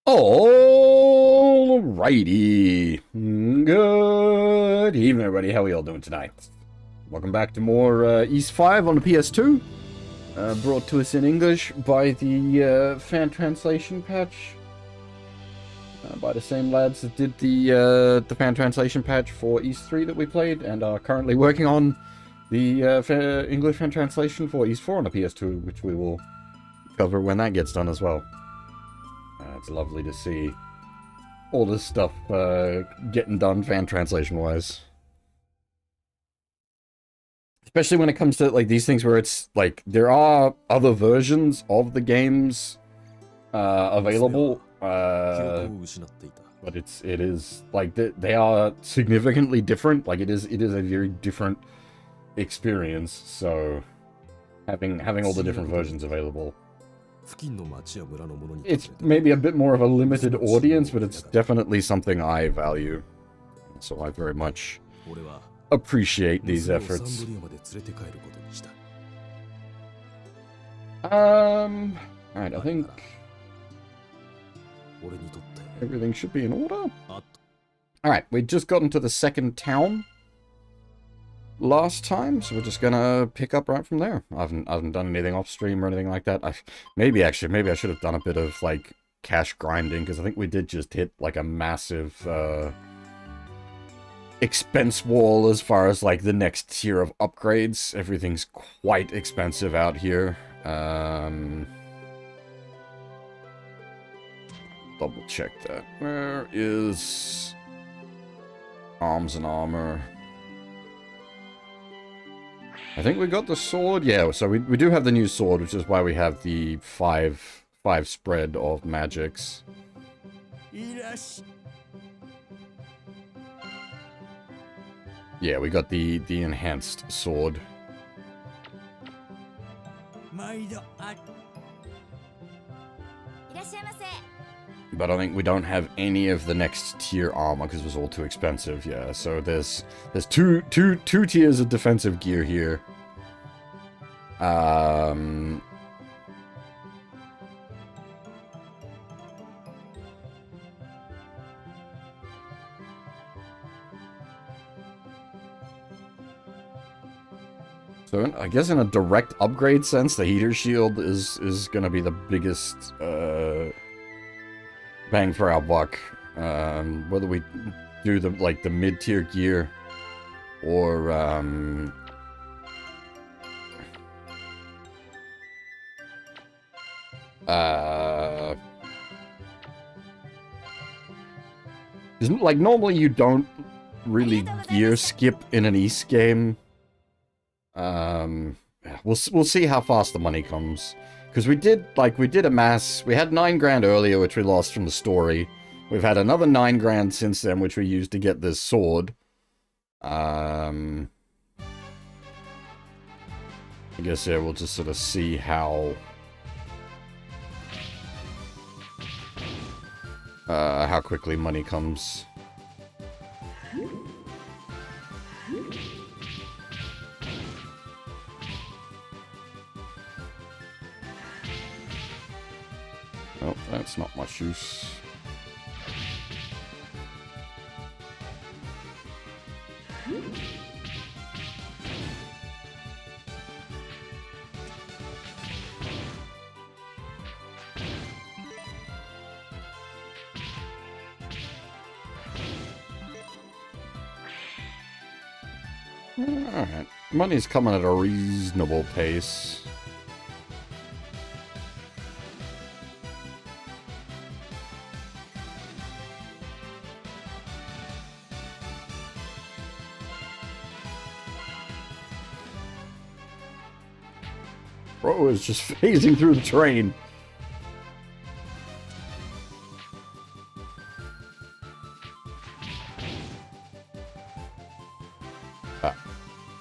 Alrighty. Good evening, everybody. How are y'all doing tonight? Welcome back to more East 5 on the PS2. Brought to us in English by the fan translation patch. By the same lads that did the fan translation patch for East 3 that we played, and are currently working on the English fan translation for East 4 on the PS2, which we will cover when that gets done as well. It's lovely to see all this stuff getting done fan translation wise. Especially when it comes to like these things where it's like there are other versions of the games available, but it is like they are significantly different. Like it is a very different experience. So having all the different versions available. It's maybe a bit more of a limited audience, but it's definitely something I value. So I very much appreciate these efforts. Alright, I think everything should be in order. Alright, we just got into the second town last time, so we're just gonna pick up right from there. I haven't done anything off stream or anything like that. Maybe I should have done a bit of like cash grinding, because I think we did just hit like a massive expense wall as far as like the next tier of upgrades. Everything's quite expensive out here. Double check that. Where is arms and armor? I think we got the sword. Yeah, so we do have the new sword, which is why we have the five spread of magics. Yeah, we got the enhanced sword. But I think we don't have any of the next tier armor because it was all too expensive. Yeah, so there's two tiers of defensive gear here. So I guess in a direct upgrade sense, the heater shield is gonna be the biggest bang for our buck. Whether we do the mid-tier gear or like normally you don't really gear skip in an East game. We'll see how fast the money comes. Because we did amass, we had 9 grand earlier, which we lost from the story. We've had another 9 grand since then, which we used to get this sword. I guess, yeah, we'll just sort of see how quickly money comes. Oh, that's not much use. Alright, money's coming at a reasonable pace. Bro is just phasing through the train.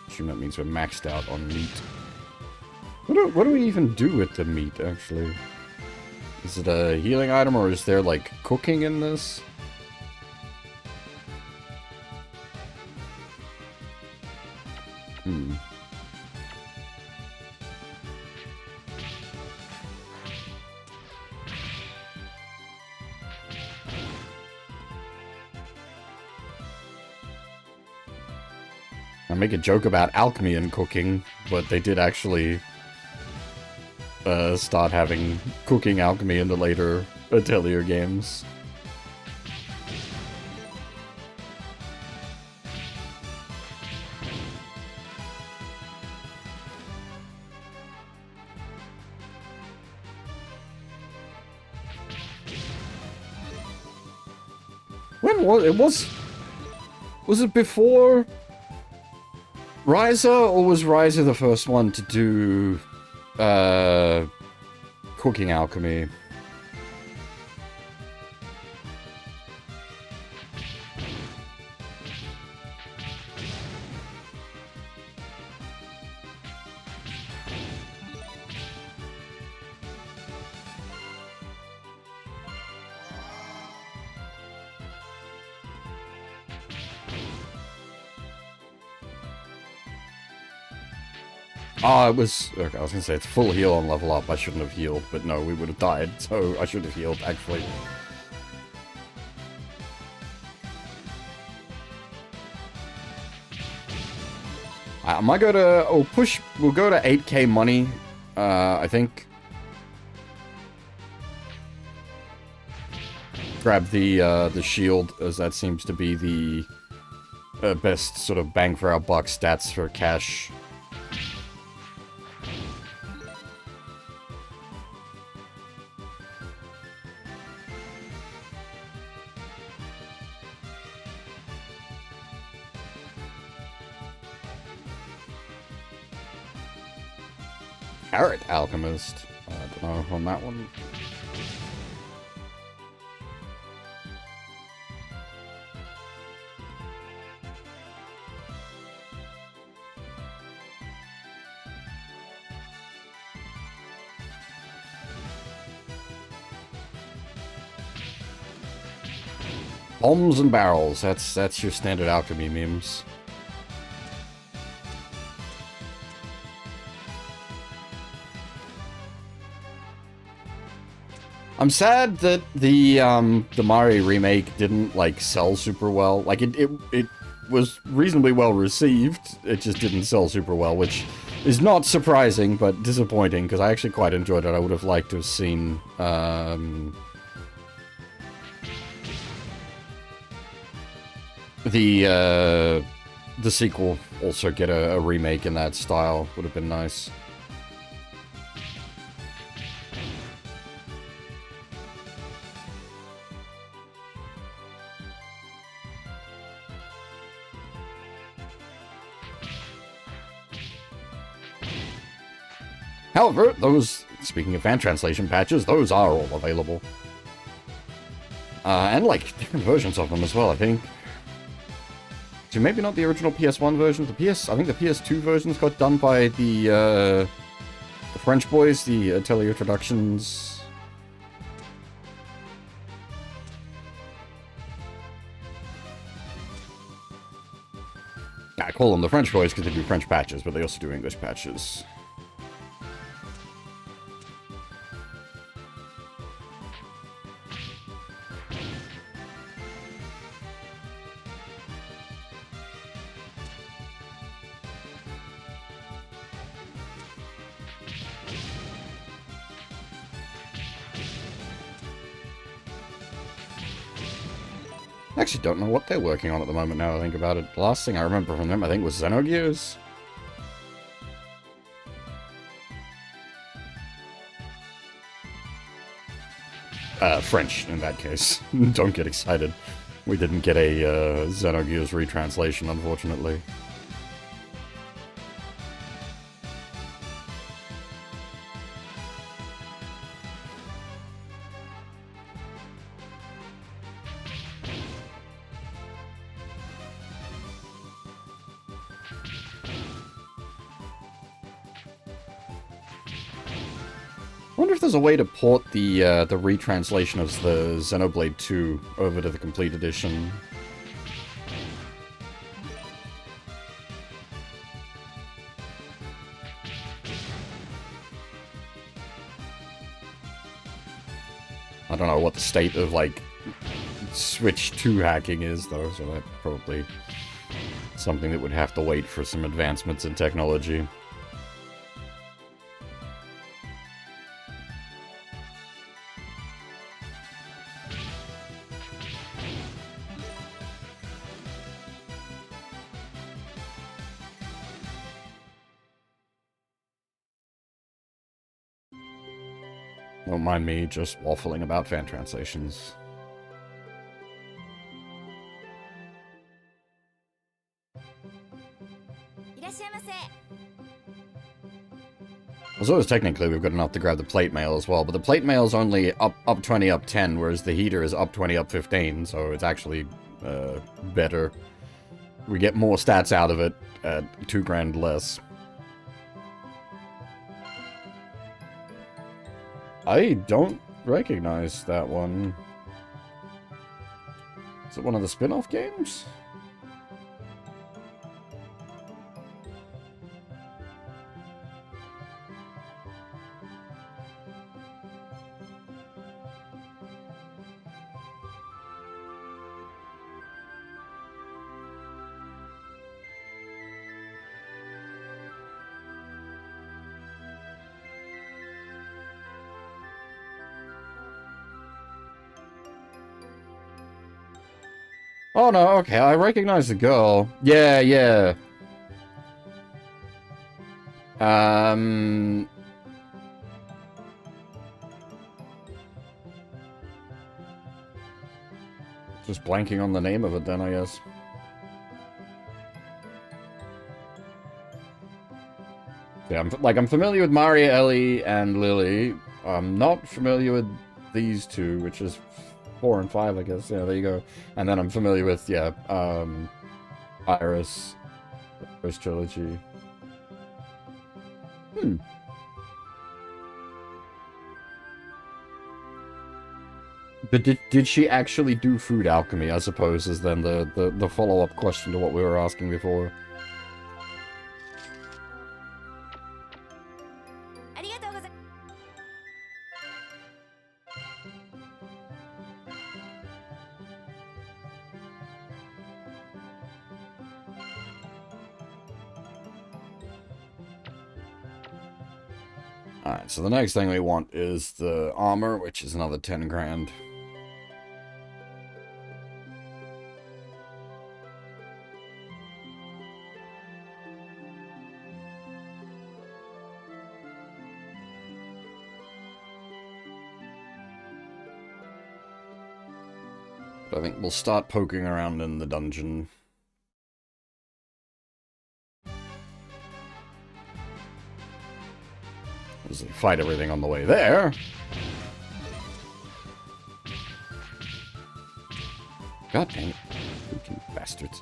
Assume that means we're maxed out on meat. What do we even do with the meat, actually? Is it a healing item, or is there, like, cooking in this? I make a joke about alchemy and cooking, but they did actually start having cooking alchemy in the later Atelier games. When was it before Ryza, or was Ryza the first one to do cooking alchemy? Oh, it was... Okay, I was gonna say, it's full heal on level up. I shouldn't have healed, but no, we would have died, so I should have healed, actually. I might go to... Oh, push... We'll go to 8k money, I think. Grab the shield, as that seems to be the best sort of bang for our buck stats for cash. Carrot Alchemist. I don't know on that one. Bombs and barrels. That's your standard alchemy memes. I'm sad that the Mari remake didn't, like, sell super well. Like, it was reasonably well received, it just didn't sell super well, which is not surprising, but disappointing, because I actually quite enjoyed it. I would have liked to have seen, the sequel also get a remake in that style. Would have been nice. However, those, speaking of fan translation patches, those are all available. And, like, different versions of them as well, I think. So maybe not the original PS1 version. I think the PS2 versions got done by the French boys, the Atelier Productions. I call them the French boys because they do French patches, but they also do English patches. I actually don't know what they're working on at the moment now I think about it. The last thing I remember from them, I think, was Xenogears. French, in that case. Don't get excited. We didn't get a Xenogears retranslation, unfortunately. I wonder if there's a way to port the retranslation of the Xenoblade 2 over to the Complete Edition. I don't know what the state of, like, Switch 2 hacking is, though, so that probably something that would have to wait for some advancements in technology. Don't mind me just waffling about fan translations. As well as technically we've got enough to grab the plate mail as well, but the plate mail's only up 20, up 10, whereas the heater is up 20, up 15, so it's actually better. We get more stats out of it at 2 grand less. I don't recognize that one. Is it one of the spin-off games? Oh no, okay, I recognize the girl. Yeah, yeah. Just blanking on the name of it then, I guess. Yeah, I'm familiar with Maria, Ellie, and Lily. I'm not familiar with these two, which is 4 and 5, I guess. Yeah, there you go. And then I'm familiar with, yeah, Iris, first trilogy. But did she actually do food alchemy, I suppose, is then the follow-up question to what we were asking before. Alright, so the next thing we want is the armor, which is another 10 grand. But I think we'll start poking around in the dungeon. As they fight everything on the way there. God dang it. Freaking bastards.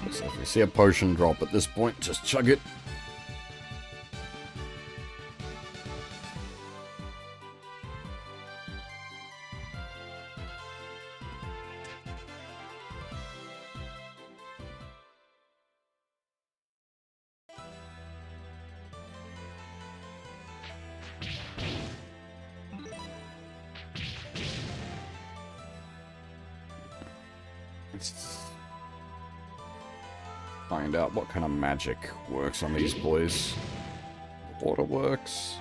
So if we see a potion drop at this point, just chug it. Find out what kind of magic works on these boys. Water works.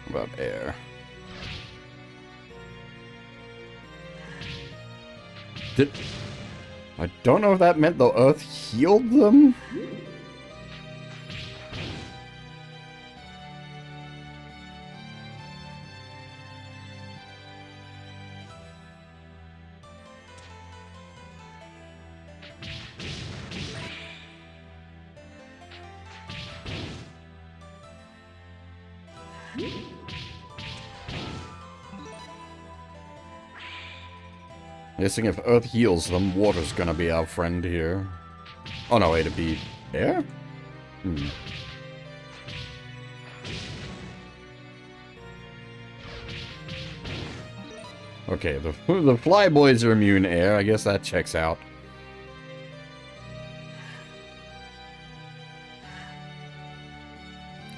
What about air? I don't know if that meant the earth healed them. Guessing if earth heals them, water's gonna be our friend here. Oh no, it'd be air? Hmm. Okay, the flyboys are immune to air. I guess that checks out.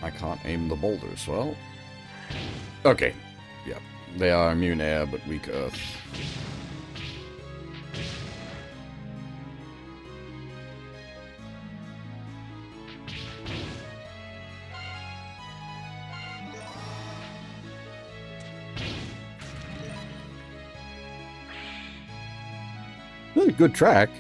I can't aim the boulders, well. Okay, yeah. They are immune to air, but weak earth. Really good track.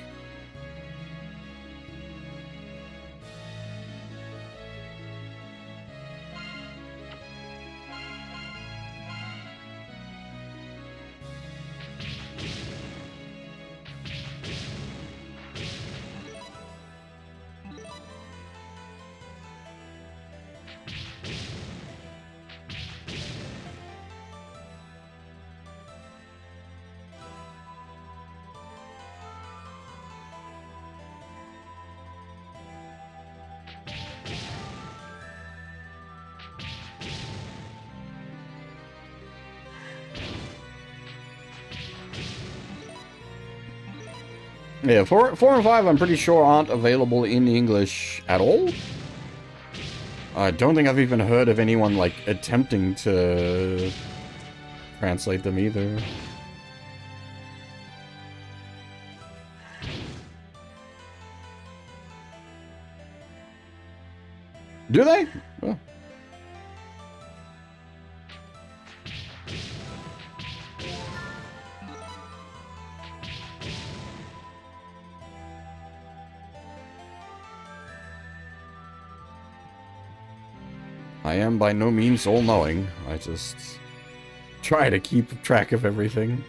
Yeah, 4 and 5 I'm pretty sure aren't available in English at all. I don't think I've even heard of anyone, like, attempting to translate them either. Do they? Oh. I am by no means all-knowing. I just try to keep track of everything.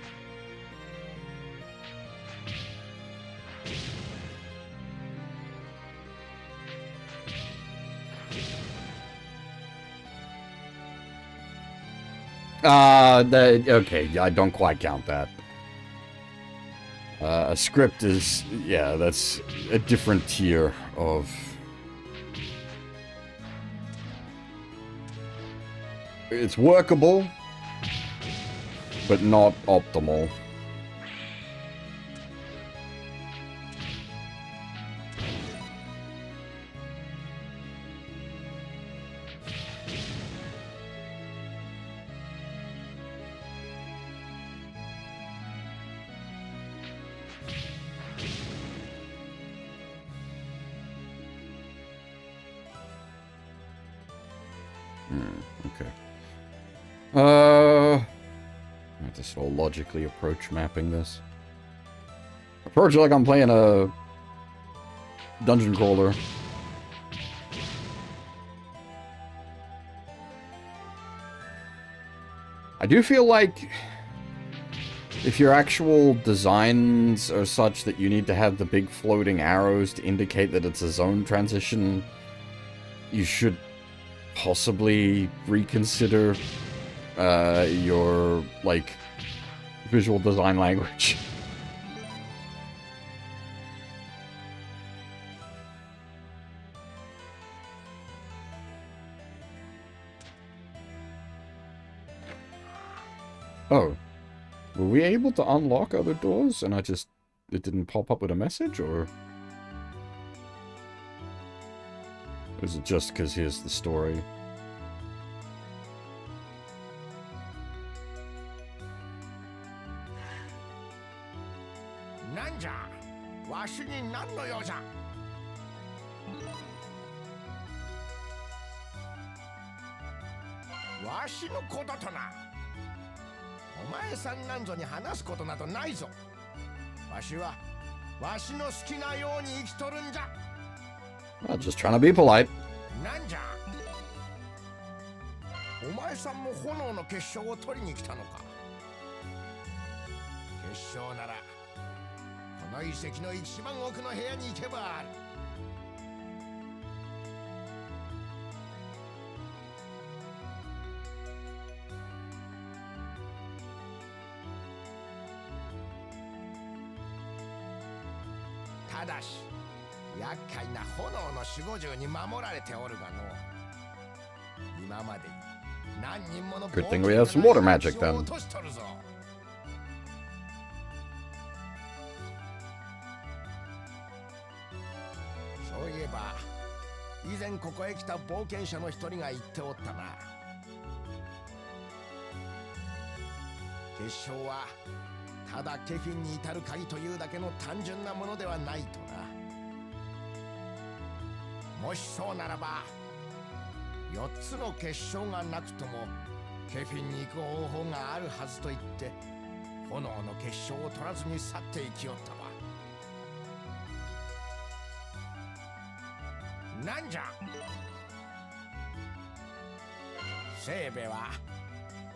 Okay, I don't quite count that. A script is, yeah, that's a different tier of... It's workable, but not optimal. Okay. I have to sort of logically approach mapping this. Approach it like I'm playing a dungeon crawler. I do feel like if your actual designs are such that you need to have the big floating arrows to indicate that it's a zone transition, you should possibly reconsider your, like, visual design language. Oh. Were we able to unlock other doors and it didn't pop up with a message, or is it just because here's the story? わしのこととな。お前さんなんぞに話すことなどないぞ。わしはわしの好きなように生きとるんじゃ。Well, just trying to be polite. なんじゃ。お前さんも炎の結晶を取りに来たのか。結晶ならこの遺跡の一番奥の部屋に行けばある。ただし厄介な炎の守護獣に守られておるがの。今までに何人もの Good thing we have some water magic then. そういえば以前ここへ来た冒険者の一人が言っておったな。結晶はただケフィンに至る鍵というだけの単純なものではないとな。もしそうならば4つの結晶がなくともケフィンに行く方法があるはずと言って炎の結晶を取らずに去っていきよったわ。なんじゃ。セーベは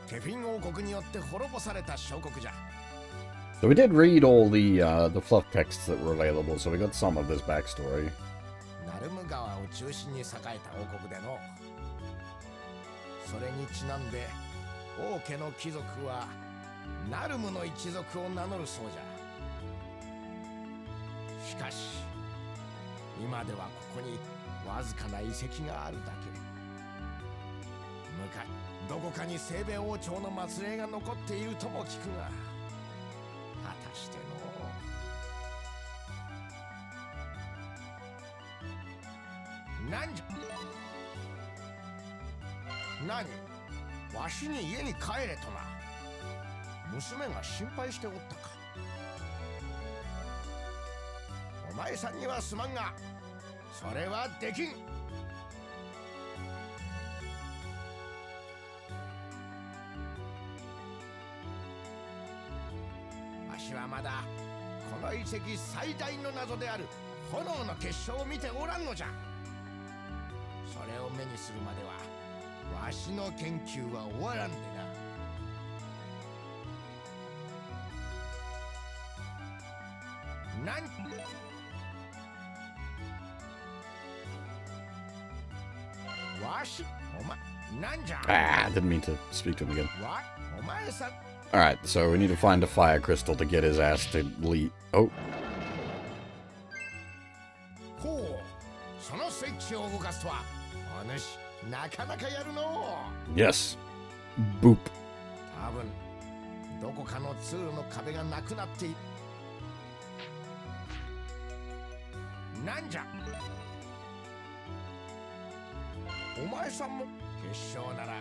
ケフィン王国によって滅ぼされた小国じゃ。So we did read all the fluff texts that were available, so we got some of this backstory. ナルム川を中心に栄えた王国での。それにちなんで王家の貴族はナルムの一族を名乗るそうじゃ。しかし今ではここにわずかな遺跡があるだけ。どこかに西米王朝の末裔が残っているとも聞くが、果たしての。なんじゃ。何、わしに家に帰れとな。娘が心配しておったか。お前さんにはすまんがそれはできん。わしはまだこの遺跡最大の謎である炎の結晶を見ておらんのじゃ。それを目にするまではわしの研究は終わらんでな。わし、お前、なんじゃ。Ah, didn't mean to speak to him again. お前さん。Alright, so we need to find a fire crystal to get his ass to leave. Oh. ほう、そのスイッチを動かすとは、お主、なかなかやるの。Yes. Boop. 多分、どこかの通路の壁がなくなっている。なんじゃ。お前さんも結晶なら、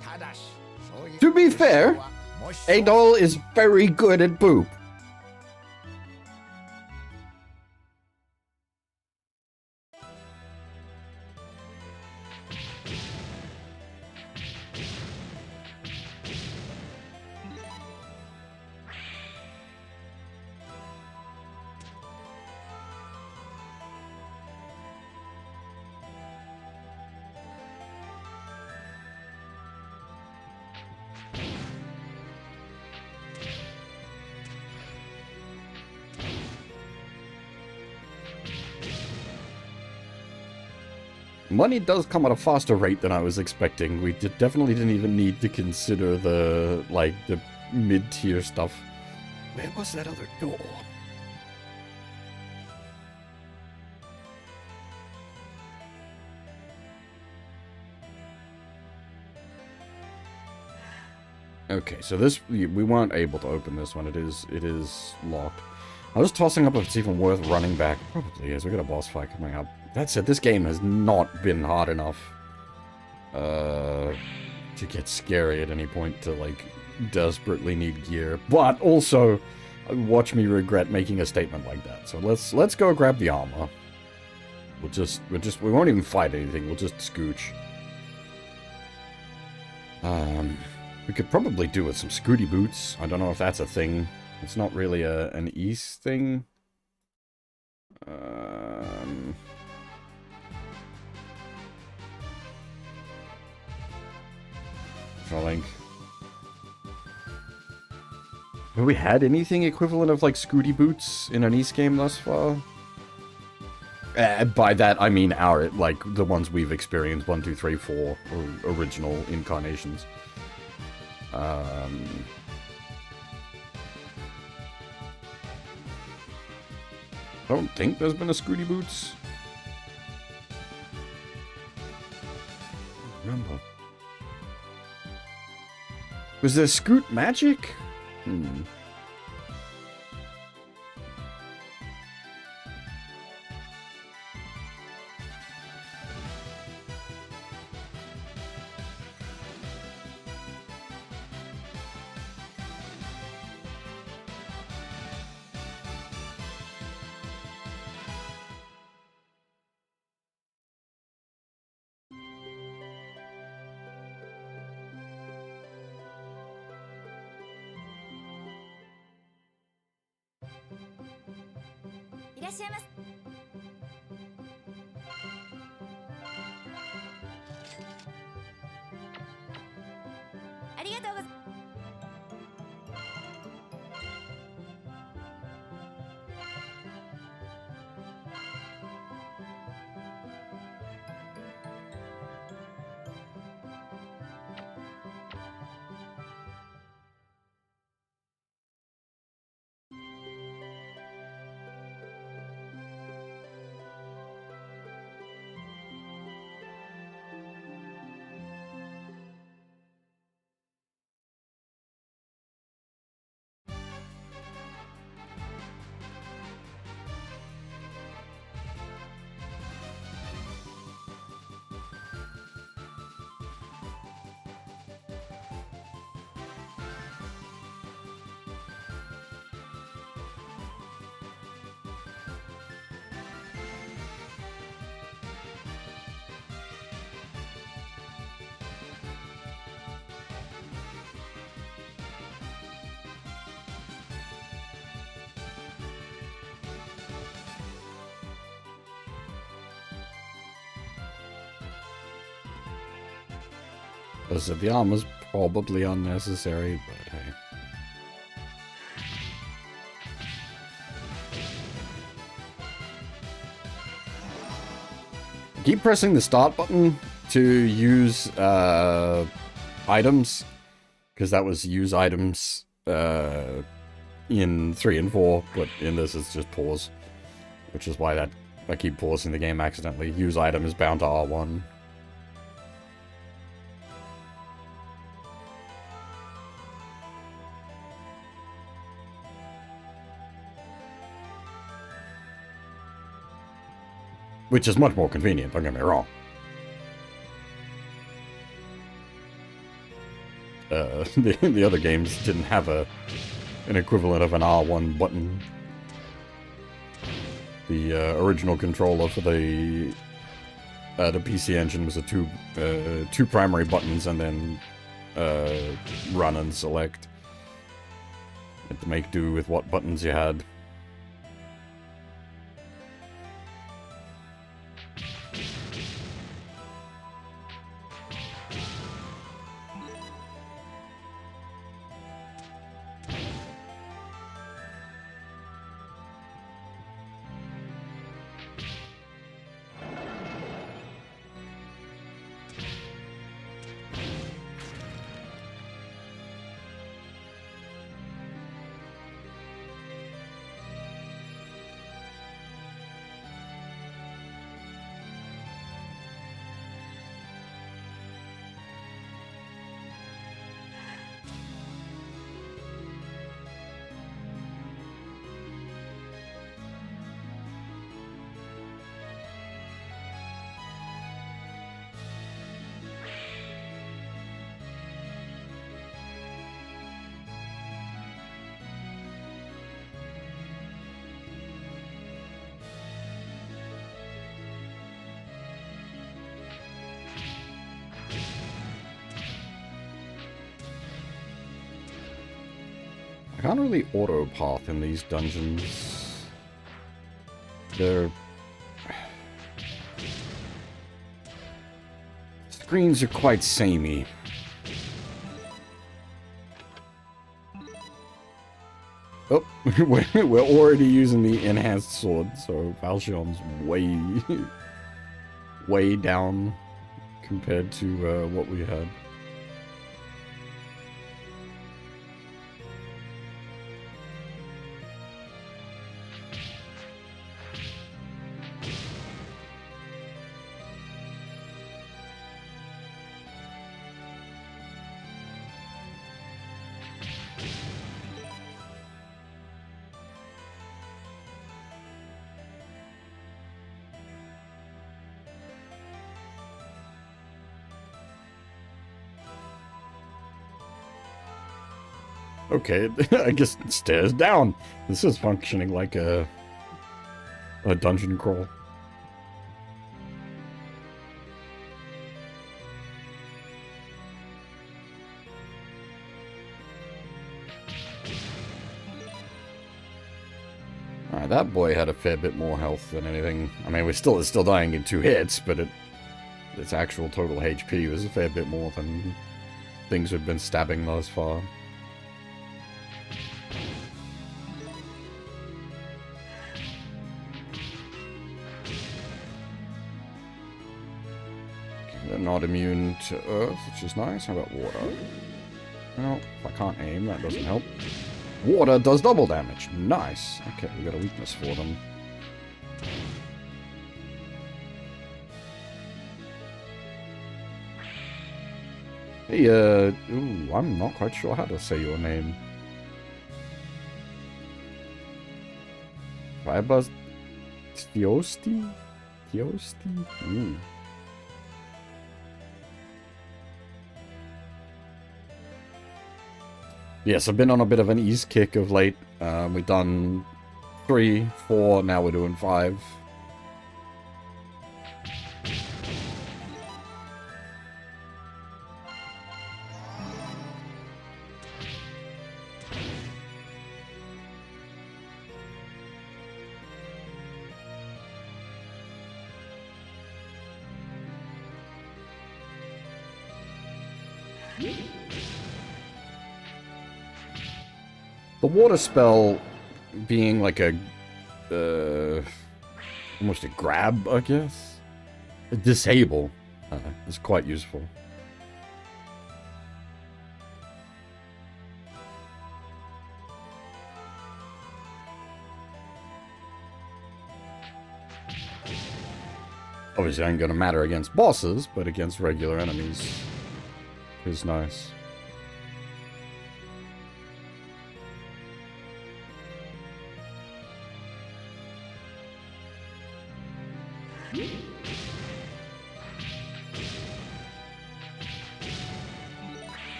ただし、そういう。To be fair, Adol is very good at boop. Money does come at a faster rate than I was expecting. We definitely didn't even need to consider the mid-tier stuff. Where was that other door? Okay, so this, we weren't able to open this one. It is locked. I was tossing up if it's even worth running back. Probably is. We got a boss fight coming up. That said, this game has not been hard enough to get scary at any point to, like, desperately need gear. But also, watch me regret making a statement like that. So let's go grab the armor. We won't even fight anything. We'll just scooch. We could probably do with some Scooty Boots. I don't know if that's a thing. It's not really an East thing. Link. Have we had anything equivalent of like Scooty Boots in an East game thus far? By that I mean our, like, the ones we've experienced, 1, 2, 3, 4 original incarnations. I don't think there's been a Scooty Boots. I don't remember. Was there Scoot Magic? So the armor's probably unnecessary, but hey. Keep pressing the start button to use items, because that was use items in 3 and 4, but in this it's just pause, which is why I keep pausing the game accidentally. Use item is bound to R1. Which is much more convenient, don't get me wrong. The other games didn't have an equivalent of an R1 button. The original controller for the PC Engine was two primary buttons and then run and select. You had to make do with what buttons you had. I can't really auto path in these dungeons. They're... Screens are quite samey. Oh, we're already using the enhanced sword, so Valjean's way down compared to what we had. Okay, I guess stairs down. This is functioning like a dungeon crawl. Alright, that boy had a fair bit more health than anything. I mean, it's still dying in 2 hits, but its actual total HP was a fair bit more than things we've been stabbing thus far. They're not immune to earth, which is nice. How about water? Well, if I can't aim, that doesn't help. Water does double damage. Nice. Okay, we got a weakness for them. Hey, ooh, I'm not quite sure how to say your name. Fibers Theosti? Theosti? Ooh. Yes, I've been on a bit of an ease kick of late. We've done 3, 4, now we're doing 5. The water spell being like a, almost a grab, I guess? A disable is quite useful. Obviously, ain't gonna matter against bosses, but against regular enemies is nice.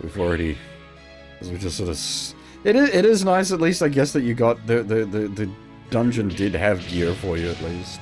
We've already, we just sort of. It is nice, at least I guess, that you got the dungeon did have gear for you at least.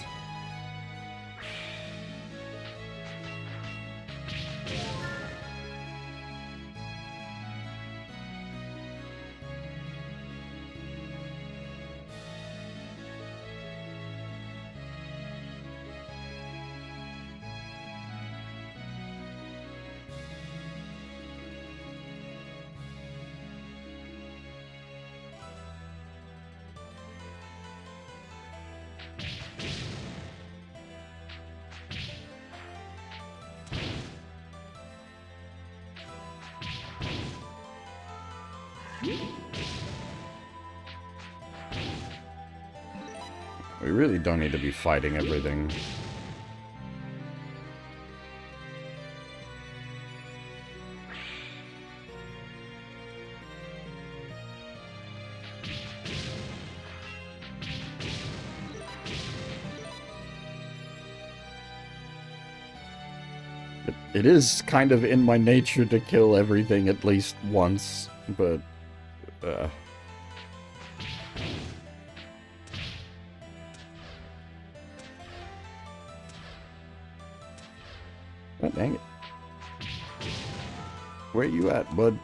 We really don't need to be fighting everything. It is kind of in my nature to kill everything at least once, but Oh, dang it. Where you at, bud?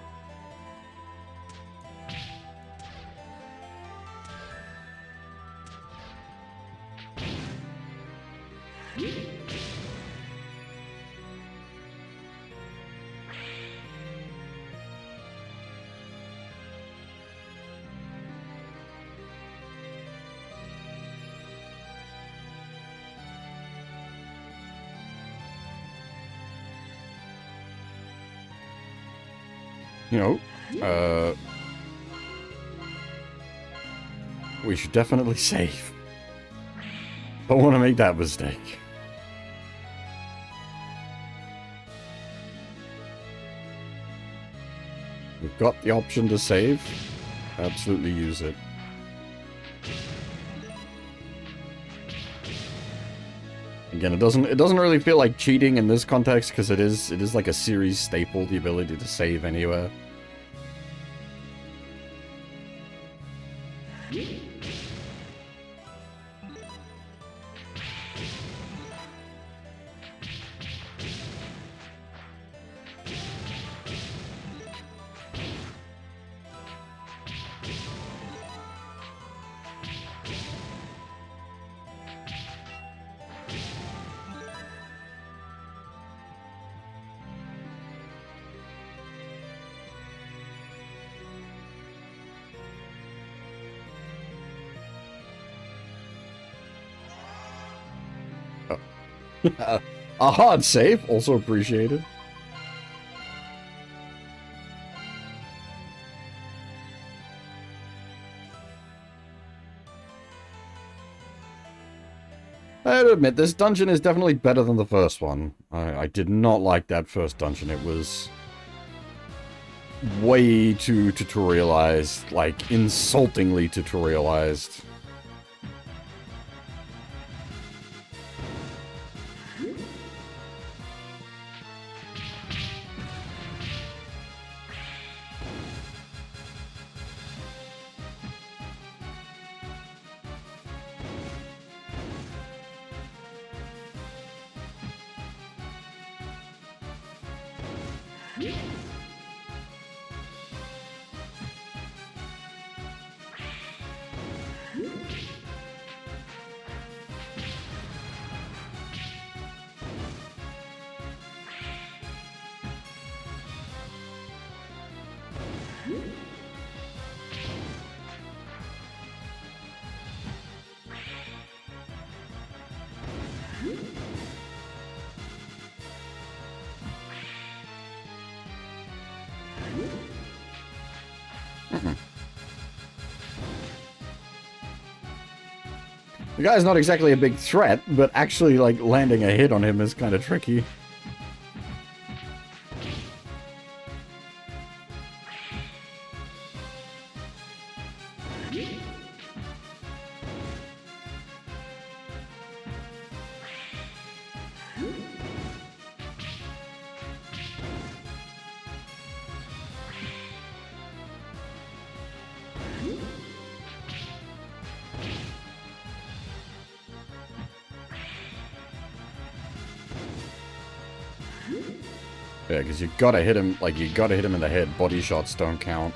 You know, we should definitely save. Don't want to make that mistake. We've got the option to save. Absolutely use it. Again, it doesn't really feel like cheating in this context because it is like a series staple, the ability to save anywhere. A hard save, also appreciated. I have to admit, this dungeon is definitely better than the first one. I did not like that first dungeon. It was way too tutorialized, like insultingly tutorialized. The guy's not exactly a big threat, but actually, like, landing a hit on him is kind of tricky. Yeah, because you gotta hit him, like, you gotta hit him in the head. Body shots don't count.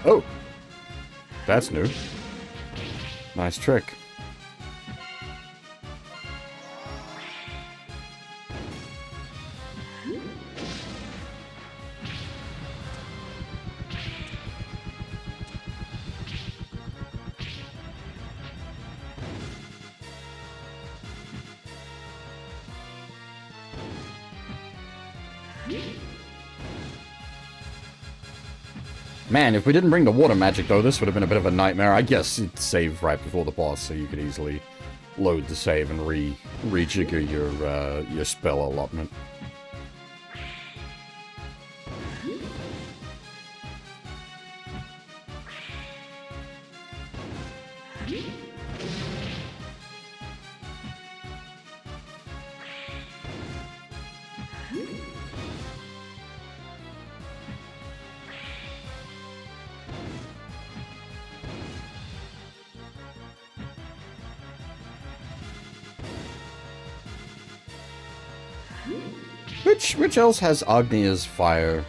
Oh! That's new. Nice trick. Man, if we didn't bring the water magic, though, this would have been a bit of a nightmare. I guess you'd save right before the boss, so you could easily load the save and rejigger your spell allotment. Which else has Agni's fire?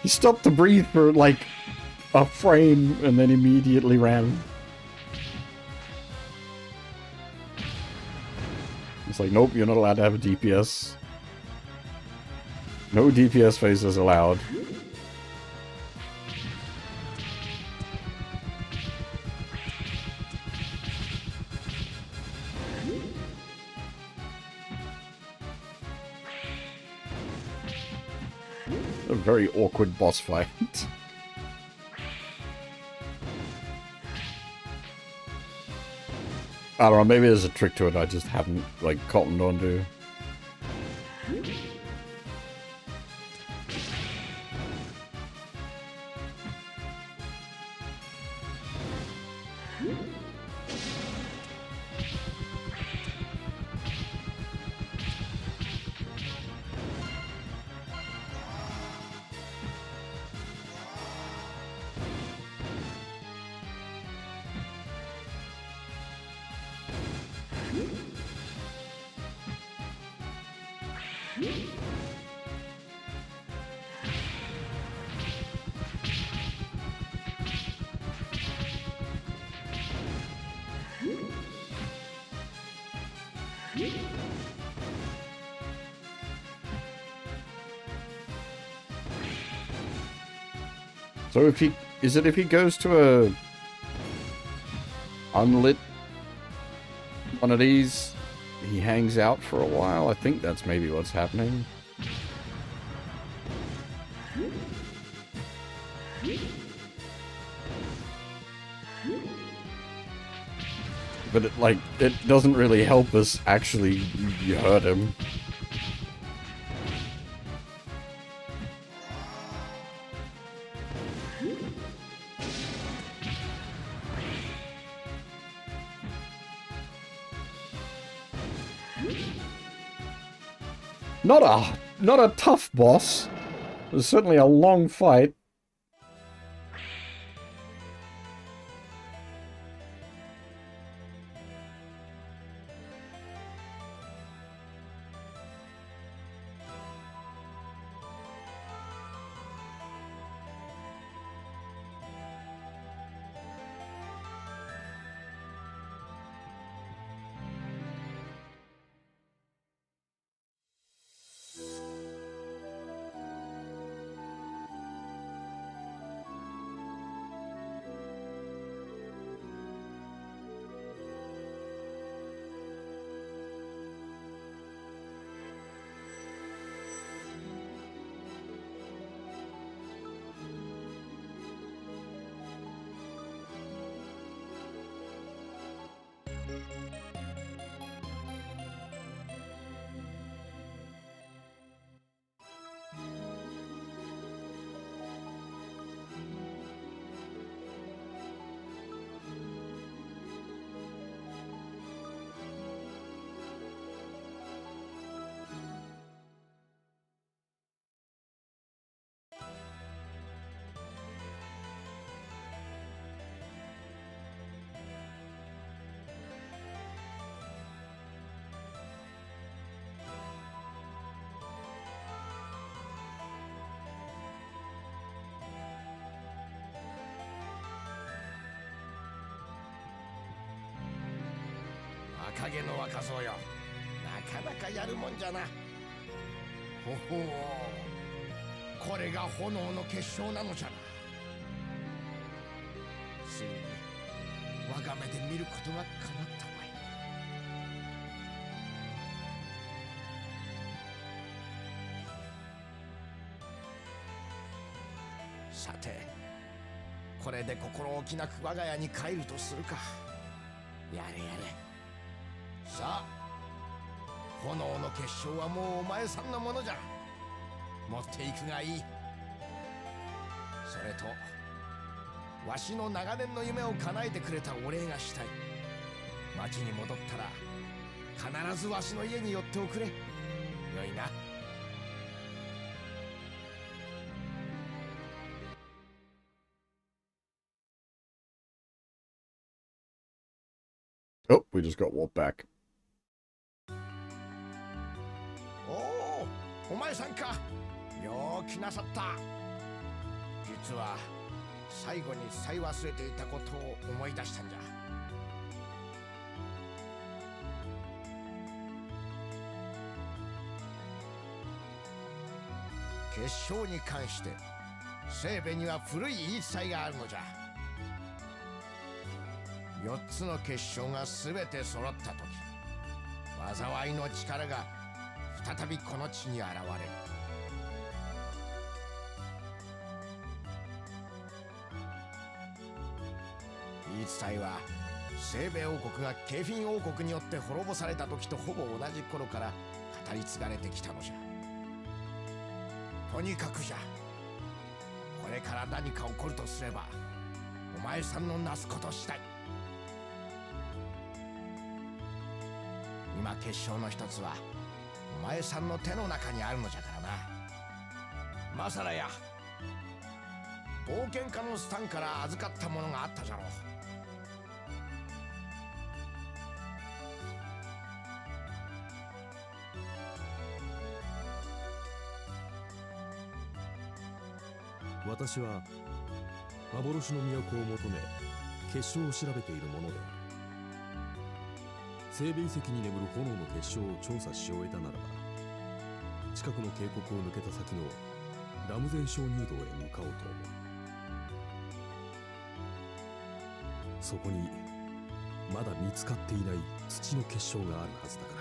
He stopped to breathe for, like, a frame and then immediately ran. It's like, nope, you're not allowed to have a DPS. No DPS phases allowed. A very awkward boss fight. I don't know, maybe there's a trick to it I just haven't, like, cottoned onto. So if he... Is it if he goes to a... unlit one of these, he hangs out for a while? I think that's maybe what's happening. But it, like, it doesn't really help us actually hurt him. Not a tough boss. It was certainly a long fight. 赤毛の若造よ、なかなかやるもんじゃな。ほほう、これが炎の結晶なのじゃな。ついに我が目で見ることが叶ったわい。さて、これで心置きなく我が家に帰るとするか。やれやれ。さあ、炎の結晶はもうお前さんのものじゃ。持っていくがいい。それとわしの長年の夢を叶えてくれたお礼がしたい。町に戻ったら必ずわしの家に寄っておくれ。よいな。Oh, we just got walked back. おお、お前さんか。よう来なさった。実は最後に伝え忘れていたことを思い出したんじゃ。結晶に関して聖部には古い言い伝えがあるのじゃ。4つの結晶が全て揃った時、災いの力が再びこの地に現れる。言い伝えは聖部王国がケフィン王国によって滅ぼされた時とほぼ同じ頃から語り継がれてきたのじゃ。とにかくじゃ、これから何か起こるとすればお前さんのなすこと次第。今結晶の一つはお前さんの手の中にあるのじゃからな。マサラや、冒険家のスタンから預かったものがあったじゃろう。私は幻の都を求め結晶を調べているものである。聖部遺跡に眠る炎の結晶を調査し終えたならば、近くの渓谷を抜けた先のラムゼン鍾乳洞へ向かおうと思う。そこにまだ見つかっていない土の結晶があるはずだから。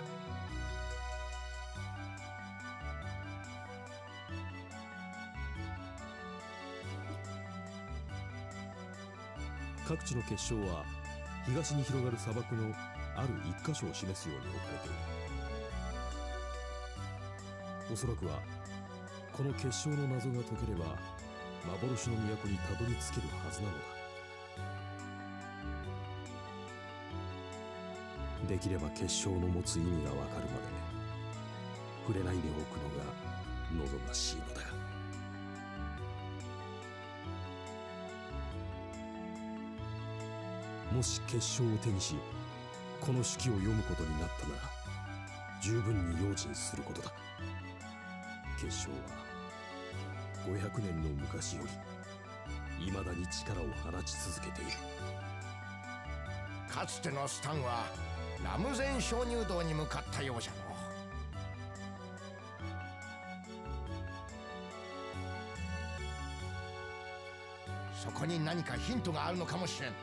各地の結晶は東に広がる砂漠のある一箇所を示すように置かれている。おそらくはこの結晶の謎が解ければ幻の都にたどり着けるはずなのだ。できれば結晶の持つ意味がわかるまで触れないでおくのが望ましいのだが。もし結晶を手にしこの手記を読むことになったなら十分に用心することだ。結晶は500年の昔より未だに力を放ち続けている。かつてのスタンはラムゼン鍾乳洞に向かったようじゃの。そこに何かヒントがあるのかもしれん。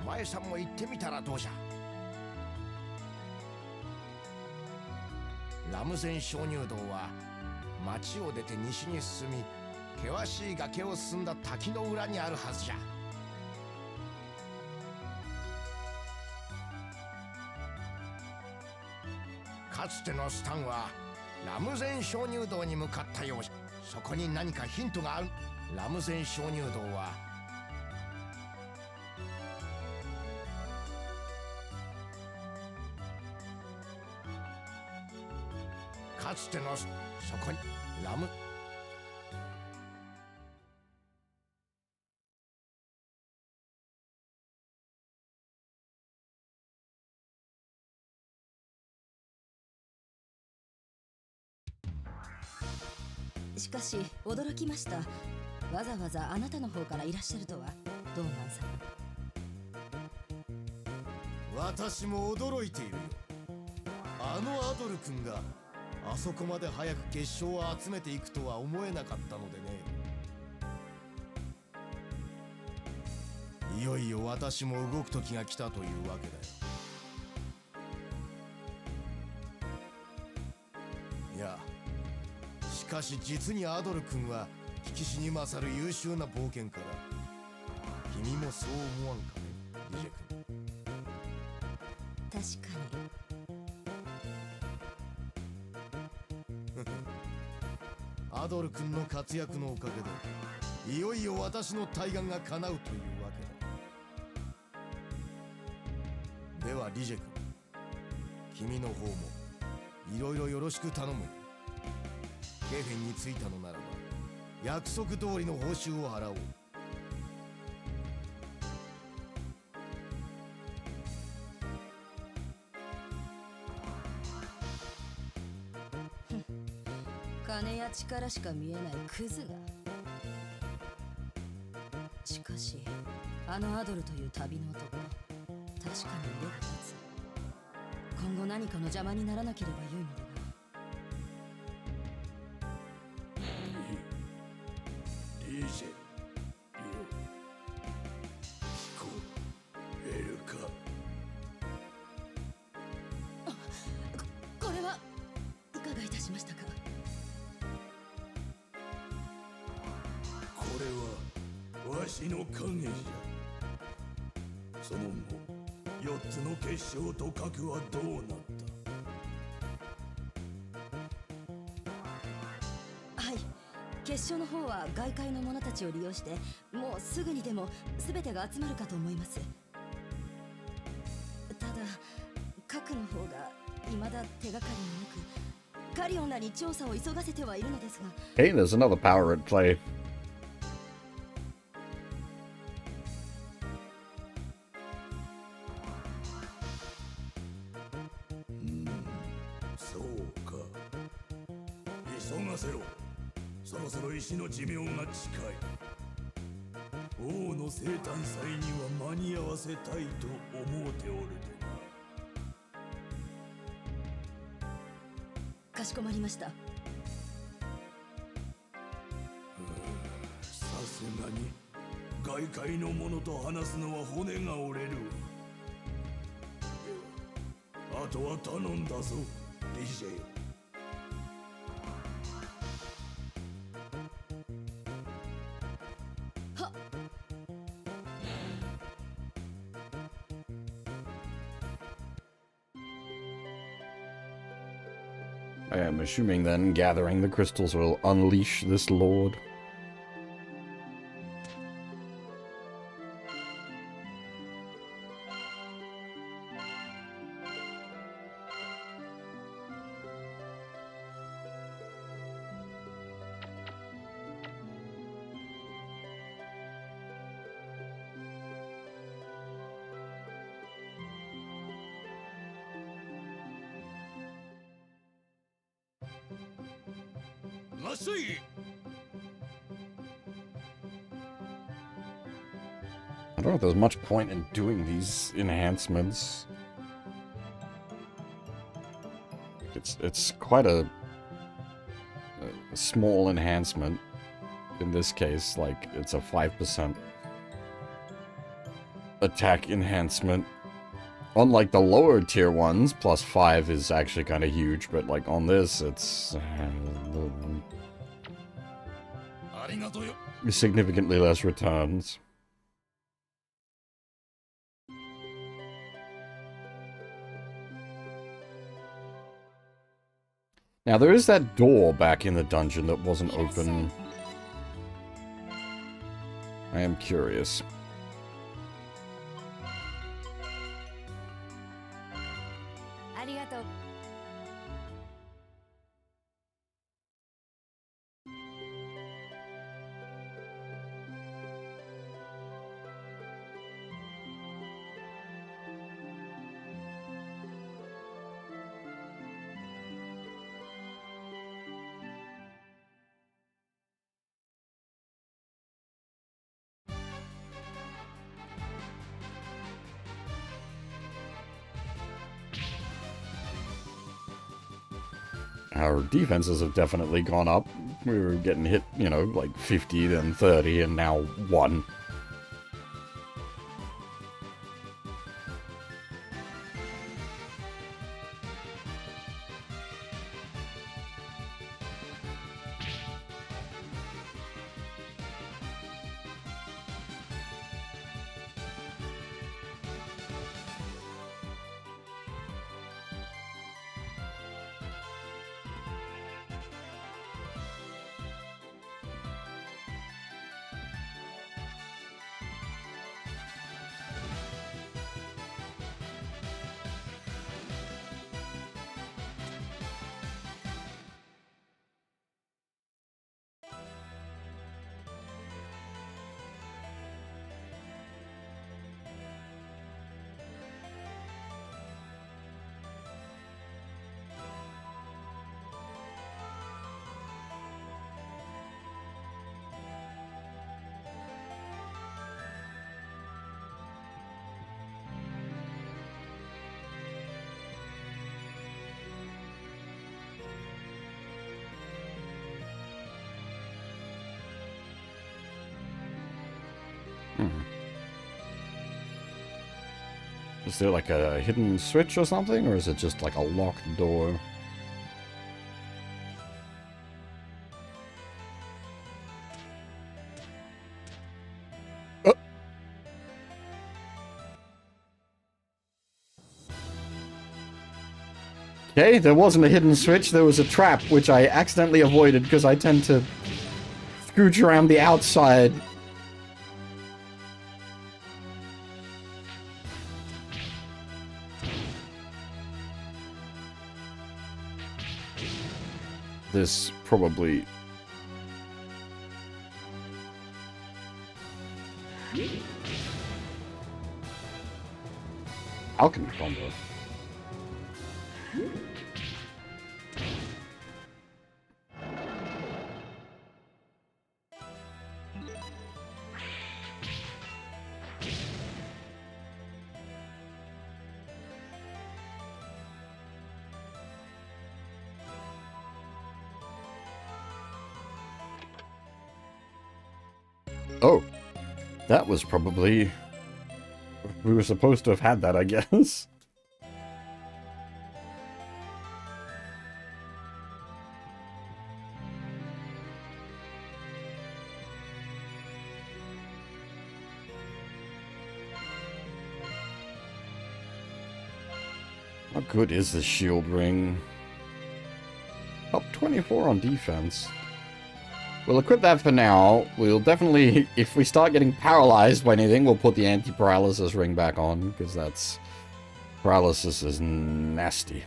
お前さんも行ってみたらどうじゃ。ラムゼン鍾乳洞は町を出て西に進み、険しい崖を進んだ滝の裏にあるはずじゃ。かつてのスタンはラムゼン鍾乳洞に向かったようじゃ。そこに何かヒントがある。ラムゼン鍾乳洞はかつてのそこにラムしかし驚きました。わざわざあなたの方からいらっしゃるとは。ドーマンさ私も驚いているよ。あのアドル君があそこまで早く結晶を集めていくとは思えなかったのでね。いよいよ私も動く時が来たというわけだよ。いや、しかし実にアドル君は引きしに勝る優秀な冒険家だ。君もそう思わんかね、リジェ君。確かに。アドル君の活躍のおかげでいよいよ私の大願が叶うというわけだ。ではリジェ君、君の方もいろいろよろしく頼む。ケフィンに着いたのならば約束通りの報酬を払おう。金や力しか見えないクズが。しかしあのアドルという旅の男、確かに腕が立つ。今後何かの邪魔にならなければよいのだが。リージェ、聞こえるか。これはいかがいたしましたか。これはわしの影じゃ。その後4つの結晶と核はどうなった。はい、結晶の方は外界の者たちを利用してもうすぐにでも全てが集まるかと思います。ただ核の方が未だ手がかりもなく、カリオンらに調査を急がせてはいるのですが。 Hey, there's another power at play. そうか。急がせろ。そろそろ石の寿命が近い。王の生誕祭には間に合わせたいと思うておるでな。かしこまりました。さすがに外界の者と話すのは骨が折れる。ではあとは頼んだぞ、リジェよ。はっ。I am assuming then gathering the crystals will unleash this lord. I don't know if there's much point in doing these enhancements. It's quite a small enhancement. In this case, like, it's a 5% attack enhancement. Unlike the lower tier ones, plus 5 is actually kind of huge, but like on this, it's significantly less returns. Now, there is that door back in the dungeon that wasn't open. I am curious. our defenses have definitely gone up. We were getting hit, you know, like 50, then 30, and now 1. Is there like a hidden switch or something, or is it just like a locked door? Okay, there wasn't a hidden switch, there was a trap, which I accidentally avoided because I tend to scooch around the outside. This probably... Alchemy combo. Oh, that was probably... We were supposed to have had that, I guess. How good is this shield ring? Up 24 on defense. We'll equip that for now. We'll definitely, if we start getting paralyzed by anything, we'll put the anti-paralysis ring back on, because that's... Paralysis is nasty.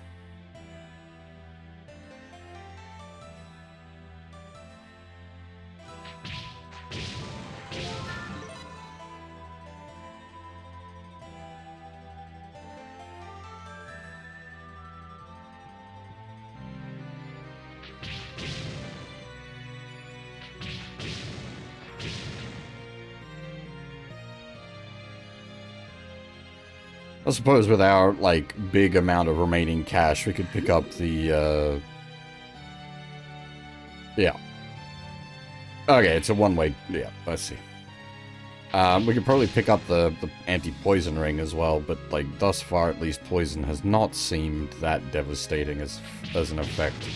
I suppose with our, like, big amount of remaining cash, we could pick up the, yeah. Okay, it's a one-way, yeah, let's see. We could probably pick up the anti-poison ring as well, but, like, thus far, at least, poison has not seemed that devastating as an effect.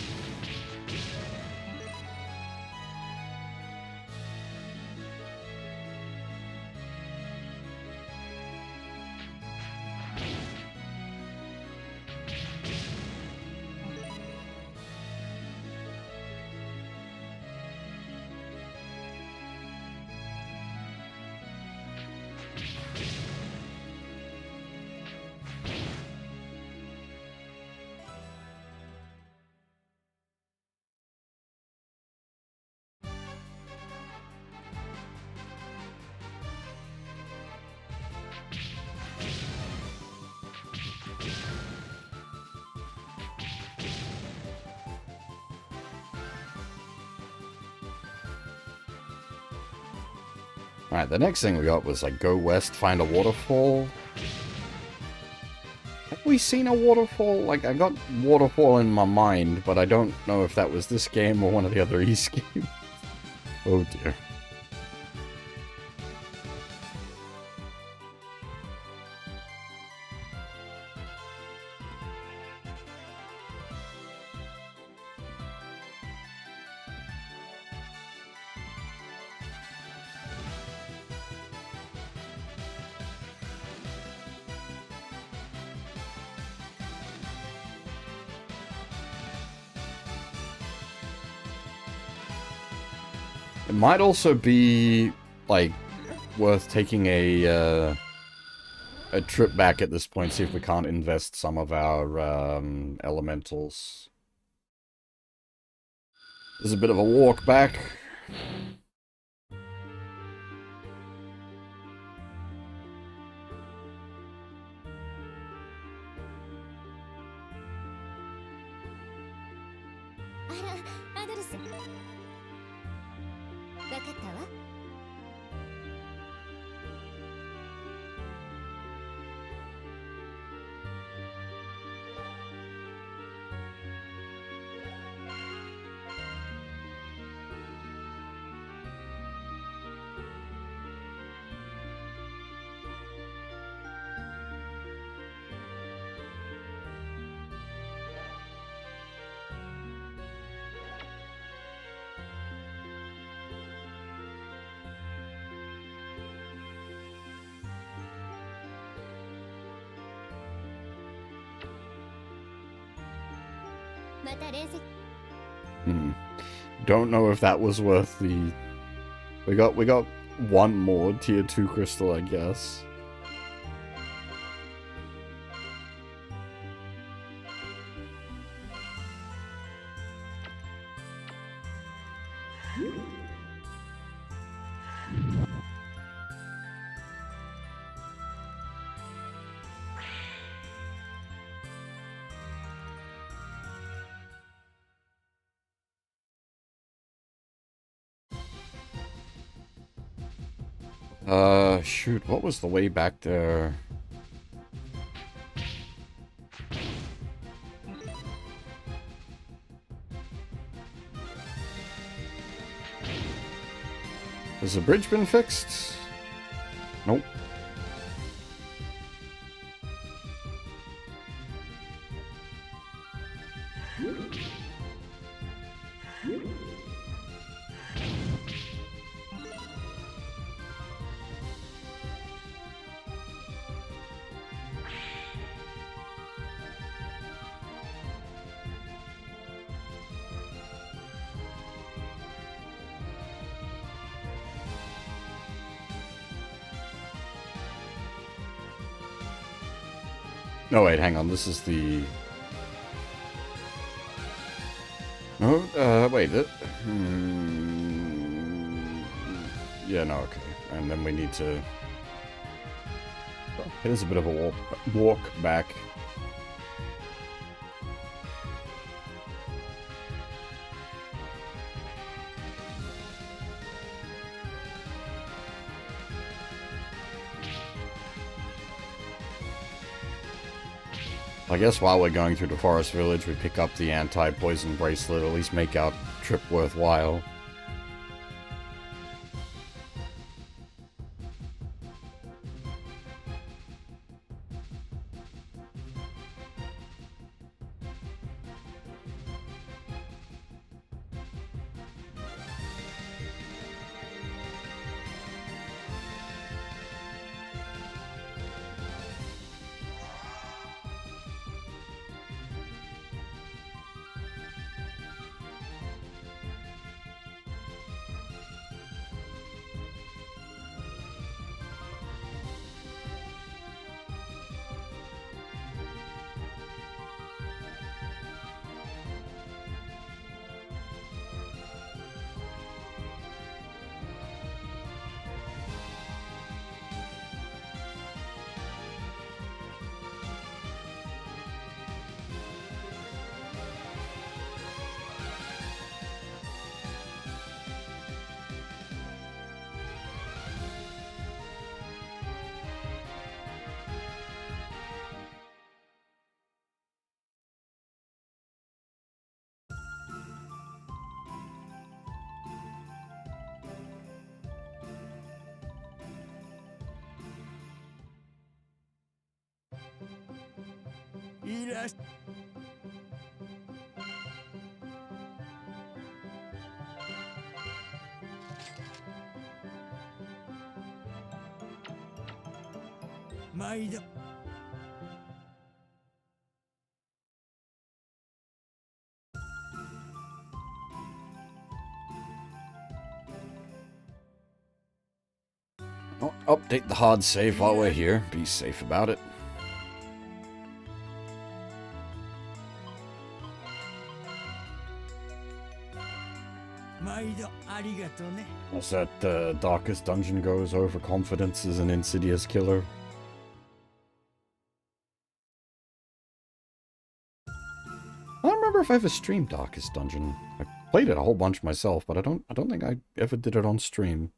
Alright, the next thing we got was, like, go west, find a waterfall. Have we seen a waterfall? Like, I got waterfall in my mind, but I don't know if that was this game or one of the other East games. Oh dear. It might also be, like, worth taking a trip back at this point, see if we can't invest some of our elementals. There's a bit of a walk back. Adols. わかったわ。また連席。 Don't know if that was worth the... We got one more tier 2 crystal, I guess. Shoot, what was the way back there? Has the bridge been fixed? Nope. No, wait, hang on. This is the... No, wait. Yeah, no, okay. And then we need to... It is a bit of a walk back. I guess while we're going through the forest village, we pick up the anti-poison bracelet, at least make our trip worthwhile. いらっし毎度 Oh, update the hard save while we're here. Be safe about it. As that darkest dungeon goes, overconfidence is an insidious killer. I don't remember if I ever streamed Darkest Dungeon. I played it a whole bunch myself, but I don't think I ever did it on stream.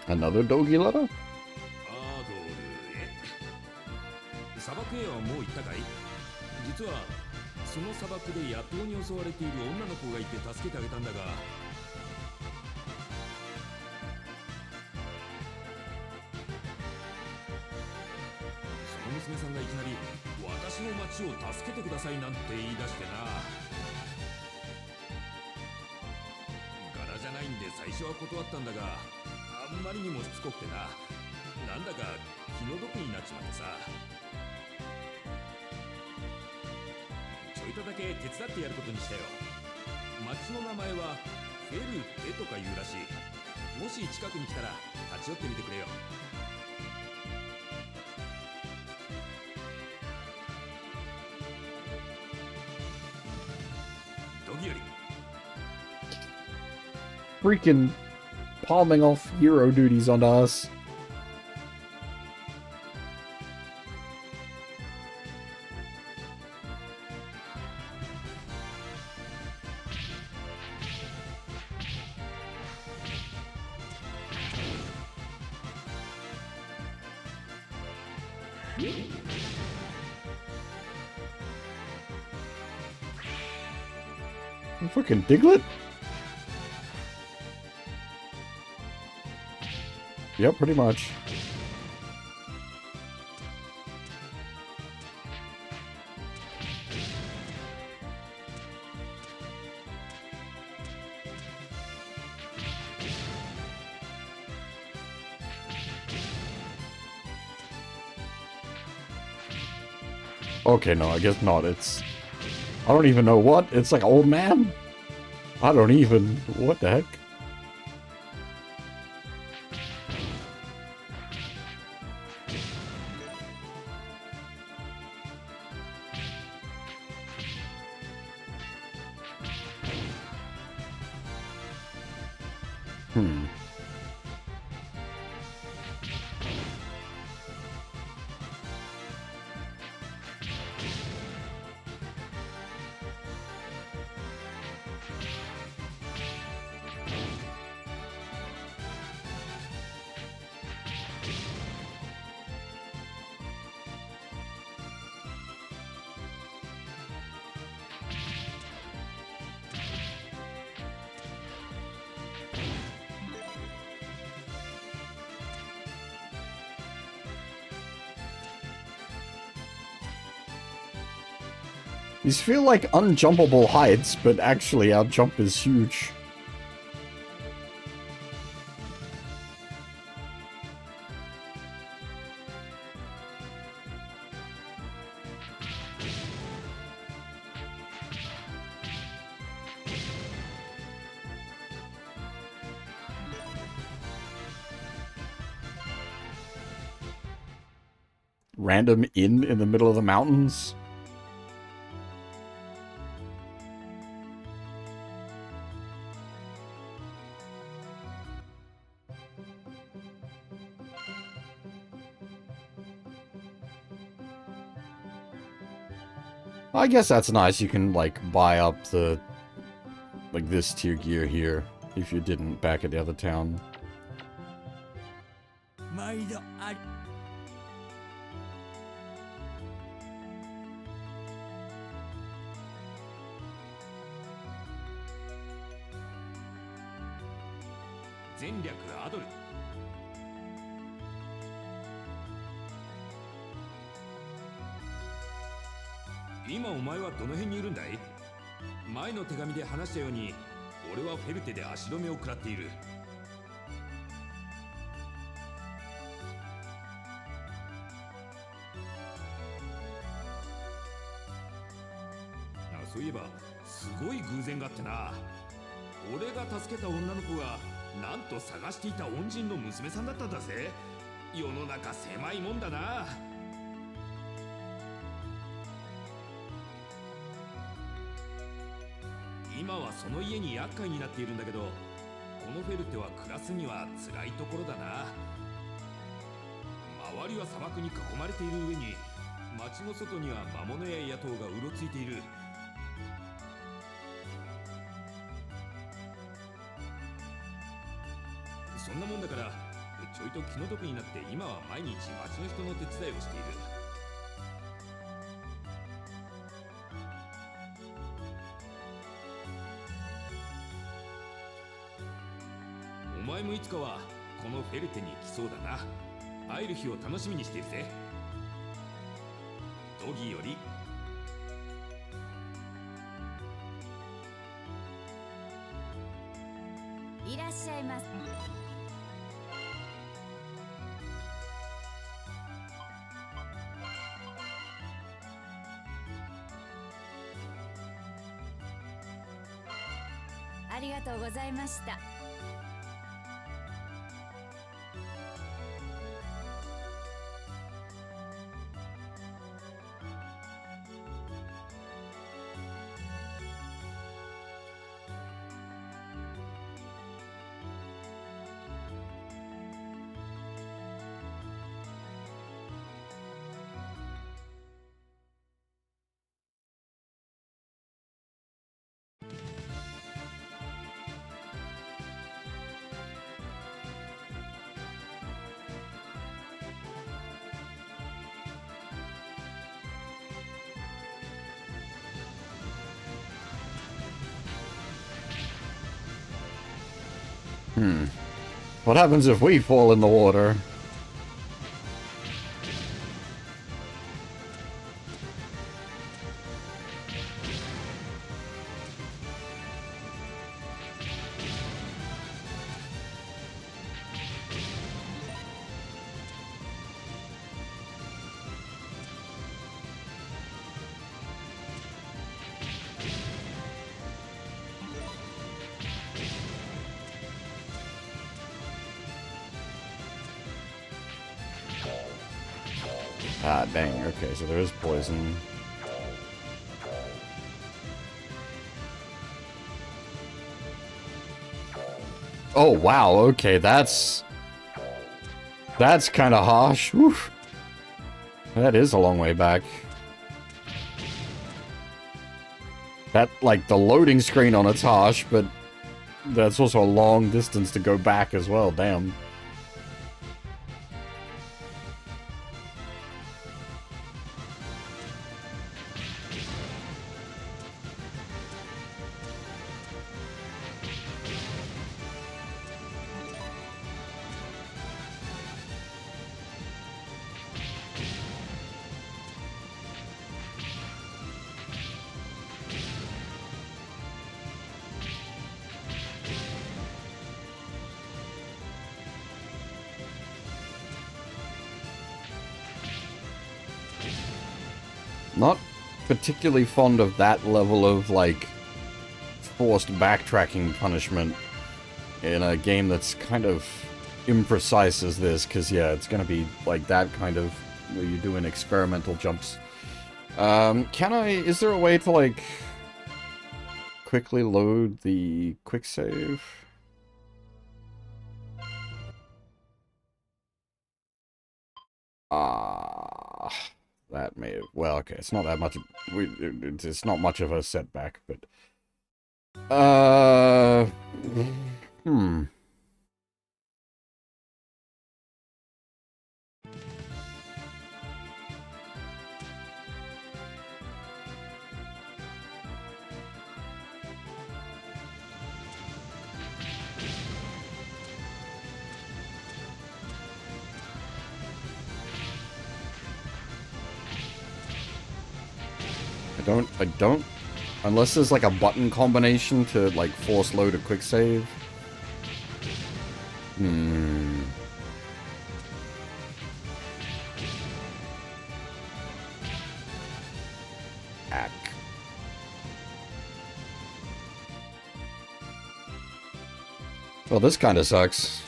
Another Dogi letter? 砂漠へはもう行ったかい？実はその砂漠で野党に襲われている女の子がいて助けてあげたんだが、その娘さんがいきなり私の町を助けてくださいなんて言い出してな。柄じゃないんで最初は断ったんだが、あんまりにもしつこくてな、なんだか気の毒になっちまってさ。ちょいとだけ手伝ってやることにしたよ。町の名前はフェルテとか言うらしい。もし近くに来たら立ち寄ってみてくれよ。ドギより Freaking palming off hero duties onto us. Fucking Diglett? Yep, pretty much. Okay, no, I guess not. It's... I don't even know what. It's like old man? I don't even... What the heck? These feel like unjumpable heights, but actually our jump is huge. Random inn in the middle of the mountains. I guess that's nice. You can, like, buy up the... like, this tier gear here, if you didn't back at the other town. 毎度あり前略アドル。今お前はどの辺にいるんだい？前の手紙で話したように、俺はフェルテで足止めを食らっている。そういえばすごい偶然があってな。俺が助けた女の子がなんと探していた恩人の娘さんだったんだぜ。世の中狭いもんだな。今はその家に厄介になっているんだけど、このフェルテは暮らすには辛いところだな。周りは砂漠に囲まれている上に、町の外には魔物や野党がうろついている。そんなもんだから、ちょいと気の毒になって今は毎日町の人の手伝いをしている。お前もいつかはこのフェルテに来そうだな。会える日を楽しみにしているぜ。ドギより。いらっしゃいませ。ありがとうございました。What happens if we fall in the water? Ah, dang. Okay, so there is poison. Oh, wow. Okay, that's kind of harsh. Oof. That is a long way back. That, like, the loading screen on it's harsh, but that's also a long distance to go back as well. Damn. Not particularly fond of that level of, like, forced backtracking punishment in a game that's kind of imprecise as this, because, yeah, it's gonna be like that kind of, where you're doing experimental jumps. Is there a way to, like, quickly load the quick save? That may have... Well, okay, it's not that much... It's not much of a setback, but... Hmm. I don't, unless there's like a button combination to like force load a quick save. Ack. Well, this kind of sucks.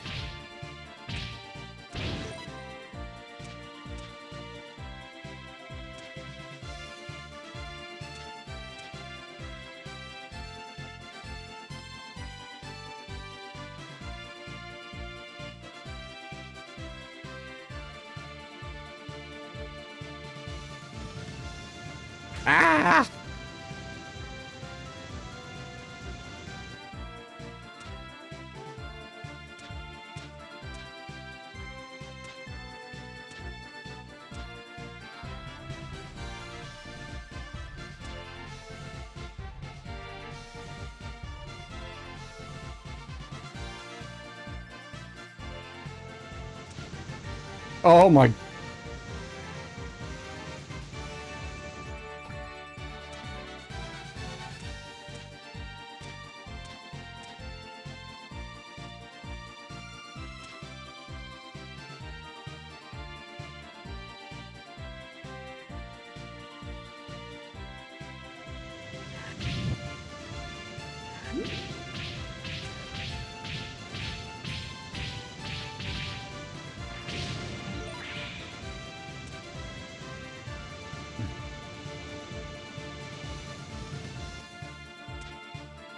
Ah! Oh my...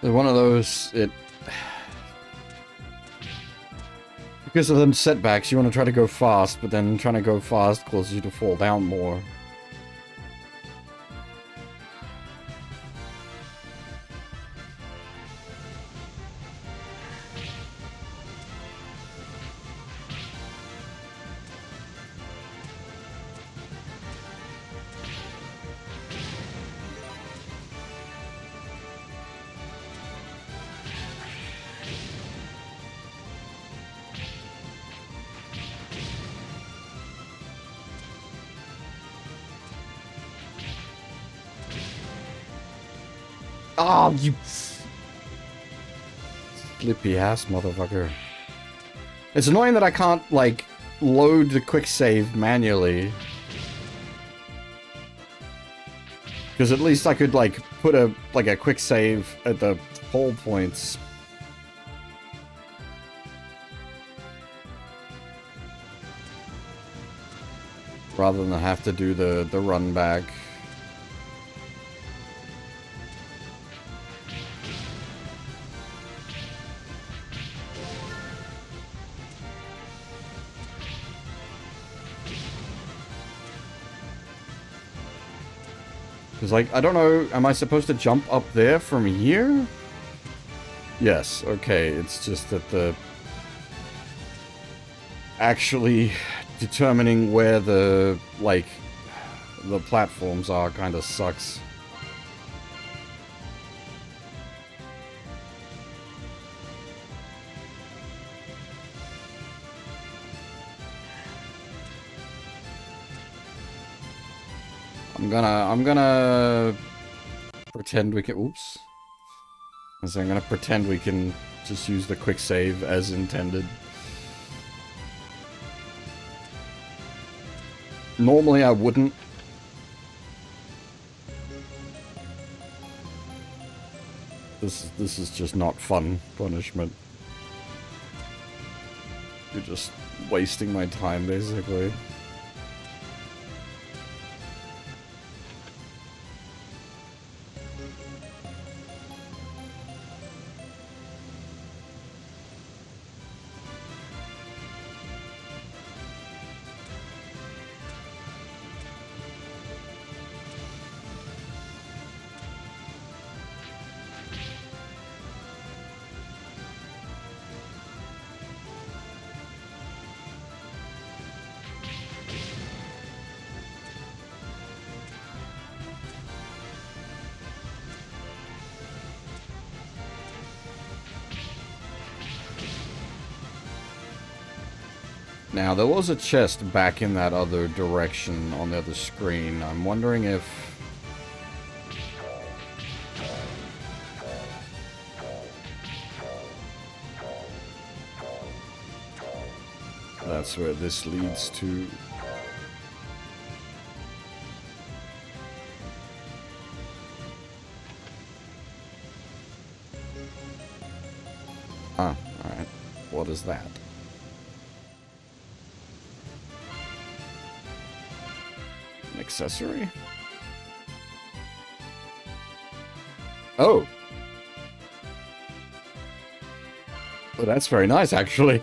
One of those, because of them setbacks, you want to try to go fast, but then trying to go fast causes you to fall down more. Oh, you slippy ass motherfucker. It's annoying that I can't, like, load the quick save manually. Because at least I could, like, put a quick save at the hold points. Rather than have to do the run back. Because, like, I don't know, am I supposed to jump up there from here? Yes, okay, it's just that the... actually determining where the, like, the platforms are kind of sucks. I'm gonna pretend we can, oops. So I'm gonna pretend we can just use the quick save as intended. Normally I wouldn't. This is just not fun punishment. You're just wasting my time basically. Now, there was a chest back in that other direction on the other screen. I'm wondering if... that's where this leads to. Ah, alright. What is that? An accessory? Oh! Well, that's very nice, actually.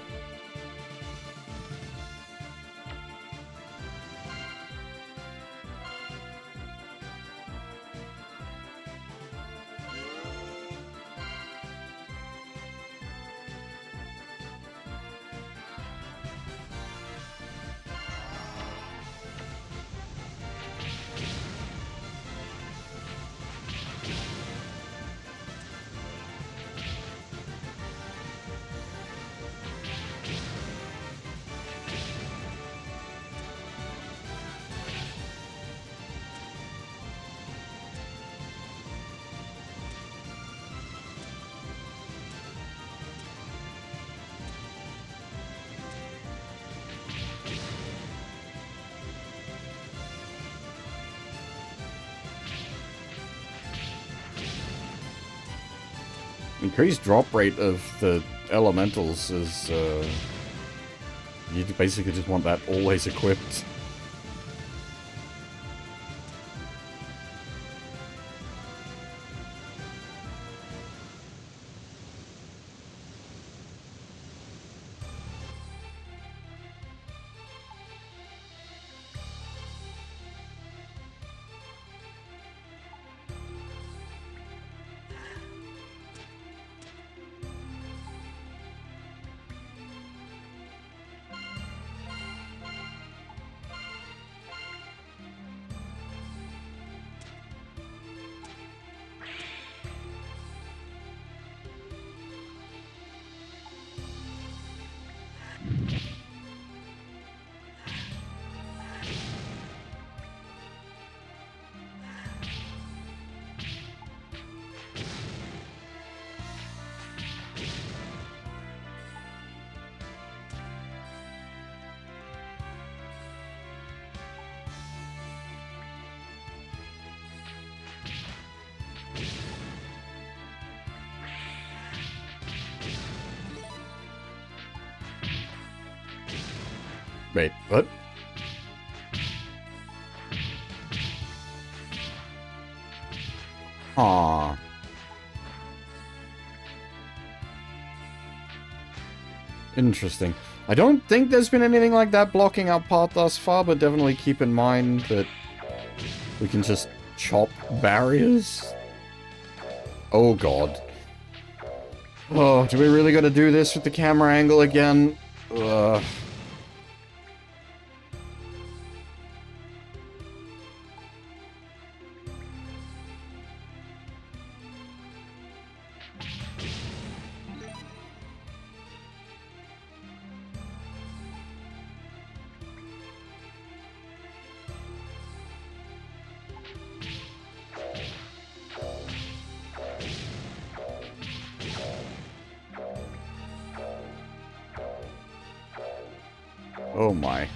Increased drop rate of the elementals is, you basically just want that always equipped. Wait, what? Aww. Interesting. I don't think there's been anything like that blocking our path thus far, but definitely keep in mind that we can just chop barriers. Oh god. Oh, do we really gotta do this with the camera angle again? Ugh. Oh my.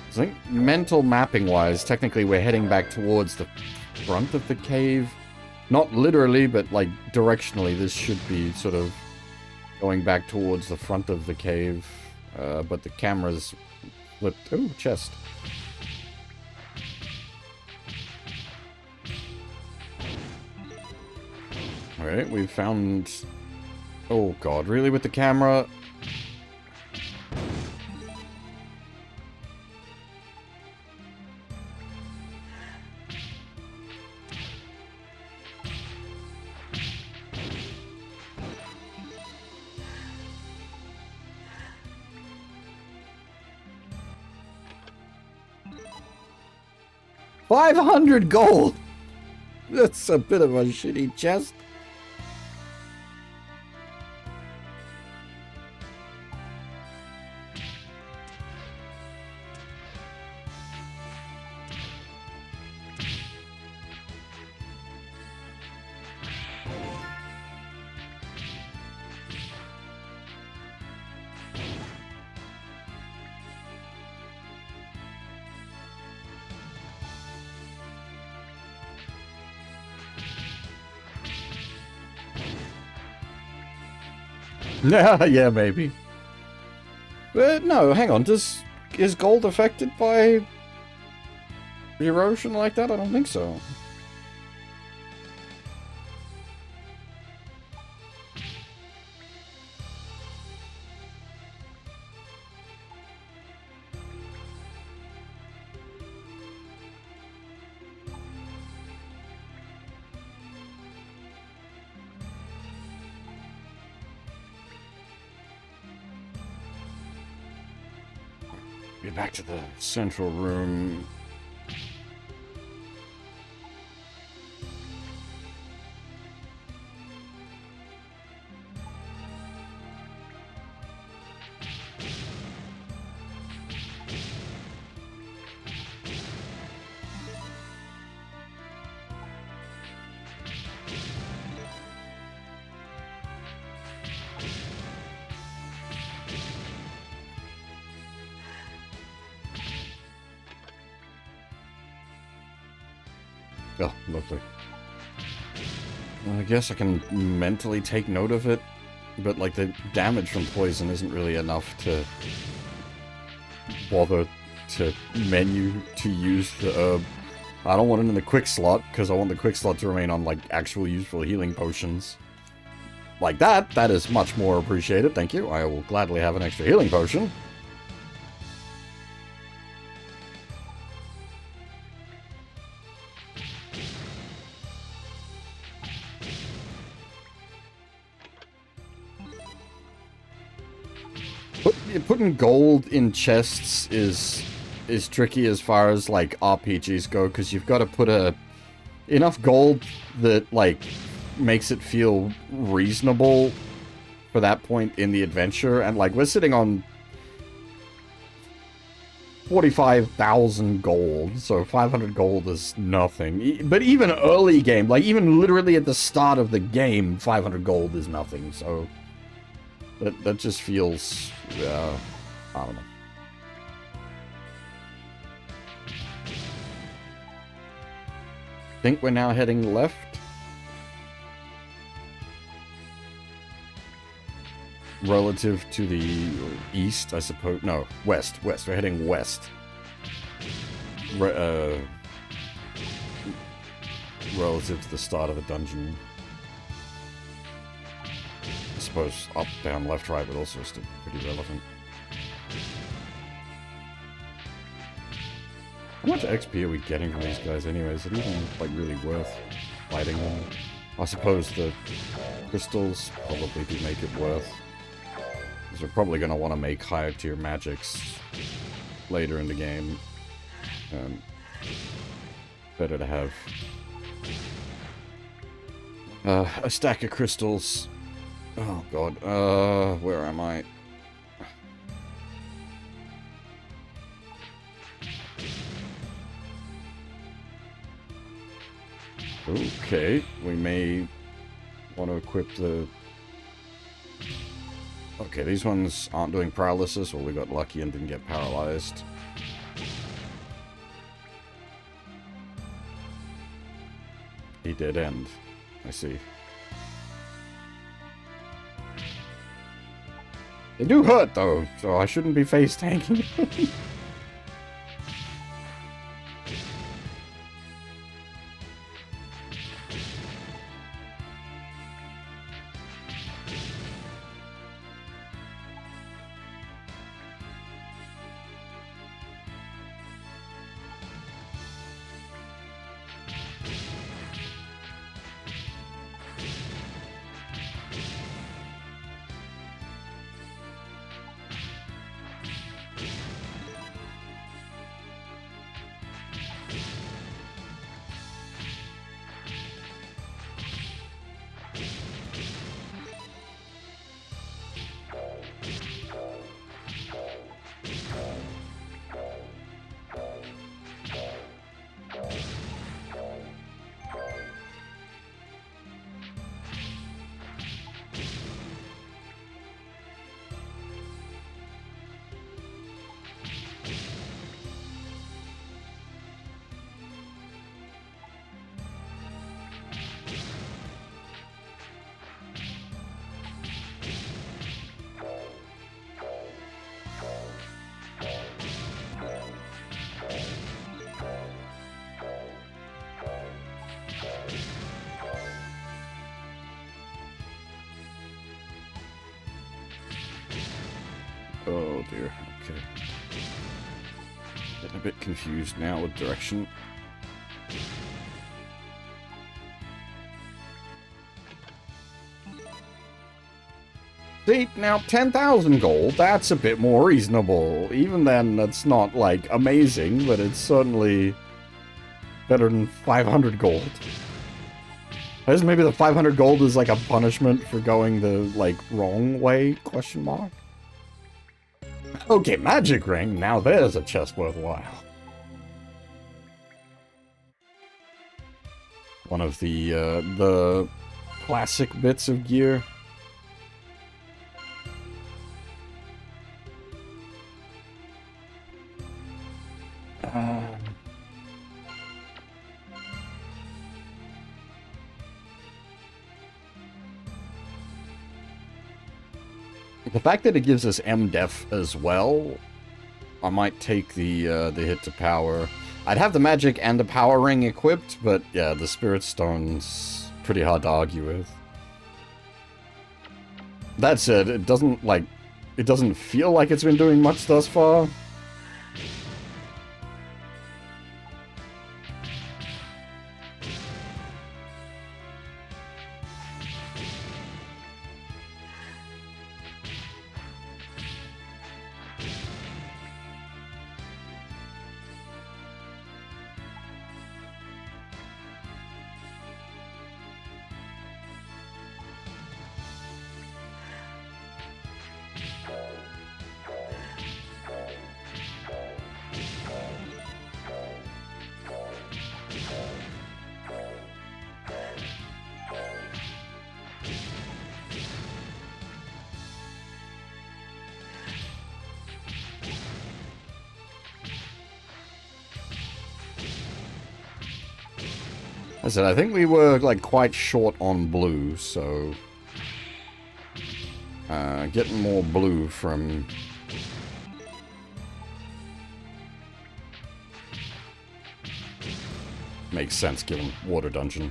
I think mental mapping wise, technically we're heading back towards the front of the cave. Not literally, but like directionally this should be sort of going back towards the front of the cave. But the camera's flipped. Oh, chest. Alright, we've found... Oh god, really with the camera? $500 gold! That's a bit of a shitty chest. Yeah, maybe. But no, hang on. Is gold affected by erosion like that? I don't think so. Get back to the central room. Oh, lovely. Well, I guess I can mentally take note of it, but like the damage from poison isn't really enough to bother to menu to use the herb. I don't want it in the quick slot, because I want the quick slot to remain on like actual useful healing potions. Like that is much more appreciated, thank you. I will gladly have an extra healing potion. Putting gold in chests is tricky as far as like RPGs go, because you've got to put enough gold that like makes it feel reasonable for that point in the adventure, and like we're sitting on 45,000 gold, so 500 gold is nothing. But even early game, like even literally at the start of the game, 500 gold is nothing, so that just feels, I don't know. I think we're now heading left. Relative to the east, I suppose. No, west. We're heading west. Relative to the start of the dungeon. I suppose up, down, left, right would also still be pretty relevant. How much XP are we getting from these guys anyway? Is it even like really worth fighting them? I suppose the crystals probably do make it worth. Because we're probably going to want to make higher tier magics later in the game. Better to have a stack of crystals. Oh god, where am I? Okay, we may want to equip the... Okay, these ones aren't doing paralysis, or we got lucky and didn't get paralyzed. A dead end. I see. They do hurt, though, so I shouldn't be face tanking. Okay. Getting a bit confused now with direction. See, now 10,000 gold, that's a bit more reasonable. Even then, that's not, like, amazing, but it's certainly better than 500 gold. I guess maybe the 500 gold is like a punishment for going the, like, wrong way, question mark? Okay, magic ring, now there's a chest worthwhile. One of the classic bits of gear. The fact that it gives us M-Def as well, I might take the hit to power. I'd have the magic and the power ring equipped, but yeah, the Spirit Stone's pretty hard to argue with. That said, it doesn't feel like it's been doing much thus far. I said, I think we were, like, quite short on blue, so... getting more blue from... makes sense, given Water Dungeon.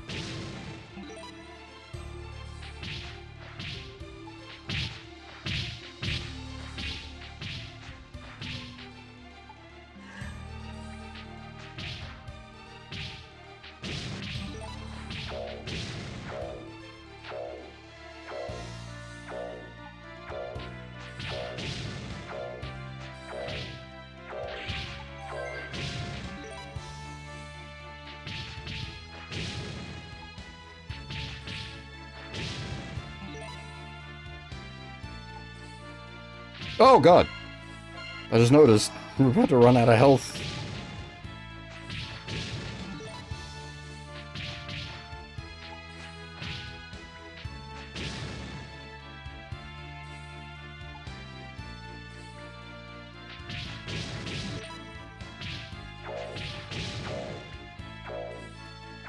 Oh god! I just noticed we're about to run out of health.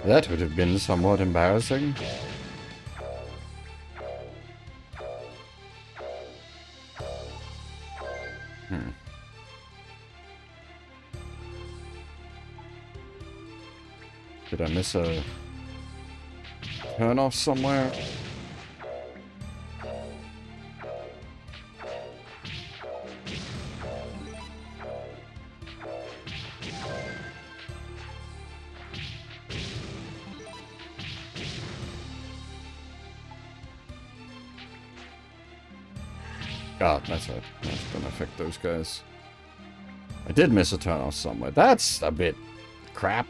That would have been somewhat embarrassing. Did I miss a turn off somewhere? Ah, that's right. That's gonna affect those guys. I did miss a turn off somewhere. That's a bit crap.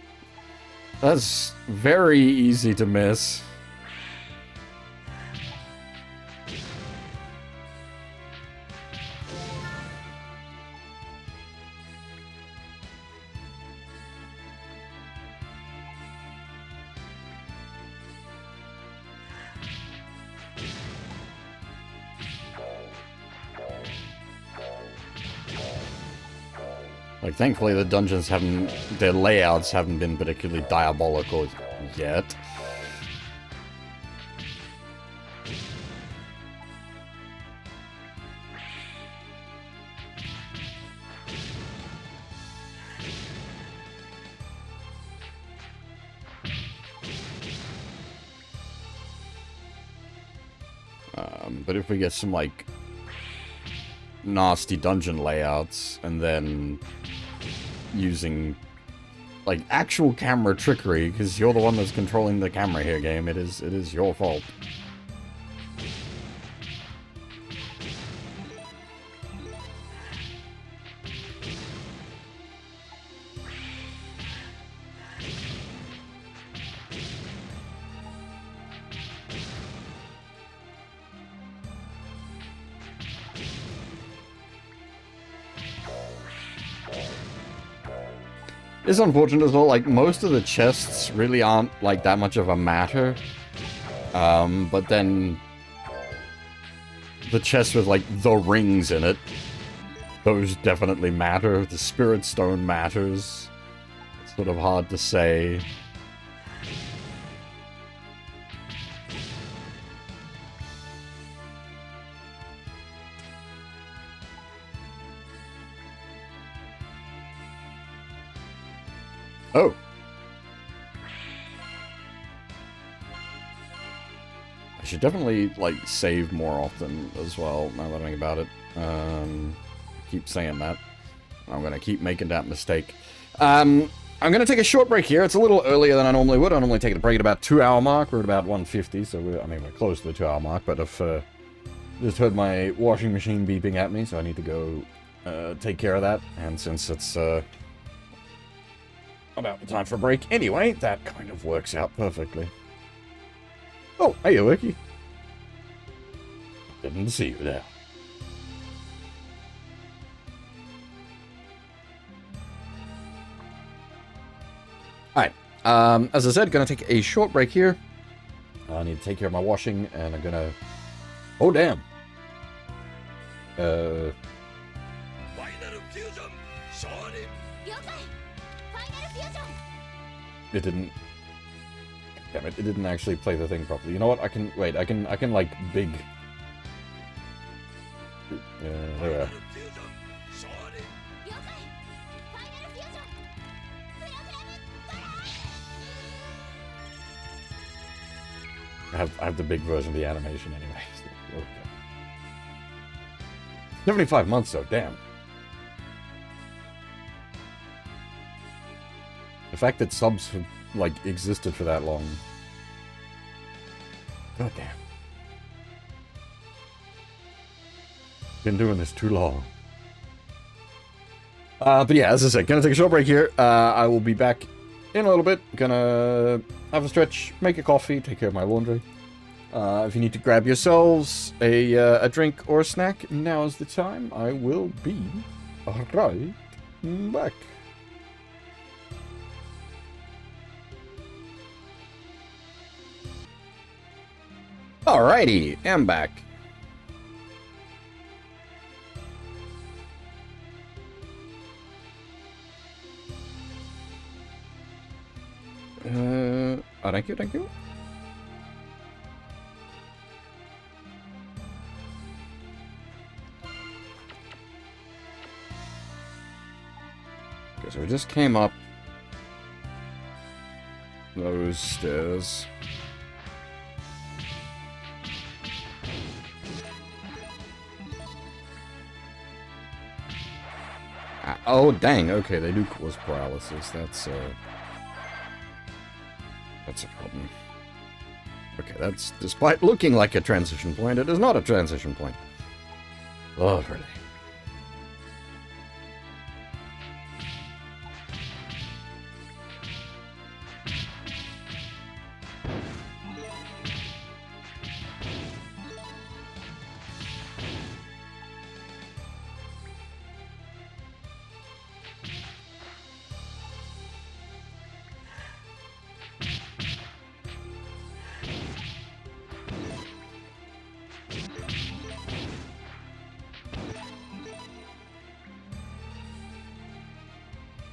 That's very easy to miss. Like, thankfully the dungeons haven't, their layouts haven't been particularly diabolical yet. But if we get some, like, nasty dungeon layouts and then using like actual camera trickery, because you're the one that's controlling the camera here, game. It is your fault. It's unfortunate as well, like, most of the chests really aren't, like, that much of a matter. But then the chests with, like, the rings in it, those definitely matter. The Spirit Stone matters. It's sort of hard to say. Oh. I should definitely, like, save more often as well, now that I think about it. Keep saying that. I'm gonna keep making that mistake. I'm gonna take a short break here. It's a little earlier than I normally would. I normally take a break at about 2-hour mark. We're at about 1:50, so we're close to the 2-hour mark, but I've just heard my washing machine beeping at me, so I need to go take care of that. And since it's about the time for a break anyway, that kind of works out perfectly. Oh, hey, Wiki. Didn't see you there. Alright, as I said, gonna take a short break here. I need to take care of my washing, and I'm gonna... Oh, damn! It didn't... Damn it, it didn't actually play the thing properly. You know what, I can... Wait, I can like, big... there we are. I have the big version of the animation anyway. So, okay. 75 months though, damn. The fact that subs have, like, existed for that long. God damn. Been doing this too long. But yeah, as I said, gonna take a short break here. I will be back in a little bit. Gonna have a stretch, make a coffee, take care of my laundry. If you need to grab yourselves a drink or a snack, now's the time. I will be right back. Alrighty, I'm back. Oh, thank you, thank you. Okay, so we just came up those stairs. Oh, dang, okay, they do cause paralysis. That's a problem. Okay, that's, despite looking like a transition point, it is not a transition point. Oh, really?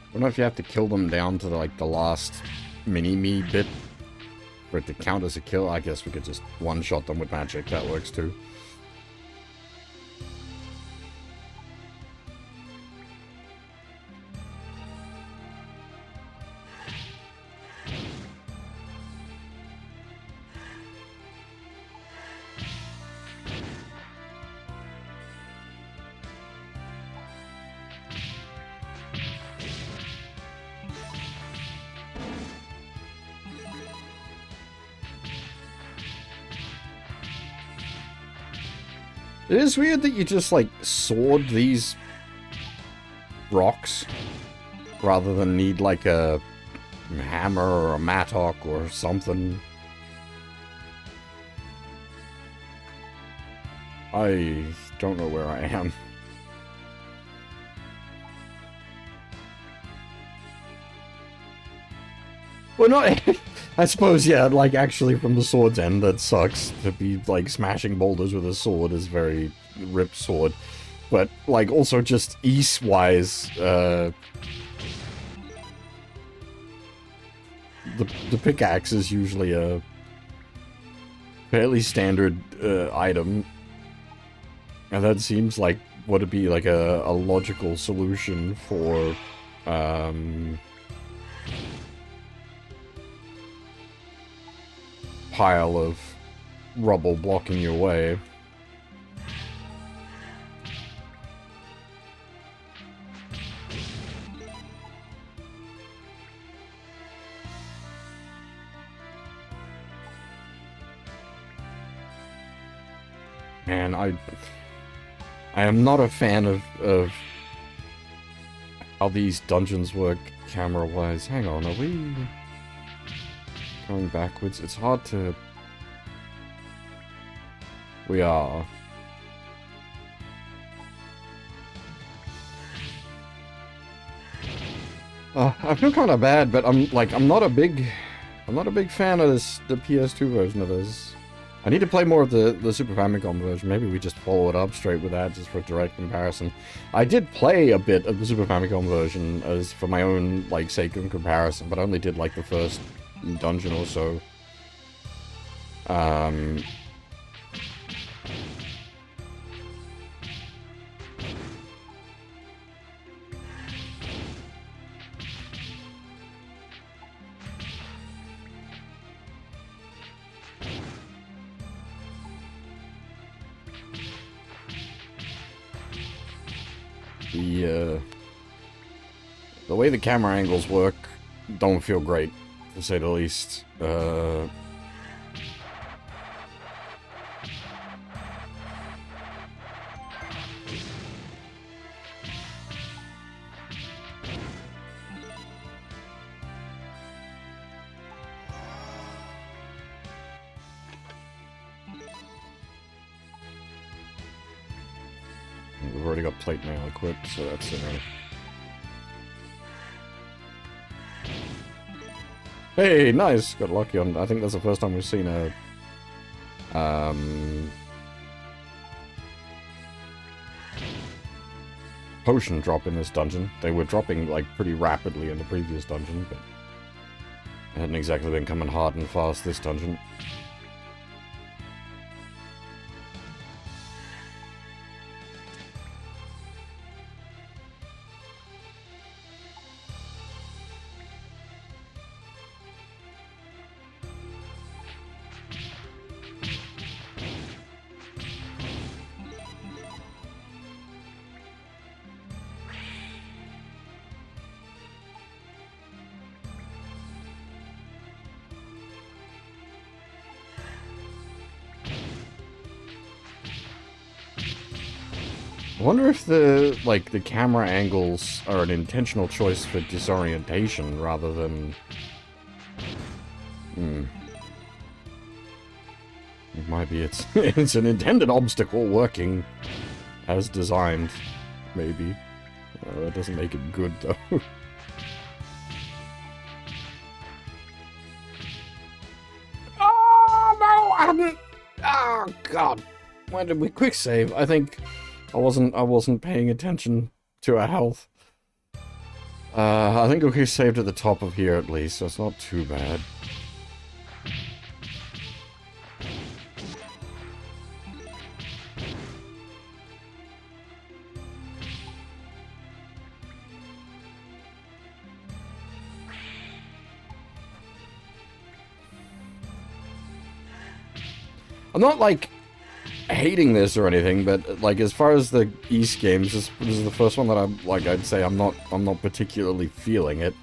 I don't know if you have to kill them down to like the last mini-me bit for it to count as a kill. I guess we could just one-shot them with magic. That works too. It is weird that you just, like, sword these rocks rather than need, like, a hammer or a mattock or something. I don't know where I am. Well, not... I suppose, yeah, like, actually from the sword's end, that sucks. To be, like, smashing boulders with a sword is very ripped sword. But, like, also just east-wise, the pickaxe is usually a fairly standard item. And that seems like would be like a logical solution for pile of rubble blocking your way. And I am not a fan of how these dungeons work camera-wise. Hang on, are we going backwards? It's hard to... We are. I feel kind of bad, but I'm not a big fan of the PS2 version of this. I need to play more of the Super Famicom version. Maybe we just follow it up straight with that, just for direct comparison. I did play a bit of the Super Famicom version as for my own, like, sake of comparison, but I only did, like, the first dungeon or so. The way the camera angles work don't feel great, to say the least. We've already got plate mail equipped, so that's Hey, nice! Got lucky on... I think that's the first time we've seen a... potion drop in this dungeon. They were dropping, like, pretty rapidly in the previous dungeon, but... They hadn't exactly been coming hard and fast this dungeon. I wonder if the camera angles are an intentional choice for disorientation rather than... It might be it's an intended obstacle working as designed, maybe. That doesn't make it good, though. Oh, no! I haven't... Oh, God. When did we quick save? I think... I wasn't paying attention to our health. I think we saved at the top of here at least, so it's not too bad. I'm not, like, hating this or anything, but, like, as far as the East games, this is the first one that I'm, like, I'd say I'm not particularly feeling it.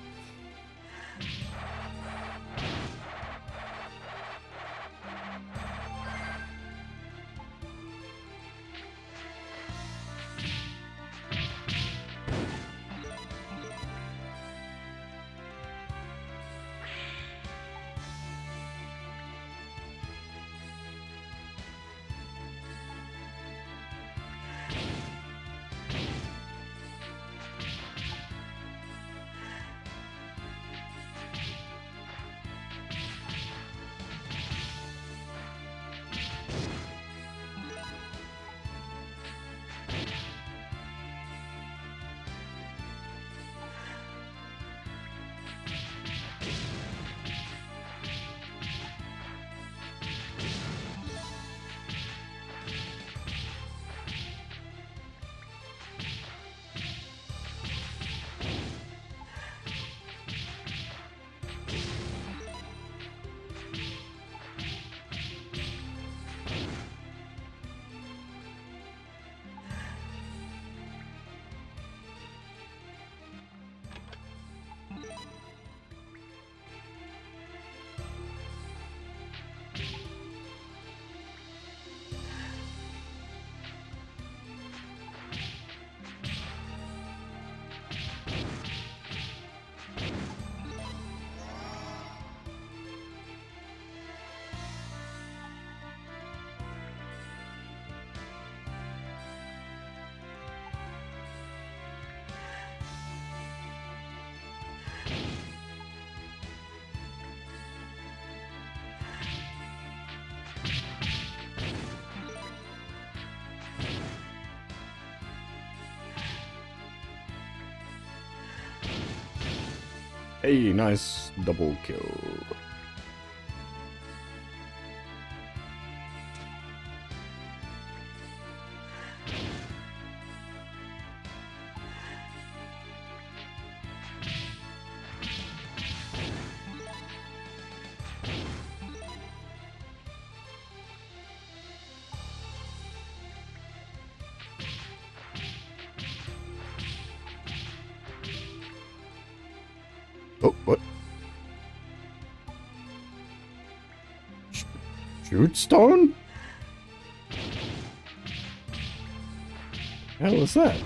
Hey, nice double kill. Oh, what? Shoot stone? Hell is that?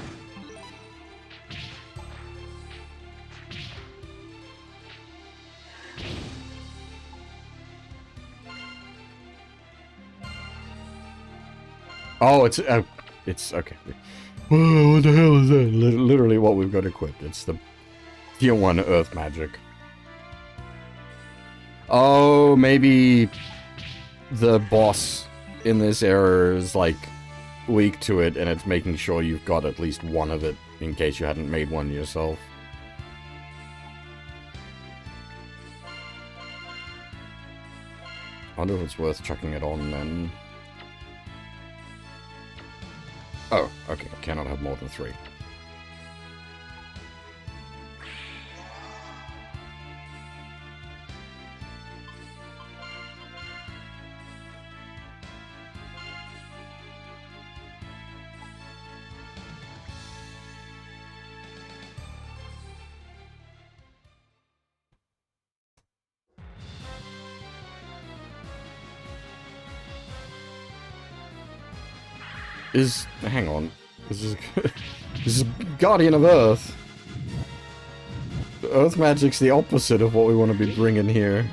Oh, it's okay. Whoa, what the hell is that? Literally what we've got equipped. It's the Tier 1 Earth Magic. Oh, maybe the boss in this area is, like, weak to it, and it's making sure you've got at least one of it, in case you hadn't made one yourself. I wonder if it's worth chucking it on, then. Oh, okay, I cannot have more than 3. Hang on. This is Guardian of Earth. The Earth Magic's the opposite of what we want to be bringing here.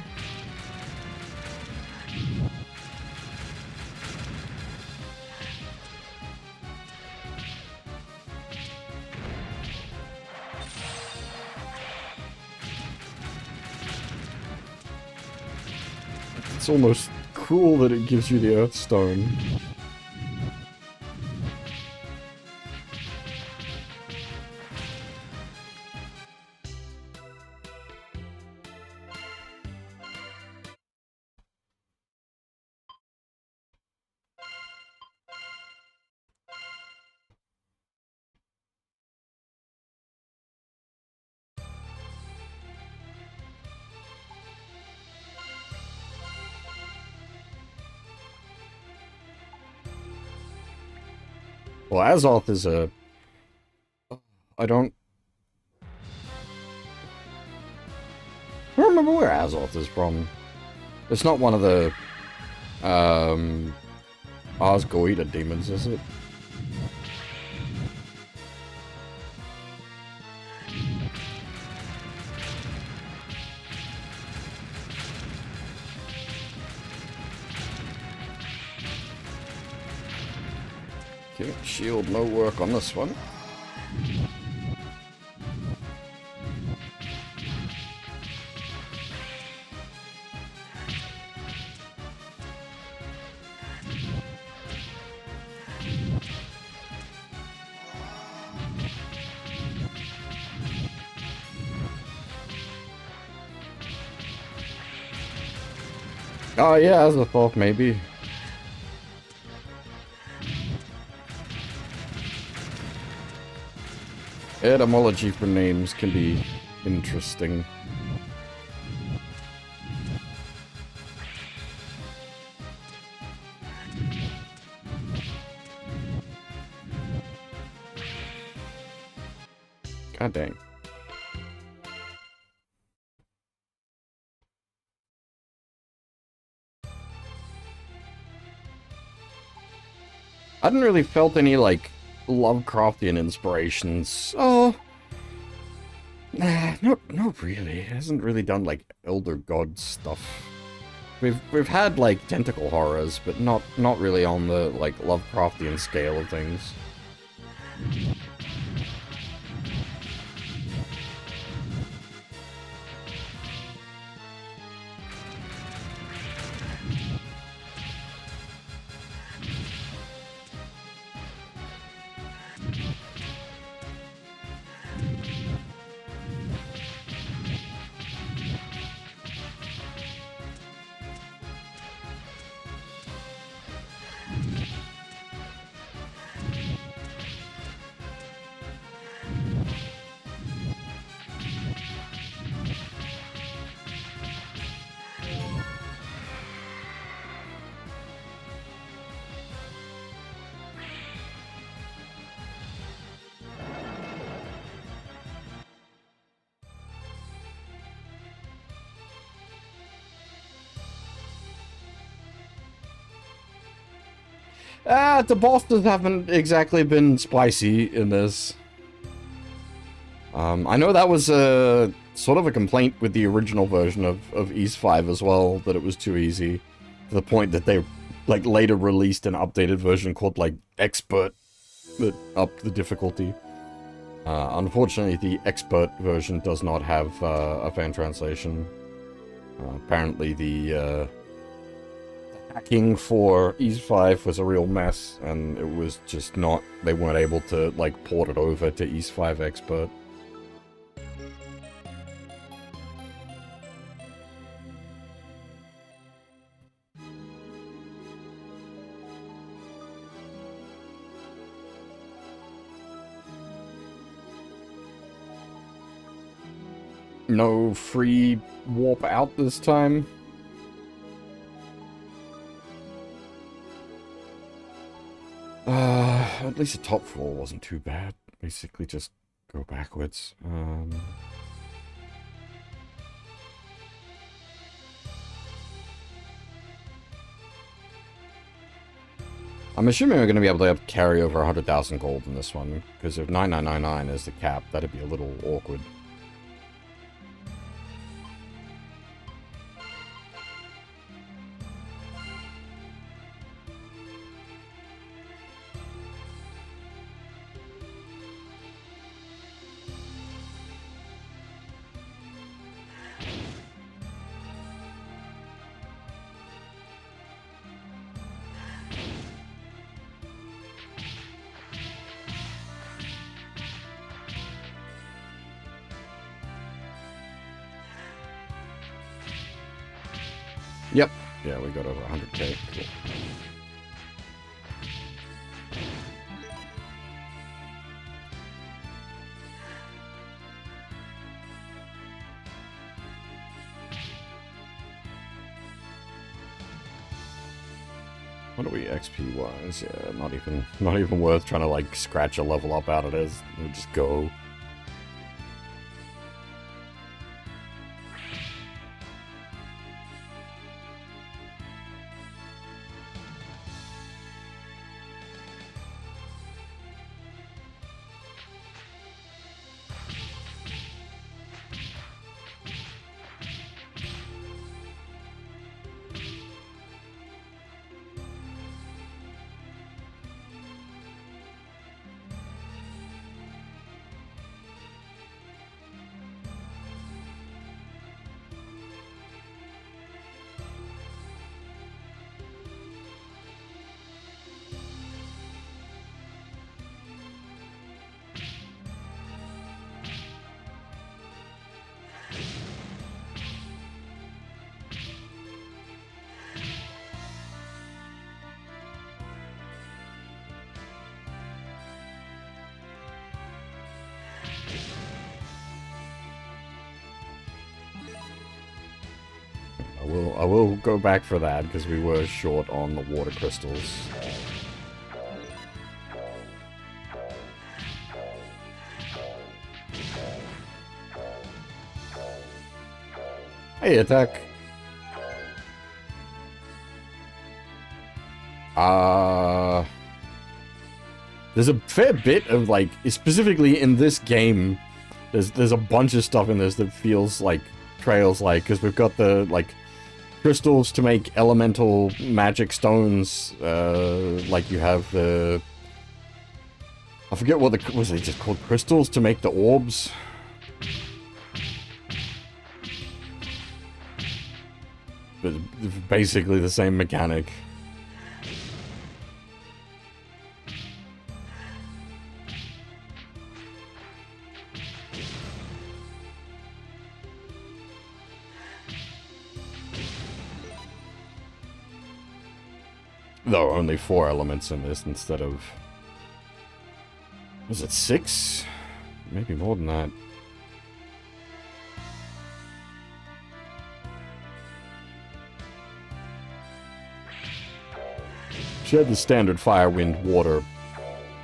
It's almost cruel that it gives you the Earth Stone. Well, Azoth is a... I don't remember where Azoth is from. It's not one of the... Osgoida demons, is it? Okay, shield, no work on this one. Oh yeah, as a thought, maybe. Etymology for names can be interesting. God dang. I hadn't really felt any, like, Lovecraftian inspirations. Oh, nah, not really. It hasn't really done, like, Elder God stuff. We've had, like, tentacle horrors, but not really on the, like, Lovecraftian scale of things. The bosses haven't exactly been spicy in this. I know that was a sort of a complaint with the original version of Ys 5 as well, that it was too easy, to the point that they, like, later released an updated version called, like, Expert, that upped the difficulty. Unfortunately, the Expert version does not have a fan translation. Apparently the hacking for Ys 5 was a real mess, and it was just not, they weren't able to, like, port it over to Ys 5 Expert. No free warp out this time. At least the top floor wasn't too bad. Basically just go backwards. I'm assuming we're going to be able to carry over 100,000 gold in this one, because if 9999 is the cap, that'd be a little awkward. Yep. Yeah, we got over 100k. Cool. What are we XP wise? Yeah, not even worth trying to, like, scratch a level up out of this. We just go. I will go back for that, because we were short on the water crystals. Hey, attack! there's a fair bit of, like, specifically in this game, there's a bunch of stuff in this that feels like Trails-like, because we've got the, like, crystals to make elemental magic stones, like you have the... I forget what was it just called? Crystals to make the orbs? But basically the same mechanic. Though only 4 elements in this instead of... Was it 6? Maybe more than that. She had the standard fire, wind, water,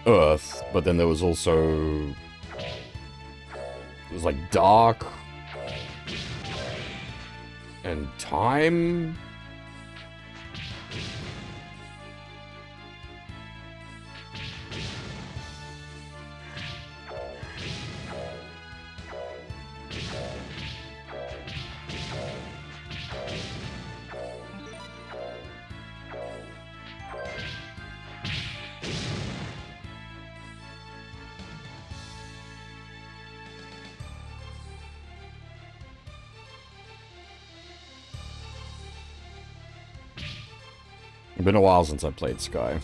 earth, but then there was also... It was like dark... and time... It's been a while since I played Sky.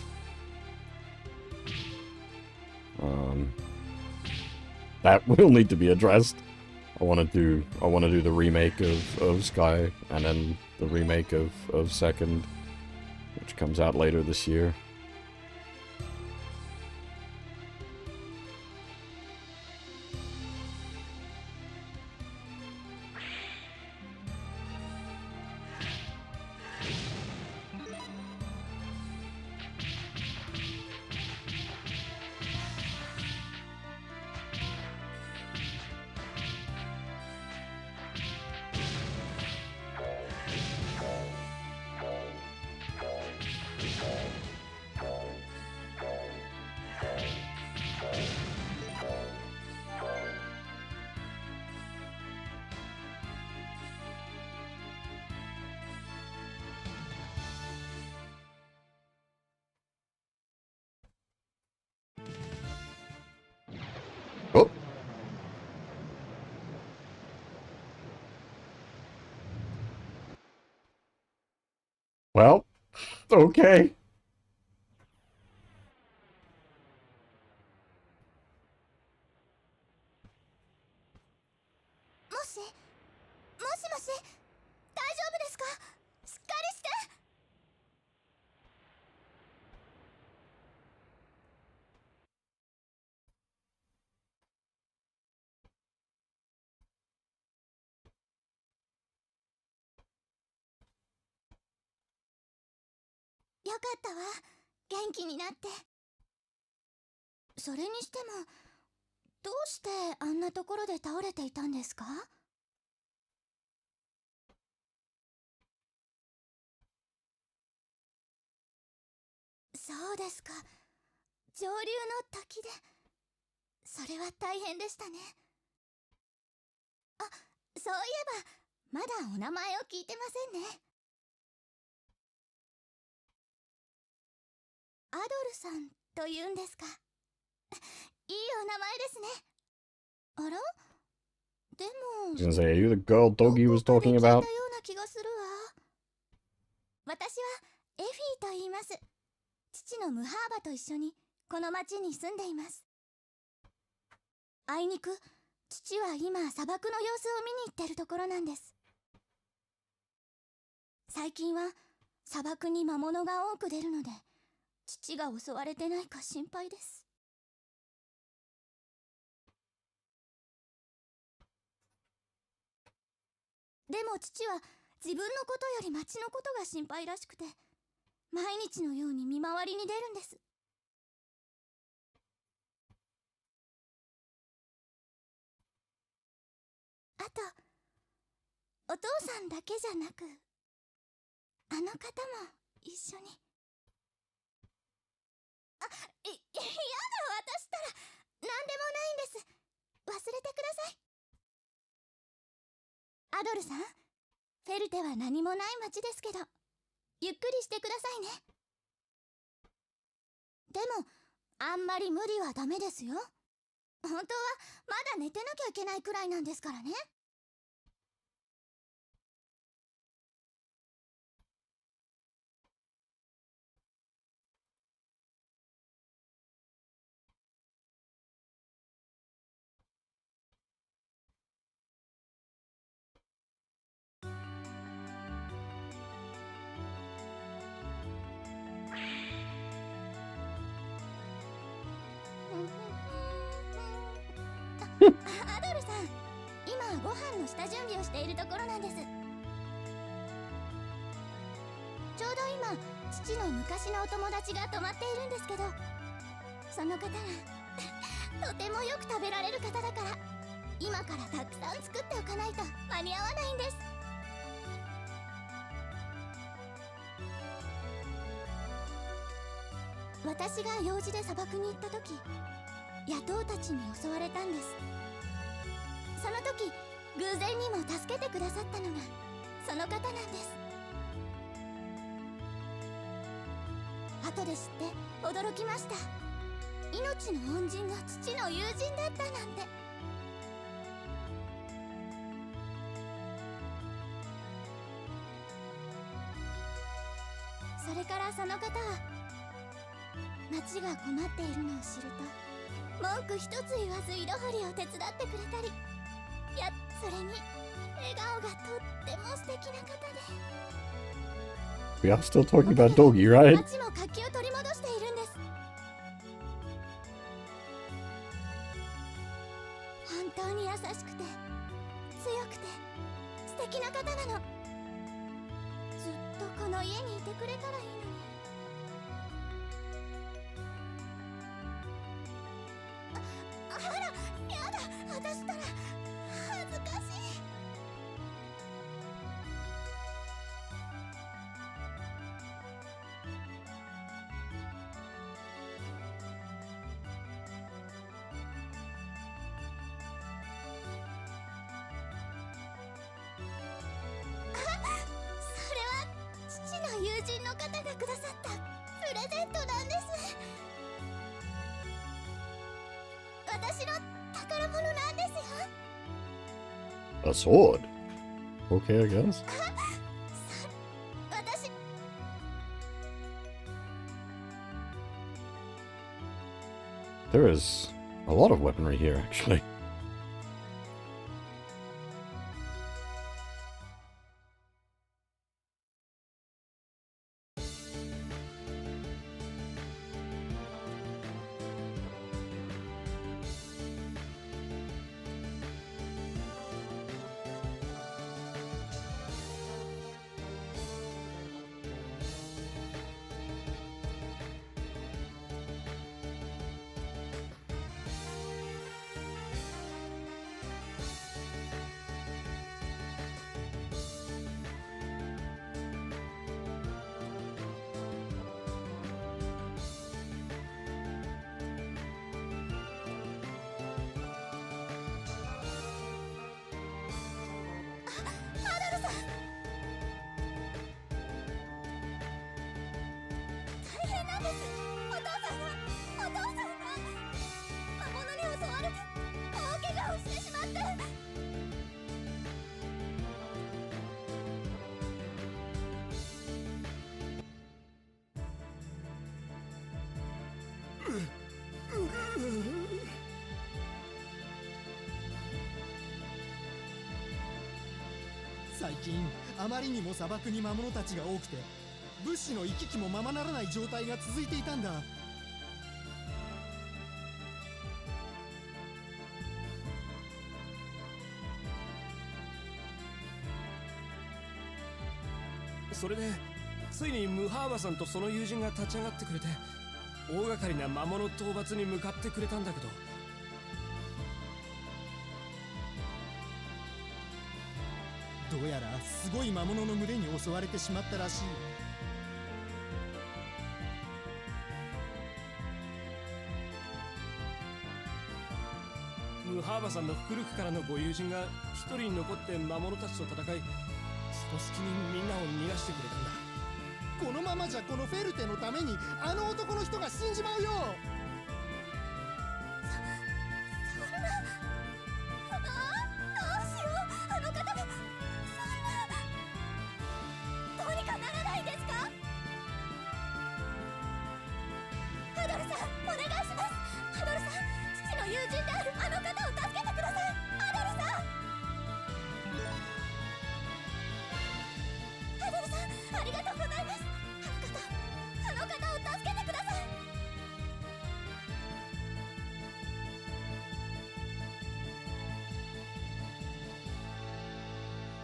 That will need to be addressed. I want to do the remake of Sky, and then the remake of Second, which comes out later this year. Oh. Well, okay. もしもしもし、大丈夫ですか？しっかりして。よかったわ、元気になって。それにしても、どうしてあんなところで倒れていたんですか？そうですか。上流の滝で。それは大変でしたね。あ、そういえば、まだお名前を聞いてませんね。アドルさんというんですか。いいお名前ですね。あら？でも、 I was gonna say, are you the girl Doggy was talking どこか about? で聞いたような気がするわ。私はエフィーと言います。父のムハーバと一緒にこの町に住んでいます。あいにく父は今砂漠の様子を見に行ってるところなんです。最近は砂漠に魔物が多く出るので、父が襲われてないか心配です。でも父は自分のことより町のことが心配らしくて、毎日のように見回りに出るんです。あと、お父さんだけじゃなく、あの方も一緒に。やだ、私ったら何でもないんです。忘れてください。アドルさん、フェルテは何もない町ですけど、ゆっくりしてくださいね。でもあんまり無理はダメですよ。本当はまだ寝てなきゃいけないくらいなんですからね。アドルさん、今ご飯の下準備をしているところなんです。ちょうど今、父の昔のお友達が泊まっているんですけど、その方がとてもよく食べられる方だから、今からたくさん作っておかないと間に合わないんです。私が用事で砂漠に行った時、野党たちに襲われたんです。その時偶然にも助けてくださったのがその方なんです。後で知って驚きました。命の恩人が父の友人だったなんて。それからその方は町が困っているのを知ると、文句一つ言わず井戸掘りを手伝ってくれたり、それに笑顔がとっても素敵な方で。 We are still talking about doggy, right? 町も活気を取り戻しているんです。本当に優しくて強くて素敵な方なの。ずっとこの家にいてくれたらいいのに。あら、やだ、私ったら恥ずかしい。それは父の友人の方がくださったプレゼントなんです。私の宝物なんですよ。 A sword? Okay, I guess. 私、There is a lot of weaponry here, actually.大変なんです。お父さんが魔物に襲われて大怪我をしてしまって。最近あまりにも砂漠に魔物たちが多くて、物資の行き来もままならない状態が続いていたんだ。それでついにムハーバさんとその友人が立ち上がってくれて、大掛かりな魔物討伐に向かってくれたんだけど、どうやらすごい魔物の群れに襲われてしまったらしい。ハーバさんの古くからのご友人が一人に残って魔物たちと戦い、その隙にみんなを逃がしてくれたんだ。このままじゃこのフェルテのためにあの男の人が死んじまうよ。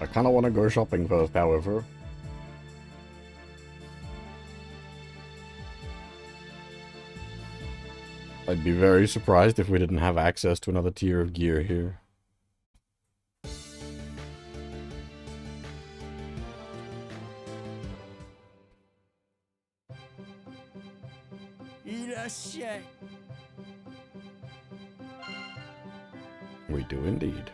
I kind of want to go shopping first, however. I'd be very surprised if we didn't have access to another tier of gear here. We do indeed.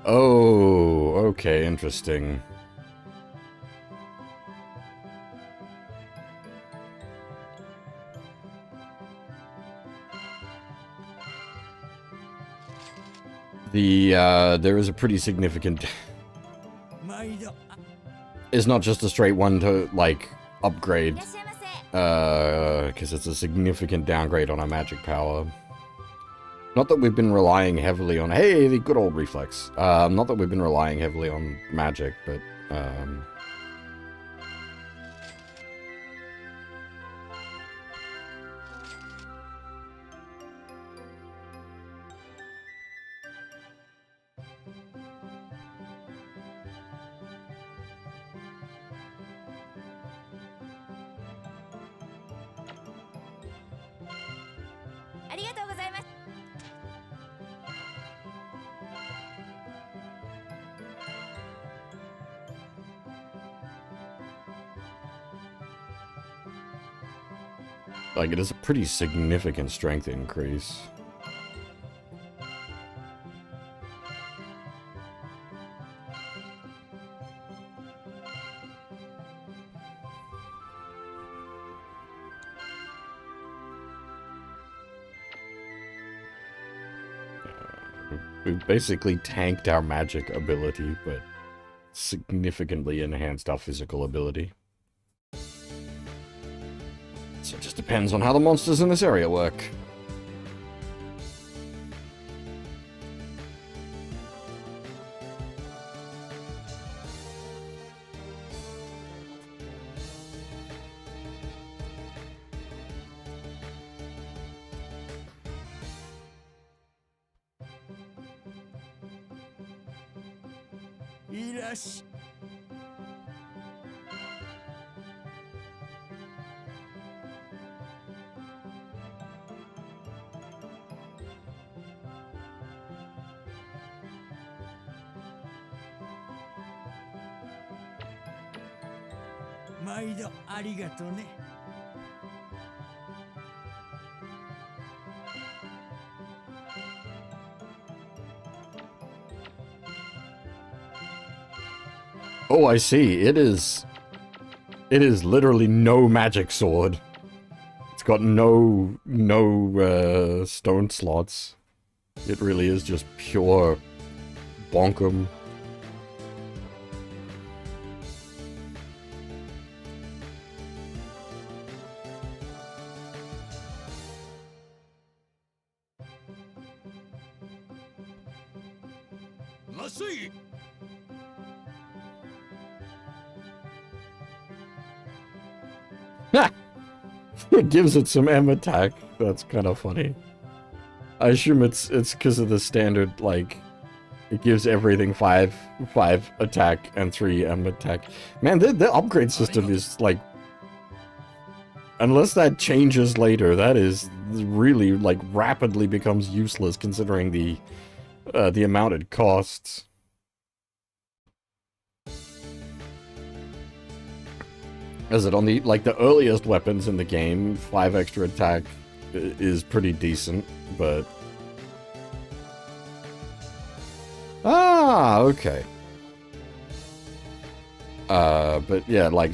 Oh, okay, interesting. There is a pretty significant... It's not just a straight one to, like, upgrade. Because it's a significant downgrade on our magic power. Not that we've been relying heavily on... Hey, the good old reflex. Not that we've been relying heavily on magic, but... Like, it is a pretty significant strength increase. We've basically tanked our magic ability, but significantly enhanced our physical ability. So it just depends on how the monsters in this area work. Oh, I see. It is literally no magic sword. It's got no stone slots. It really is just pure bonkum. It gives it some M attack. That's kind of funny. I assume it's because of the standard, like, it gives everything 5 attack and 3 M attack. Man, the upgrade system is, like, unless that changes later, that is really, like, rapidly becomes useless considering the amount it costs. Is it on the, like, the earliest weapons in the game, 5 extra attack is pretty decent, but... Ah, okay. But yeah, like,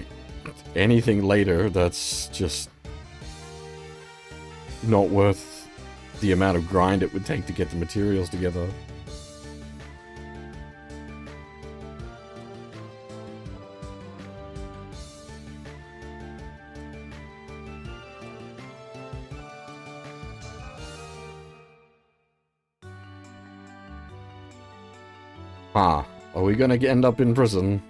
anything later, that's just not worth the amount of grind it would take to get the materials together. Huh. Are we gonna end up in prison?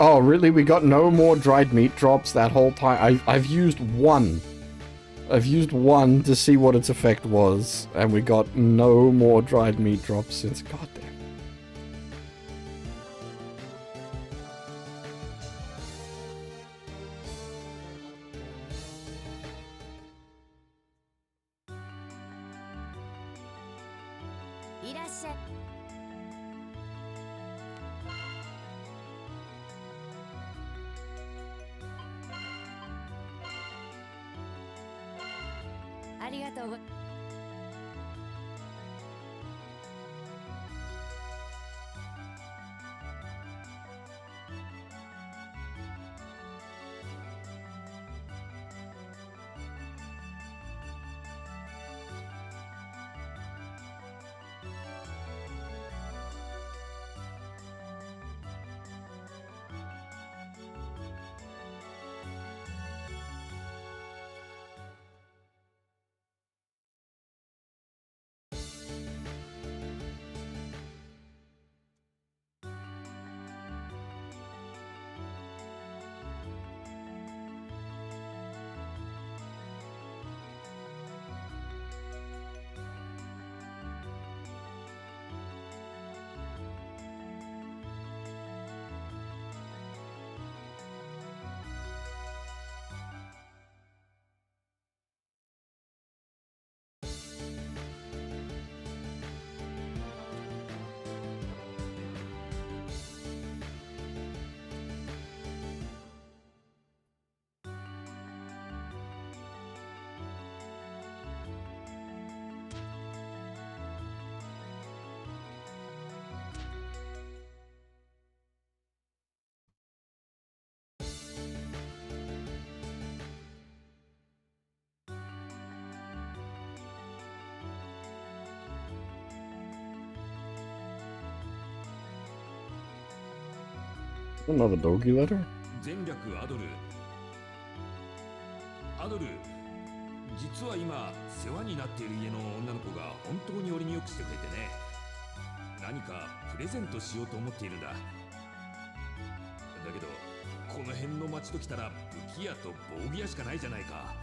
Oh, really? We got no more dried meat drops that whole time? I've used one. I've used one to see what its effect was, and we got no more dried meat drops since. Goddamn. Another doggy letter? 全略アドル。アドル、実は今世話になっている家の女の子が本当に俺によくしてくれてね。何かプレゼントしようと思っているんだ。だけどこの辺の町と来たら武器屋と防具屋しかないじゃないか。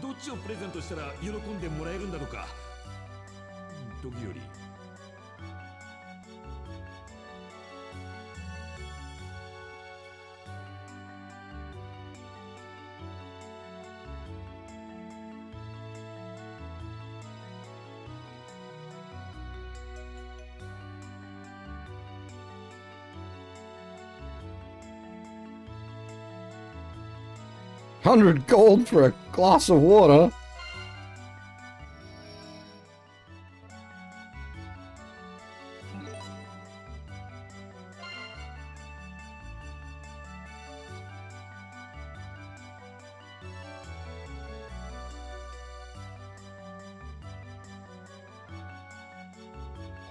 どっちをプレゼントしたら喜んでもらえるんだろうか。時より。100 gold for a glass of water?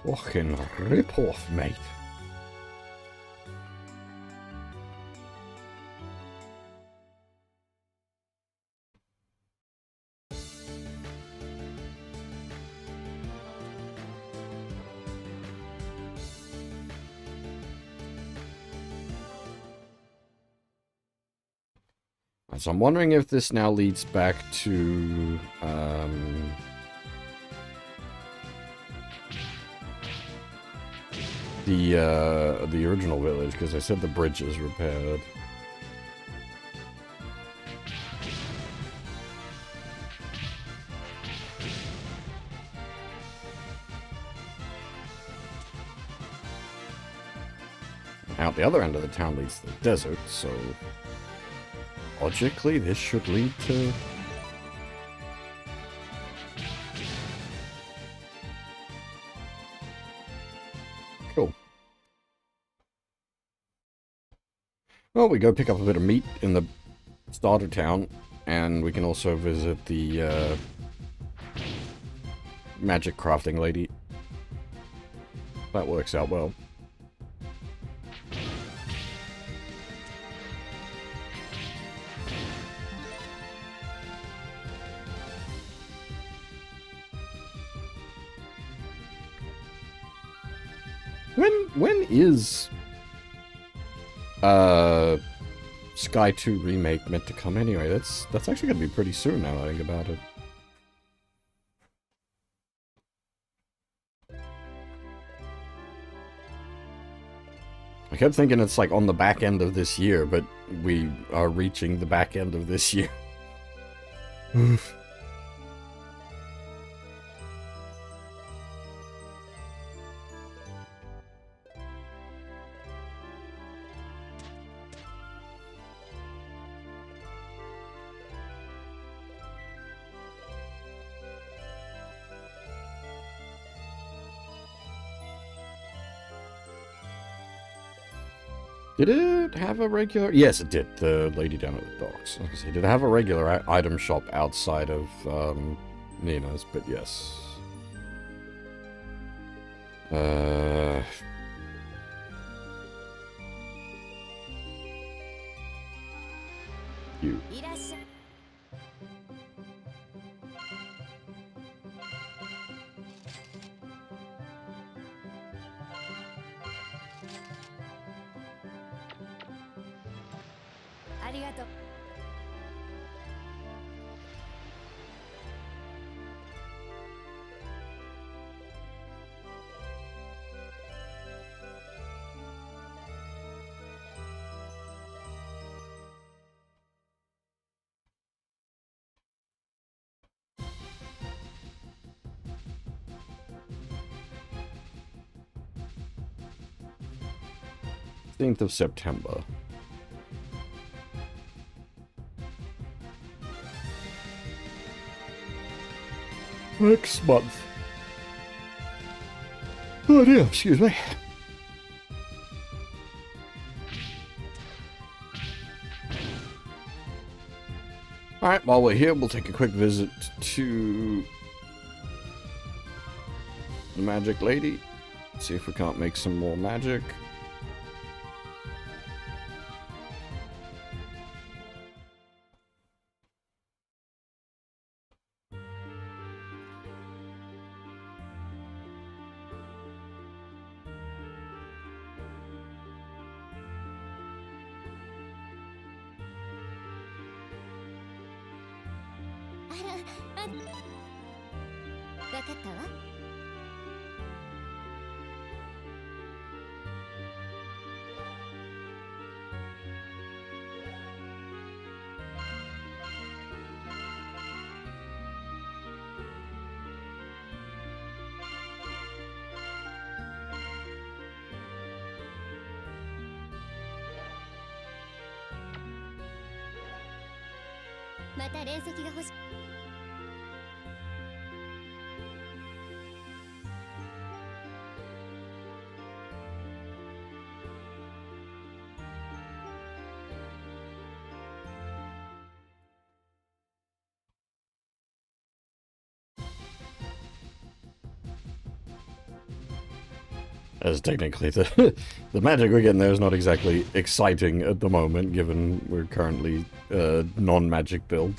Fucking rip-off, mate. So I'm wondering if this now leads back to, the original village, because I said the bridge is repaired. Out the other end of the town leads to the desert, so logically this should lead to... Cool. Well, we go pick up a bit of meat in the starter town, and we can also visit the magic crafting lady. That works out well. When is Sky 2 remake meant to come anyway? That's actually gonna be pretty soon now that I think about it. I kept thinking it's like on the back end of this year, but we are reaching the back end of this year. Did it have a regular... Yes, it did. The lady down at the docks. Like I said, did it have a regular item shop outside of Nina's? But yes. You. いらっしゃい。ありがとう。16th of September. Next month. Oh dear, excuse me. Alright, while we're here, we'll take a quick visit to the magic lady. See if we can't make some more magic.また連席が欲しい。As technically the the magic we're getting there is not exactly exciting at the moment, given we're currently non-magic build.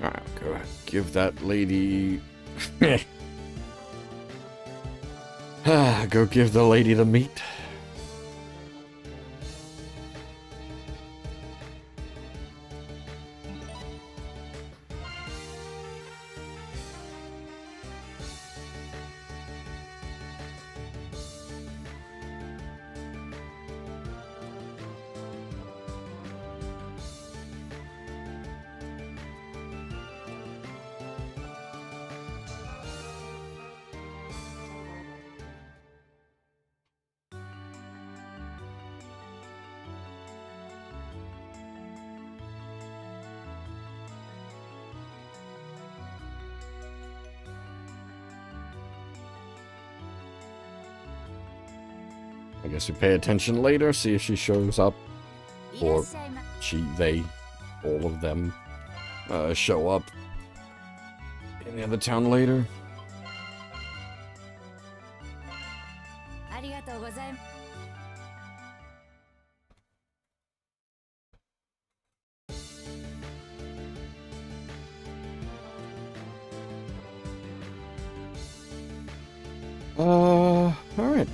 Alright, go ahead. Give that lady... Go give the lady the meat. I guess we pay attention later, see if she shows up, or they, all of them, show up in the other town later. Alright.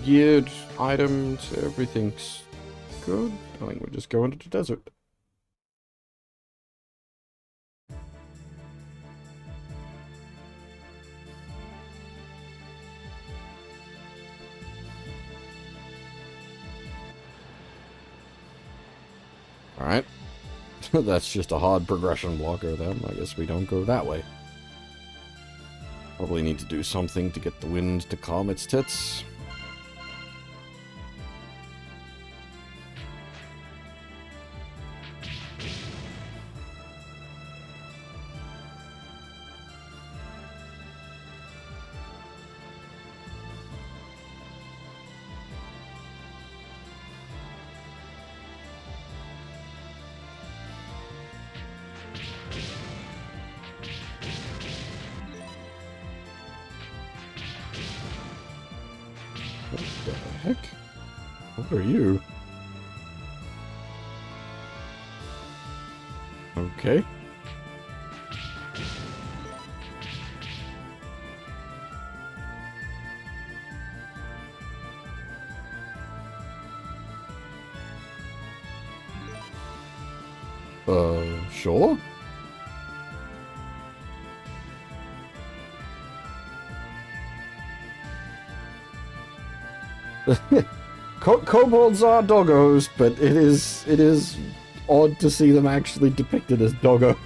Geared, items, everything's good. I think we'll just go into the desert. Alright. That's just a hard progression blocker then. I guess we don't go that way. Probably need to do something to get the wind to calm its tits. What the heck? What are you? Okay. Sure? Kobolds are doggos, but it is odd to see them actually depicted as doggos.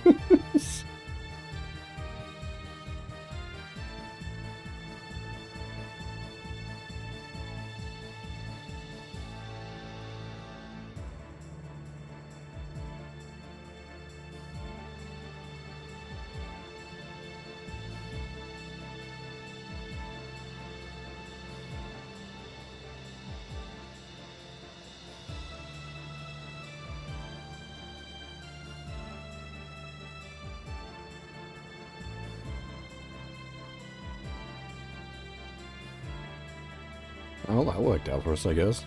Well, that worked out for us, I guess.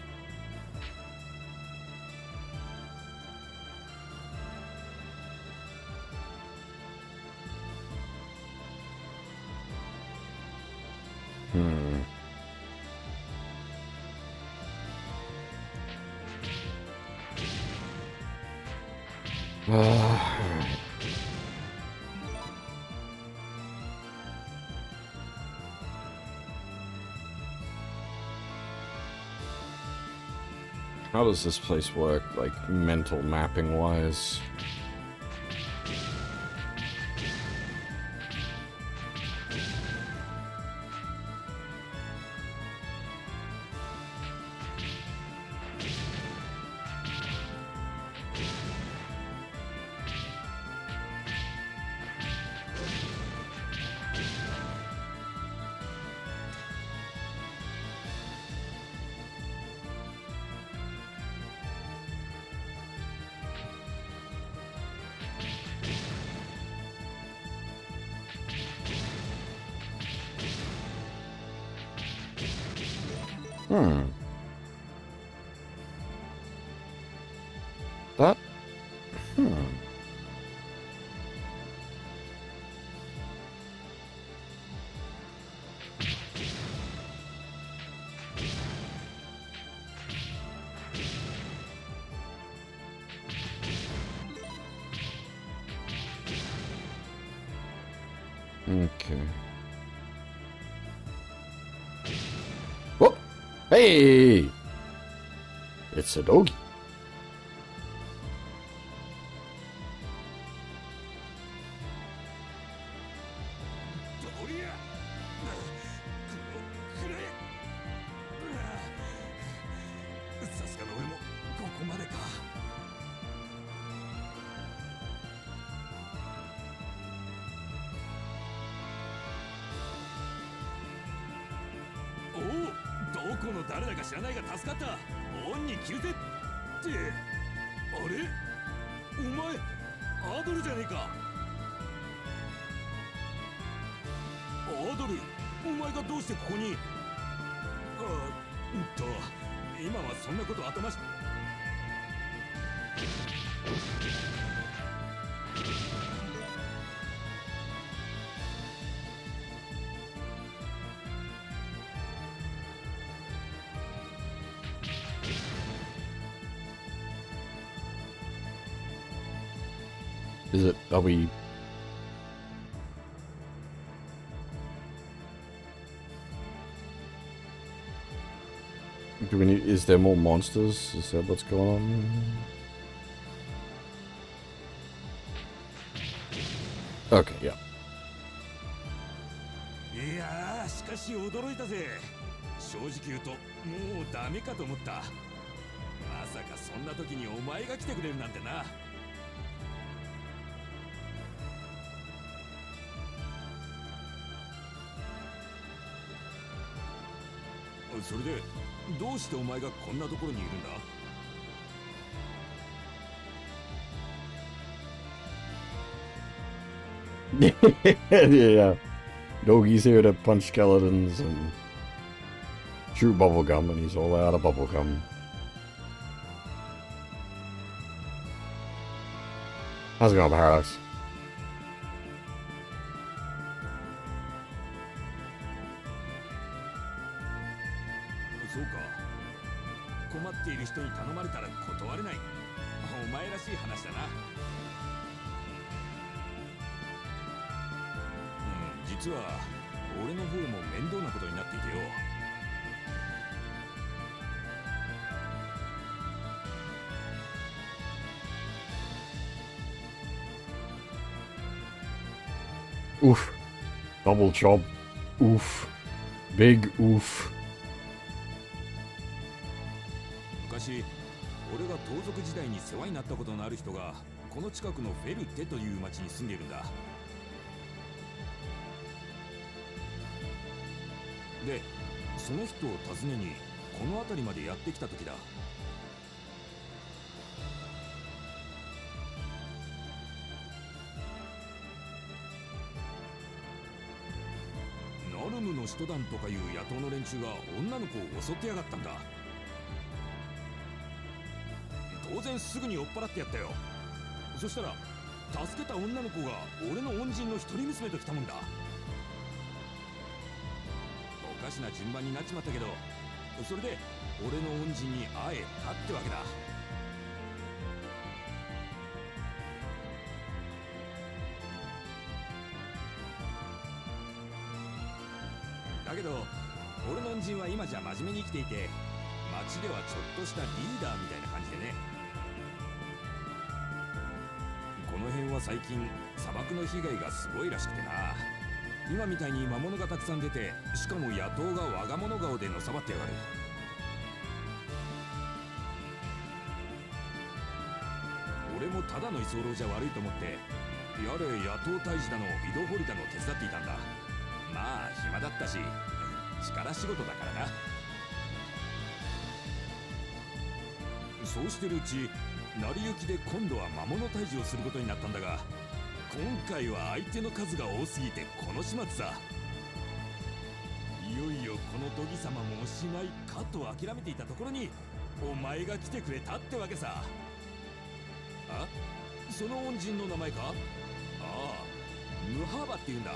Alright. How does this place work, like, mental mapping-wise? That? Okay. Whoop! Hey! It's a doggy.どこの誰だか知らないが助かった。恩に着るぜって。あれ？お前アドルじゃねえか。アドル、お前がどうしてここに？今はそんなこと頭し。Is it, are we... Do we need, is there more monsters? Is that what's going on? Okay, yeah. いやー、しかし驚いたぜ。正直言うと、もうダメかと思った。まさかそんな時にお前が来てくれるなんてな。それでどうしてお前がこんなところにいるんだ？ Yeah. Doggy's here to punch skeletons and shoot bubblegum, and he's all out of bubblegum. How's it going, Paradox? そうか。困っている人に頼まれたら断れない。お前らしい話だな。実は俺の方も面倒なことになっていてよ。Oof. Double job. Oof. Big oof. 昔、俺が盗賊時代に世話になったことのある人がこの近くのフェルテという町に住んでいるんだ。で、その人を訪ねにこの辺りまでやってきた時だ。ノルムの使徒団とかいう野党の連中が女の子を襲ってやがったんだ。当然すぐに追っ払ってやったよ。そしたら助けた女の子が俺の恩人の一人娘と来たもんだ。おかしな順番になっちまったけど、それで俺の恩人に会えたってわけだ。だけど俺の恩人は今じゃ真面目に生きていて、町ではちょっとしたリーダーみたいな感じでね。この辺は最近砂漠の被害がすごいらしくてな。今みたいに魔物がたくさん出て、しかも野党が我が物顔でのさばってやがる。俺もただの居候じゃ悪いと思って、やれ野党退治だの井戸掘りだの手伝っていたんだ。まあ暇だったし力仕事だからな。そうしてるうち成り行きで今度は魔物退治をすることになったんだが、今回は相手の数が多すぎてこの始末さ。いよいよこのドギ様もおしまいかと諦めていたところにお前が来てくれたってわけさ。あ、その恩人の名前か。ああ、ムハーバって言うんだ。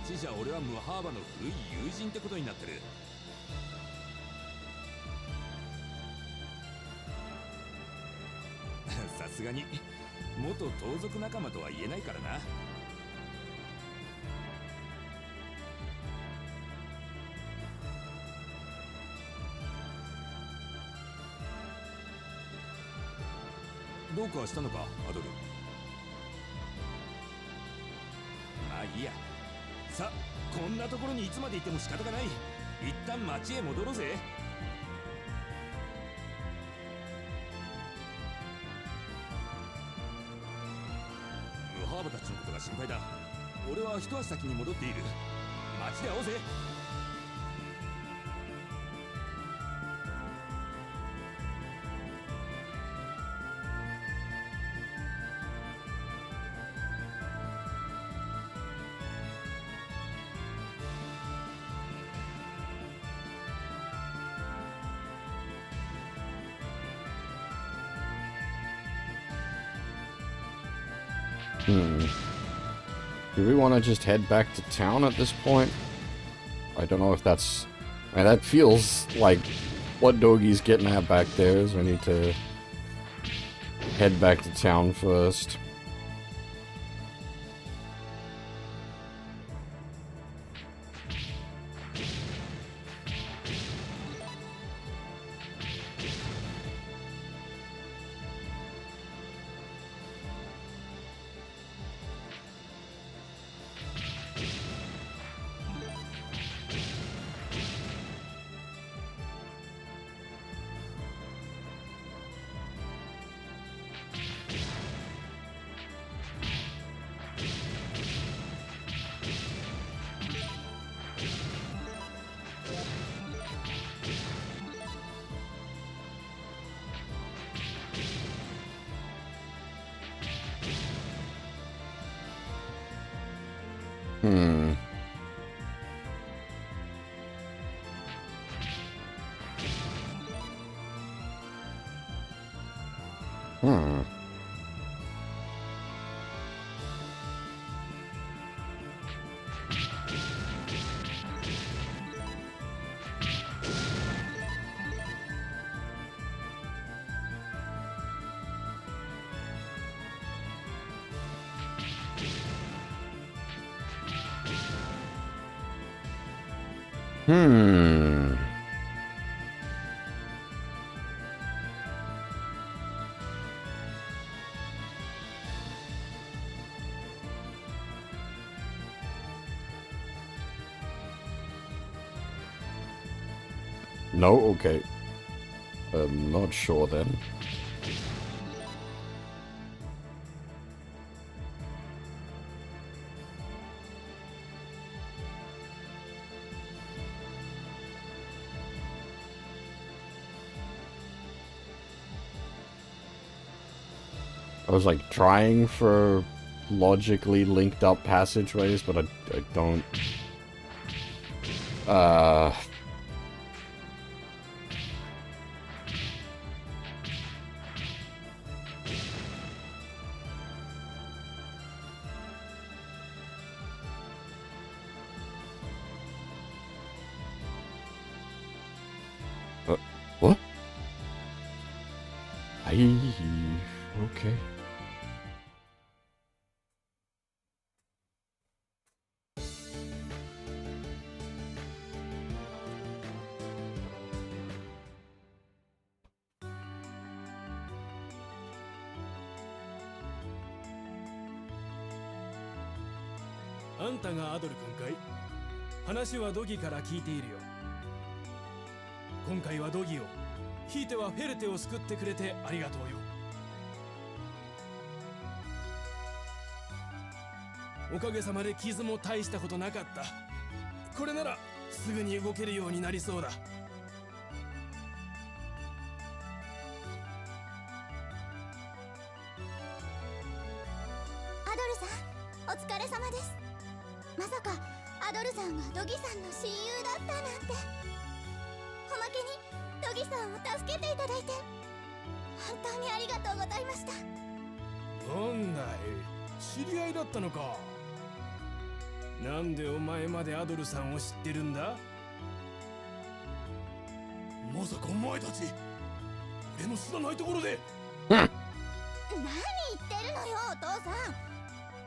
町じゃ俺はムハーバの古い友人ってことになってる。さすがに元盗賊仲間とは言えないからな。どうかしたのかアドル。まあいいや。さあこんなところにいつまでいても仕方がない。一旦町へ戻ろうぜ。ムハーバたちのことが心配だ。俺は一足先に戻っている。町で会おうぜ。Do we want to just head back to town at this point? I don't know if that's... that feels like what Dogi's getting at back there is we need to head back to town first. No? Okay. I'm not sure then. I was like trying for logically linked up passageways, but I don't... What? Okay. あんたがアドル君かい？話はドギから聞いているよ。今回はドギを、ひいてはフェルテを救ってくれてありがとうよ。おかげさまで傷も大したことなかった。これならすぐに動けるようになりそうだ。アドルさん、お疲れ様です。まさかアドルさんがドギさんの親友だったなんて。おまけにドギさんを助けていただいて本当にありがとうございました。なんだい、知り合いだったのか。なんでお前までアドルさんを知ってるんだ？まさかお前たち俺の知らないところで。何言ってるのよお父さん。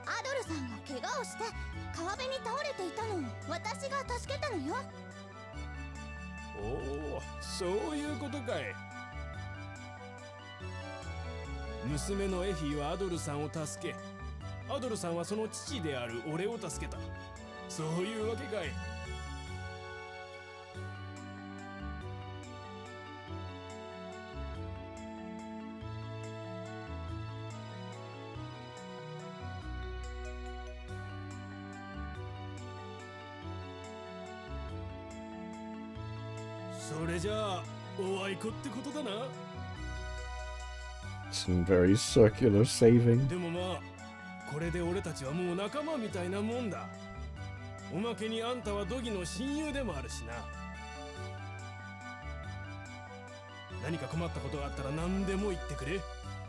アドルさんが怪我をして川辺に倒れていたのを私が助けたのよ。おお、そういうことかい。娘のエフィはアドルさんを助け、アドルさんはその父である俺を助けた。そういうわけかい。それじゃあおあいこってことだな。Some very circular saving. でもまあこれで俺たちはもう仲間みたいなもんだ。おまけにあんたはドギの親友でもあるしな。何か困ったことがあったら何でも言ってくれ。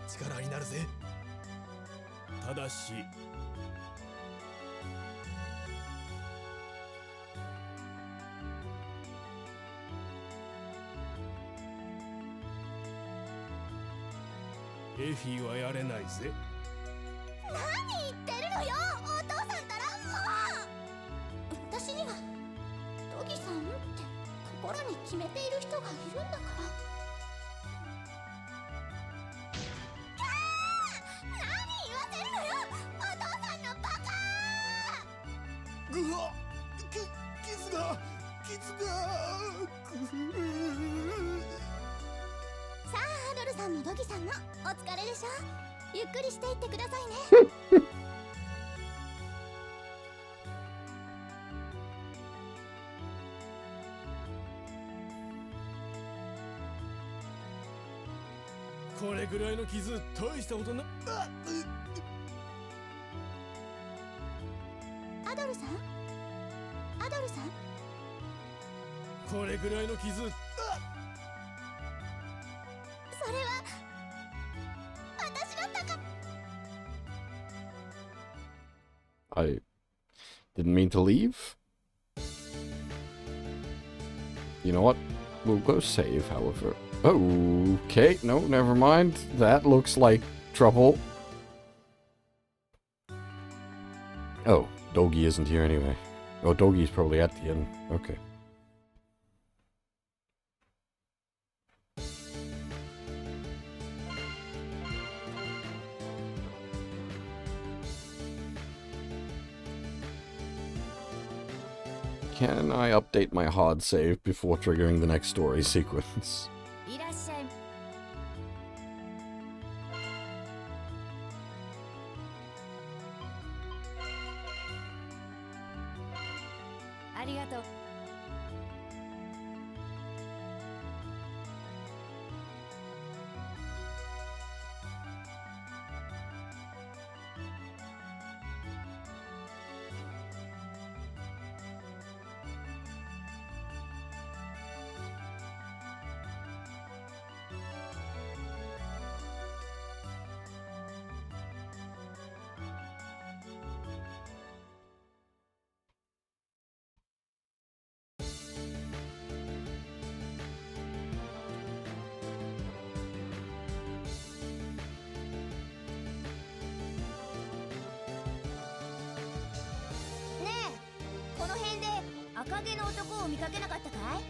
力になるぜ。ただしエフィはやれないぜ。何言ってるのよお父さんたら。もう私にはドギさんって心に決めている人がいるんだから。何言わせるのよお父さんのバカ。ぐわっ、傷がさあアドルさんもドギさんもお疲れでしょ。ゆっくりしていってくださいね。これぐらいの傷大したことな。アドルさん、アドルさん、これぐらいの傷。それは私だったか。 I didn't mean to leave. You know what? We'll go save, however. Okay, no, never mind. That looks like trouble. Oh, Dogi isn't here anyway. Oh, Dogi's probably at the end. Okay. Can I update my hard save before triggering the next story sequence? いらっしゃい。ありがとう。赤毛の男を見かけなかったかい？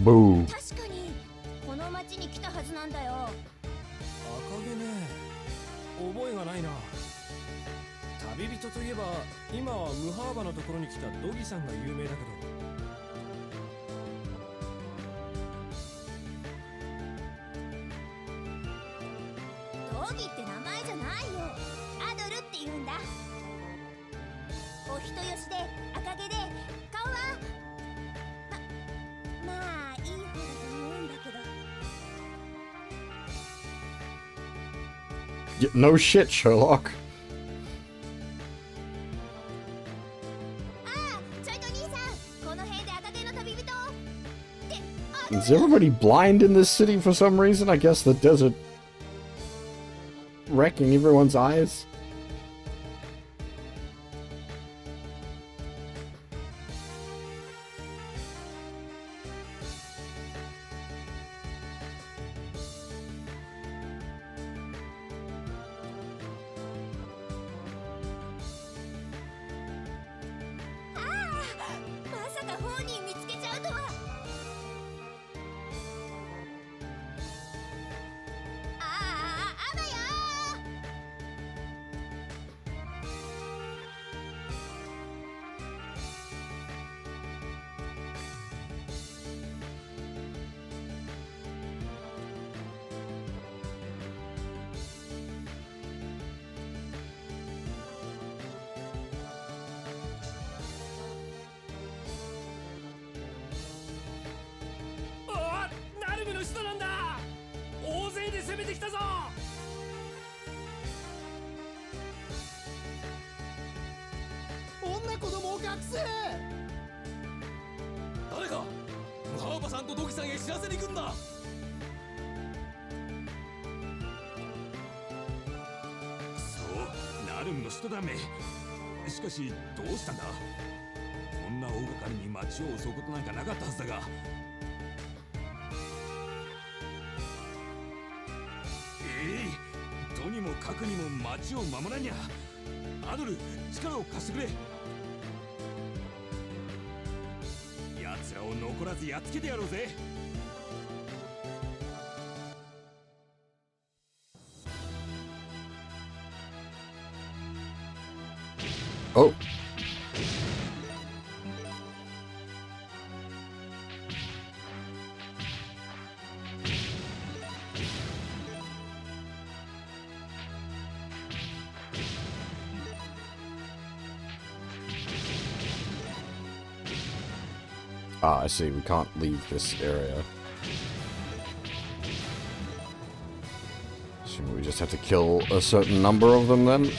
Boo. 確かにこの町に来たはずなんだよ。赤毛ね、覚えがないな。旅人といえば今はムハーバのところに来たドギさんが有名だけど。ドギって名前じゃないよ。アドルって言うんだ。お人よしで赤毛で顔はまあいい方だと思うんだけど。No shit, Sherlock. ああ、ちょいと兄さん、この辺で赤毛の旅人って。 Is everybody blind in this city for some reason? I guess the desert wrecking everyone's eyes.女子供を隠せ。誰かムハーバさんとドギさんへ知らせに行くんだ。そうナルムの人だめ。しかしどうしたんだ。こんな大掛かりに町を襲うことなんかなかったはずだが。とにもかくにも町を守らにゃ。アドル、力を貸してくれ。奴らを残らずやっつけてやろうぜ。Oh. Ah, I see. We can't leave this area. So we just have to kill a certain number of them then?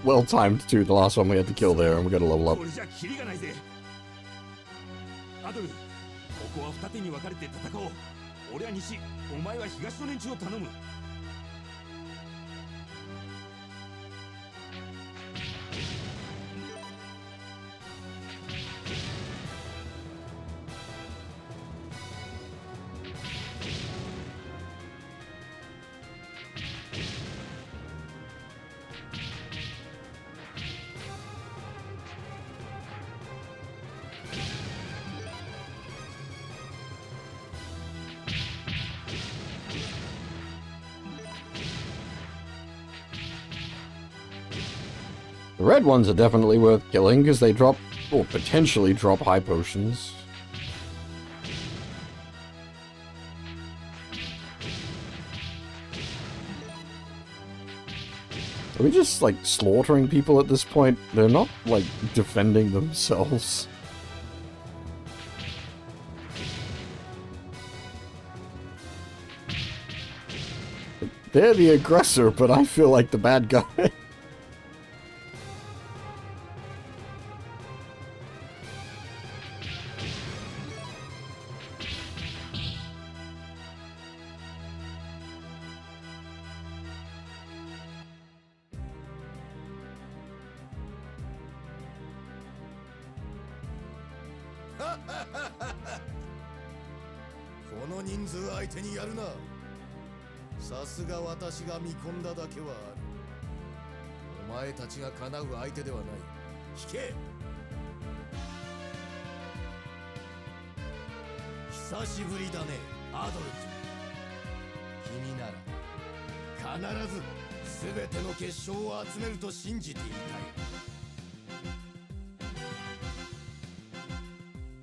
Well timed too, the last one we had to kill there, and we gotta level up. アドル、ここは二手に分かれて戦おう。俺は西、お前は東の連中を頼む。The red ones are definitely worth killing because they drop, or potentially drop, high potions. Are we just, like, slaughtering people at this point? They're not, like, defending themselves. They're the aggressor, but I feel like the bad guy. さすが私が見込んだだけはある。お前たちが叶う相手ではない。引け。久しぶりだね、アドル君。君なら必ず全ての結晶を集めると信じていた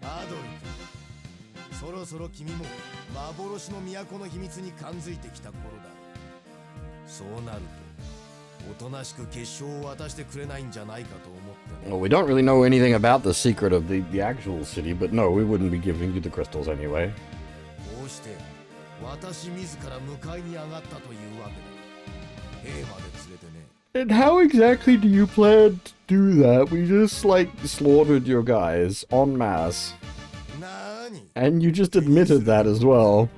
よ。アドル君、そろそろ君も幻の都の秘密に感づいてきた頃だ。そうなるとおとなしく結晶を渡してくれないんじゃないかと思ってね。Well, we don't really know anything about the secret of the actual city, but no, we wouldn't be giving you the crystals anyway. こうして私自ら迎えに上がったというわけだ。兵まで連れてね。And how exactly do you plan to do that? We just, like, slaughtered your guys en masse. なーに And you just admitted that as well.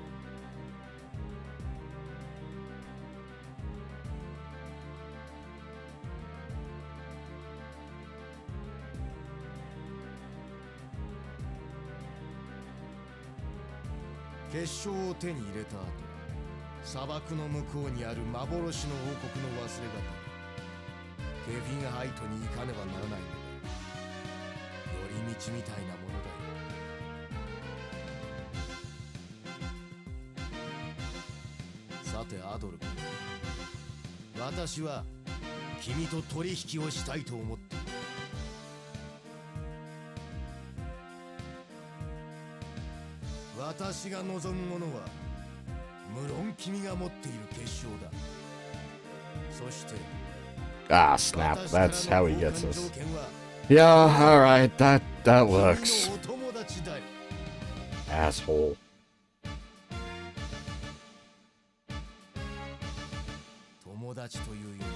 結晶を手に入れた後、砂漠の向こうにある幻の王国の忘れ方、ケフィンハイトに行かねばならないのだ。寄り道みたいなものだよ。さてアドル君、私は君と取引をしたいと思っている。私が望むものは無論君が持っている結晶だ。そして Ah, snap. That's how he gets us. Yeah, alright, that works. Asshole. 友達というよりは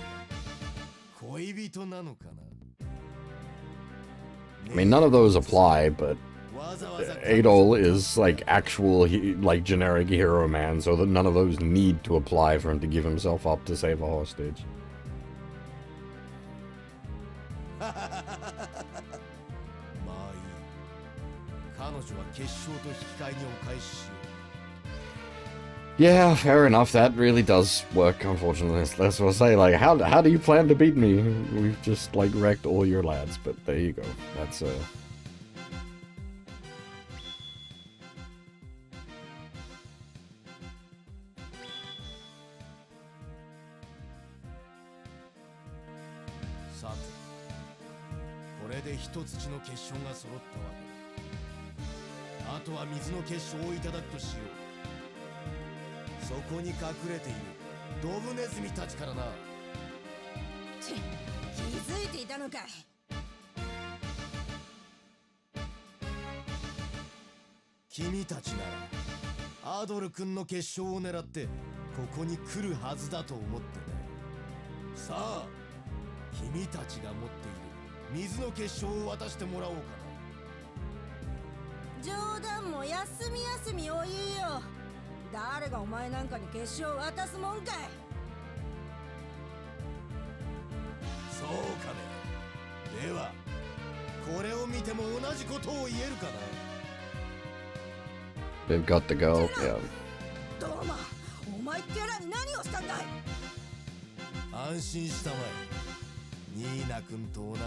恋人なのかな。 I mean, none of those apply, but Adol is like actual, like generic hero man, so that none of those need to apply for him to give himself up to save a hostage. まあいい。彼女は結晶と引き換えにお返ししよう。 Yeah, fair enough. That really does work, unfortunately. That's what I say. Like, how do you plan to beat me? We've just like wrecked all your lads, but there you go. That'sさて、これで一つの結晶が揃ったわけだ。あとは水の結晶をいただくとしよう。そこに隠れているドブネズミたちからな。気づいていたのかい。君たちならアドル君の結晶を狙ってここに来るはずだと思ってね。さあ、君たちが持っている水の結晶を渡してもらおうかな。冗談も休み休みを言うよ。誰がお前なんかに結晶を渡すもんかい。そうかね。ではこれを見ても同じことを言えるかな。 they've got to go. Yeah. どうも、お前キャラに何をしたんだい。安心したまえ。ニーナ君と同じよ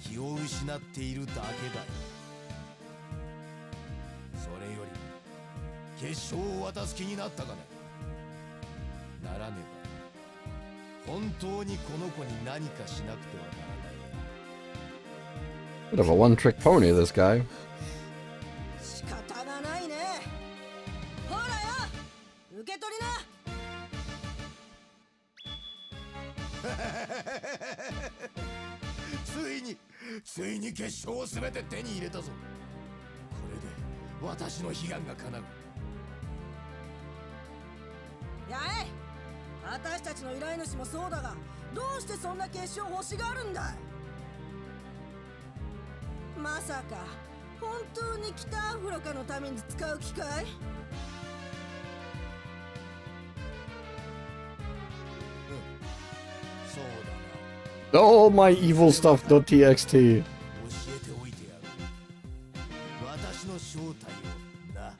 うに気を失っているだけだよ。それより結晶を渡す気になったかね。ならねば本当にこの子に何かしなくてはならない。 Bit of a one-trick pony, this guy. 仕方がないね。ほらよ、受け取りな。ついに結晶をすべて手に入れたぞ。これで私の悲願が叶う。やい、私たちの依頼主もそうだが、どうしてそんな結晶欲しがるんだい。まさか本当に北アフロカのために使う機械。そうだな。 Oh, my evil stuff.txt. 教えておいてやる。私の正体をな。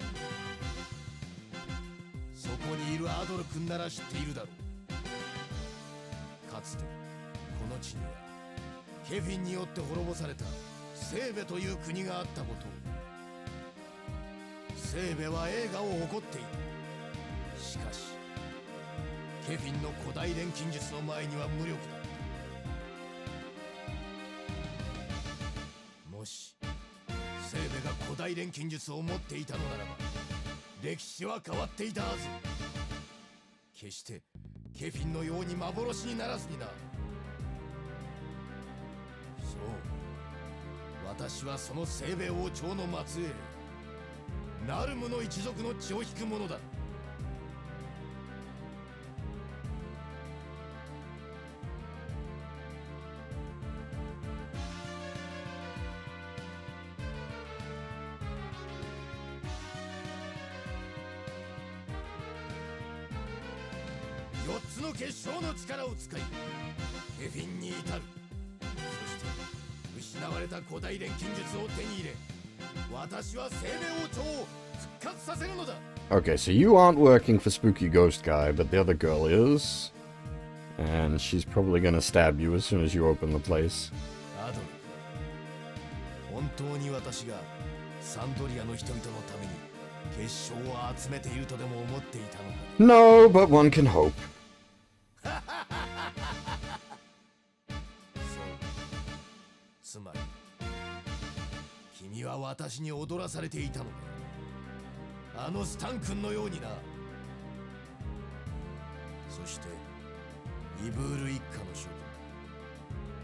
そこにいるアドル君なら知っているだろう。かつてこの地にはケフィンによって滅ぼされたセーベという国があったことを。セーベは栄華を誇っている。しかしケフィンの古代錬金術の前には無力だった。もしセーベが古代錬金術を持っていたのならば歴史は変わっていたはず。決してケフィンのように幻にならずにな。そう、私はそのセーベ王朝の末裔ナルムの一族の血を引く者だ。4つの結晶の力を使いケフィンに至る。そして失われた古代錬金術を手に入れ、私は生命王朝を復活させるのだ。 Okay, so you aren't working for Spooky Ghost Guy, but the other girl is. And she's probably gonna stab you as soon as you open the place. アドル、本当に私がサンドリアの人々のために結晶を集めているとでも思っていたのか。 No, but one can hope. そう、つまり君は私に踊らされていたのだ。あのスタン君のようにな。そしてイブール一家の諸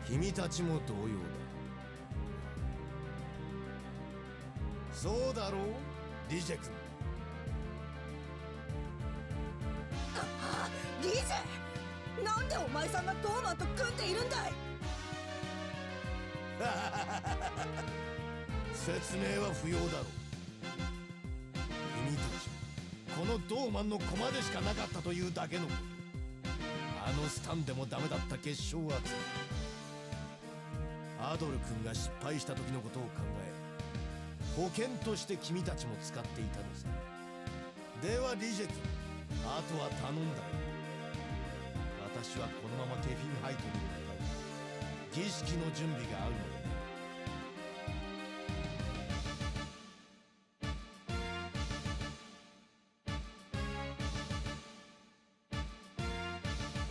君、君たちも同様だ。そうだろう、リジェ君。リジェ、なんでお前さんがドーマンと組んでいるんだい。説明は不要だろう。君たちこのドーマンの駒でしかなかったというだけのこと。あのスタンでもダメだった結晶集め、アドル君が失敗した時のことを考え保険として君たちも使っていたのさ。ではリジェ君、あとは頼んだよ。私はこのままケフィンハイトに向かう。儀式の準備があるのでね。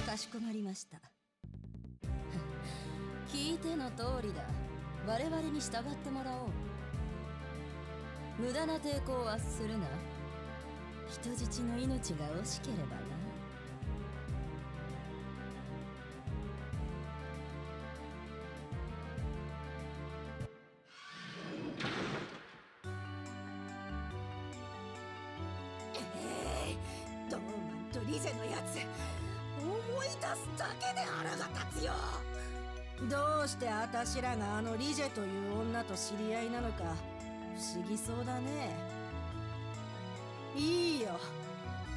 かしこまりました。聞いての通りだ。我々に従ってもらおう。無駄な抵抗はするな。人質の命が惜しければな。ドーマンとリゼのやつ、思い出すだけで腹が立つよ。どうしてあたしらがあのリジェという女と知り合いなのか不思議そうだね。いいよ、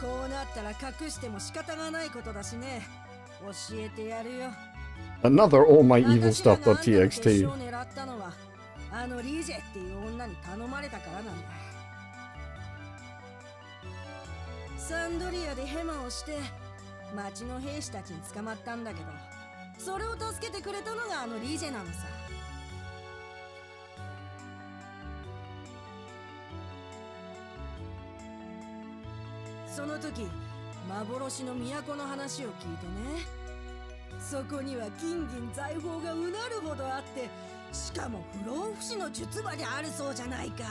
こうなったら隠しても仕方がないことだしね。教えてやるよ。 Another all my evil 私ら stuff. があんたの結晶 .txt. を狙ったのはあのリジェっていう女に頼まれたからなんだ。サンドリアでヘマをして町の兵士たちに捕まったんだけど、それを助けてくれたのがあのリジェなのさ。その時幻の都の話を聞いてね、そこには金銀財宝がうなるほどあって、しかも不老不死の術まであるそうじゃないか。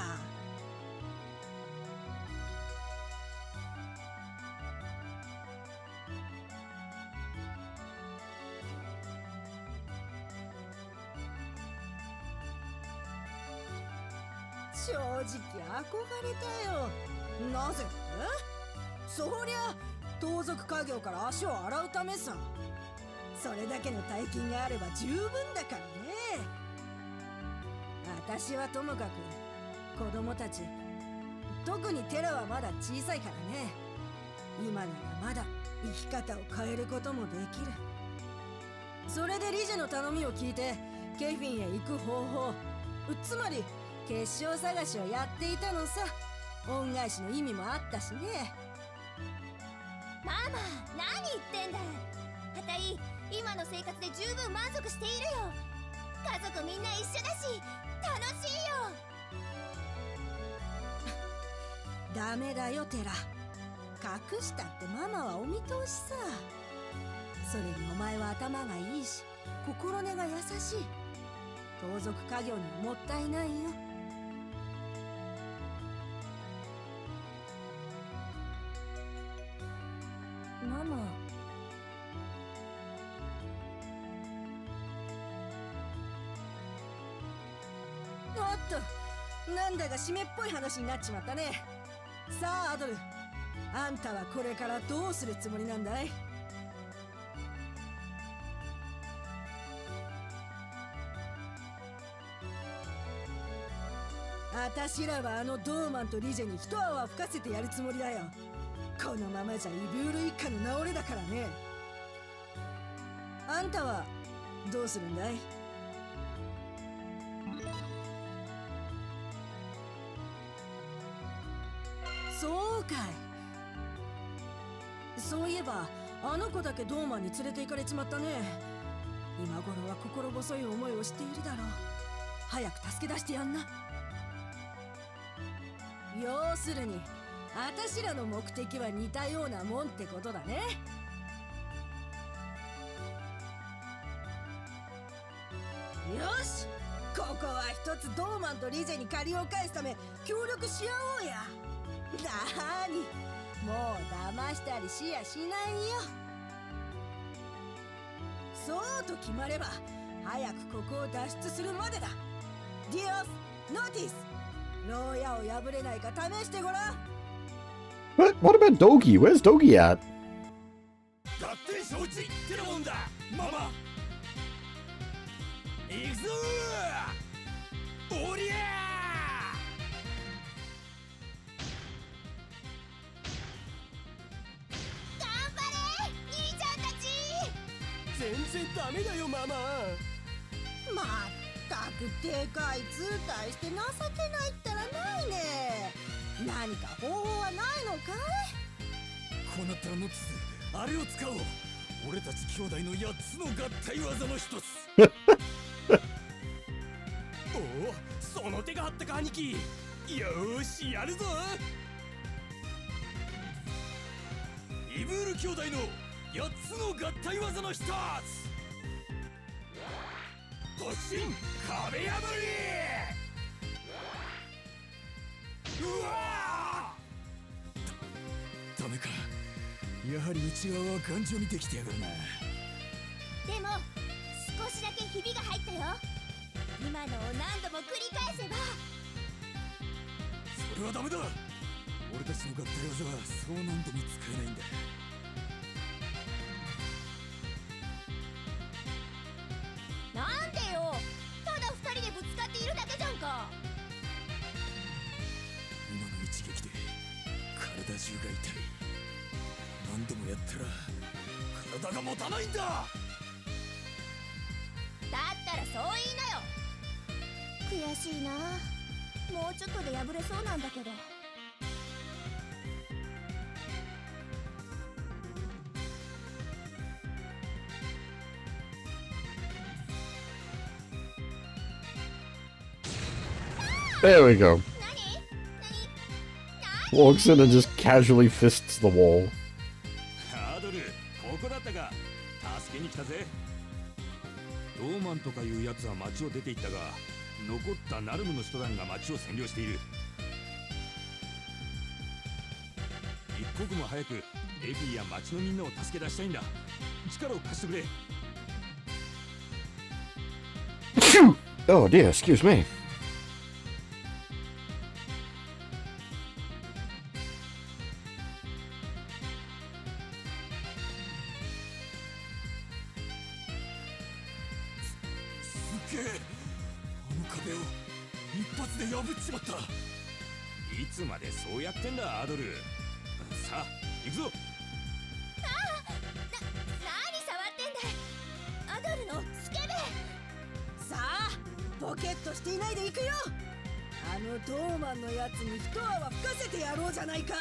正直憧れたよ。なぜ？そりゃ盗賊家業から足を洗うためさ。それだけの大金があれば十分だからね。私はともかく子供たち、特にテラはまだ小さいからね。今ならまだ生き方を変えることもできる。それでリジェの頼みを聞いてケフィンへ行く方法、つまり結晶探しをやっていたのさ。恩返しの意味もあったしね。ママ、何言ってんだ。あたい、今の生活で十分満足しているよ。家族みんな一緒だし、楽しいよ。ダメだよテラ、隠したってママはお見通しさ。それにお前は頭がいいし心根が優しい。盗賊家業にはもったいないよ。ママ、おっと、なんだか締めっぽい話になっちまったね。さあアドル、あんたはこれからどうするつもりなんだい？あたしらはあのドーマンとリジェに一泡吹かせてやるつもりだよ。このままじゃイブール一家の治れだからね。あんたはどうするんだい？そうかい。そういえばあの子だけドーマンに連れて行かれちまったね。今頃は心細い思いをしているだろう。早く助け出してやんな。要するにあたしらの目的は似たようなもんってことだね。よし、ここは一つドーマンとリゼに借りを返すため協力し合おうや。なーに、もう騙したりしやしないよ。そうと決まれば早くここを脱出するまでだ。ディオフ・ノーティス、牢屋を破れないか試してごらん。 What about Dogi? Where's Dogi at? 勝手承知ってなもんだママ。行くぞー、おりゃ頑張れ兄ちゃんたち。全然ダメだよママ。まったくでかい図体して情けないったらないね。何か方法はないのかい？こうなったらノッツ、あれを使おう。俺たち兄弟の8つの合体技の一つ。おお、その手があったか兄貴。よーし、やるぞ。イブール兄弟の8つの合体技の一つ、突進壁破り。うわー、ダメか。やはり内側は頑丈にできてやがるな。でも少しだけひびが入ったよ。今のを何度も繰り返せば。それはダメだ。俺たちの合体技はそう何度も使えないんだ。なんでよ、ただ二人でぶつかっているだけじゃんか。今の一撃で体中が痛い。何度もやったら体が持たないんだ。だったらそう言いなよ。悔しいな。もうちょっとで破れそうなんだけど。There we go. 何 Walks in and just casually fists the wall. アドル、ここだったか。助けに来たぜ。ローマンとかいうやつは町を出て行ったが、残ったナルムの人団が町を占領している。一刻も早くエフィや町のみんなを助け出したいんだ。力を貸してくれ。Oh dear, excuse me. すっげえ、あの壁を一発で破っちまった。いつまでそうやってんだアドル。さあ行くぞ。何触ってんだい。アドルのスケベ。さあポケットしていないで行くよ。あのドーマンのやつに一泡吹かせてやろうじゃないか。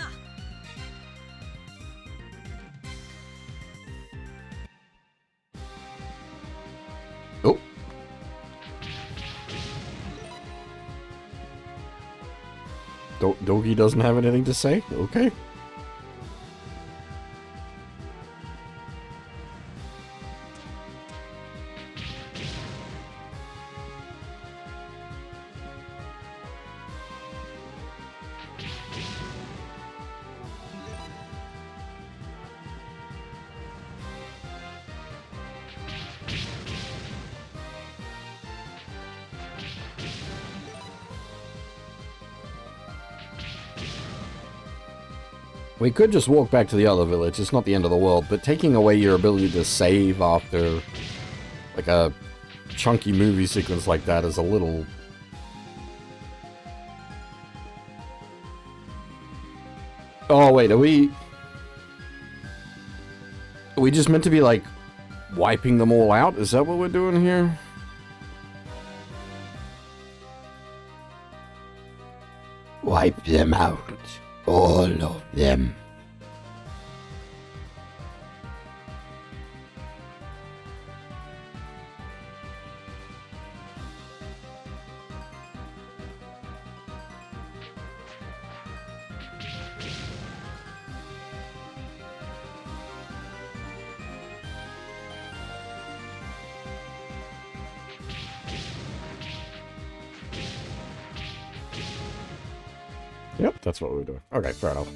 Doggy doesn't have anything to say? Okay. We could just walk back to the other village, it's not the end of the world, but taking away your ability to save after, like, a chunky movie sequence like that is a little... Oh, wait, are we just meant to be, like, wiping them all out? Is that what we're doing here? Wipe them out. All of them. Yep, that's what we're doing. Okay, fair enough.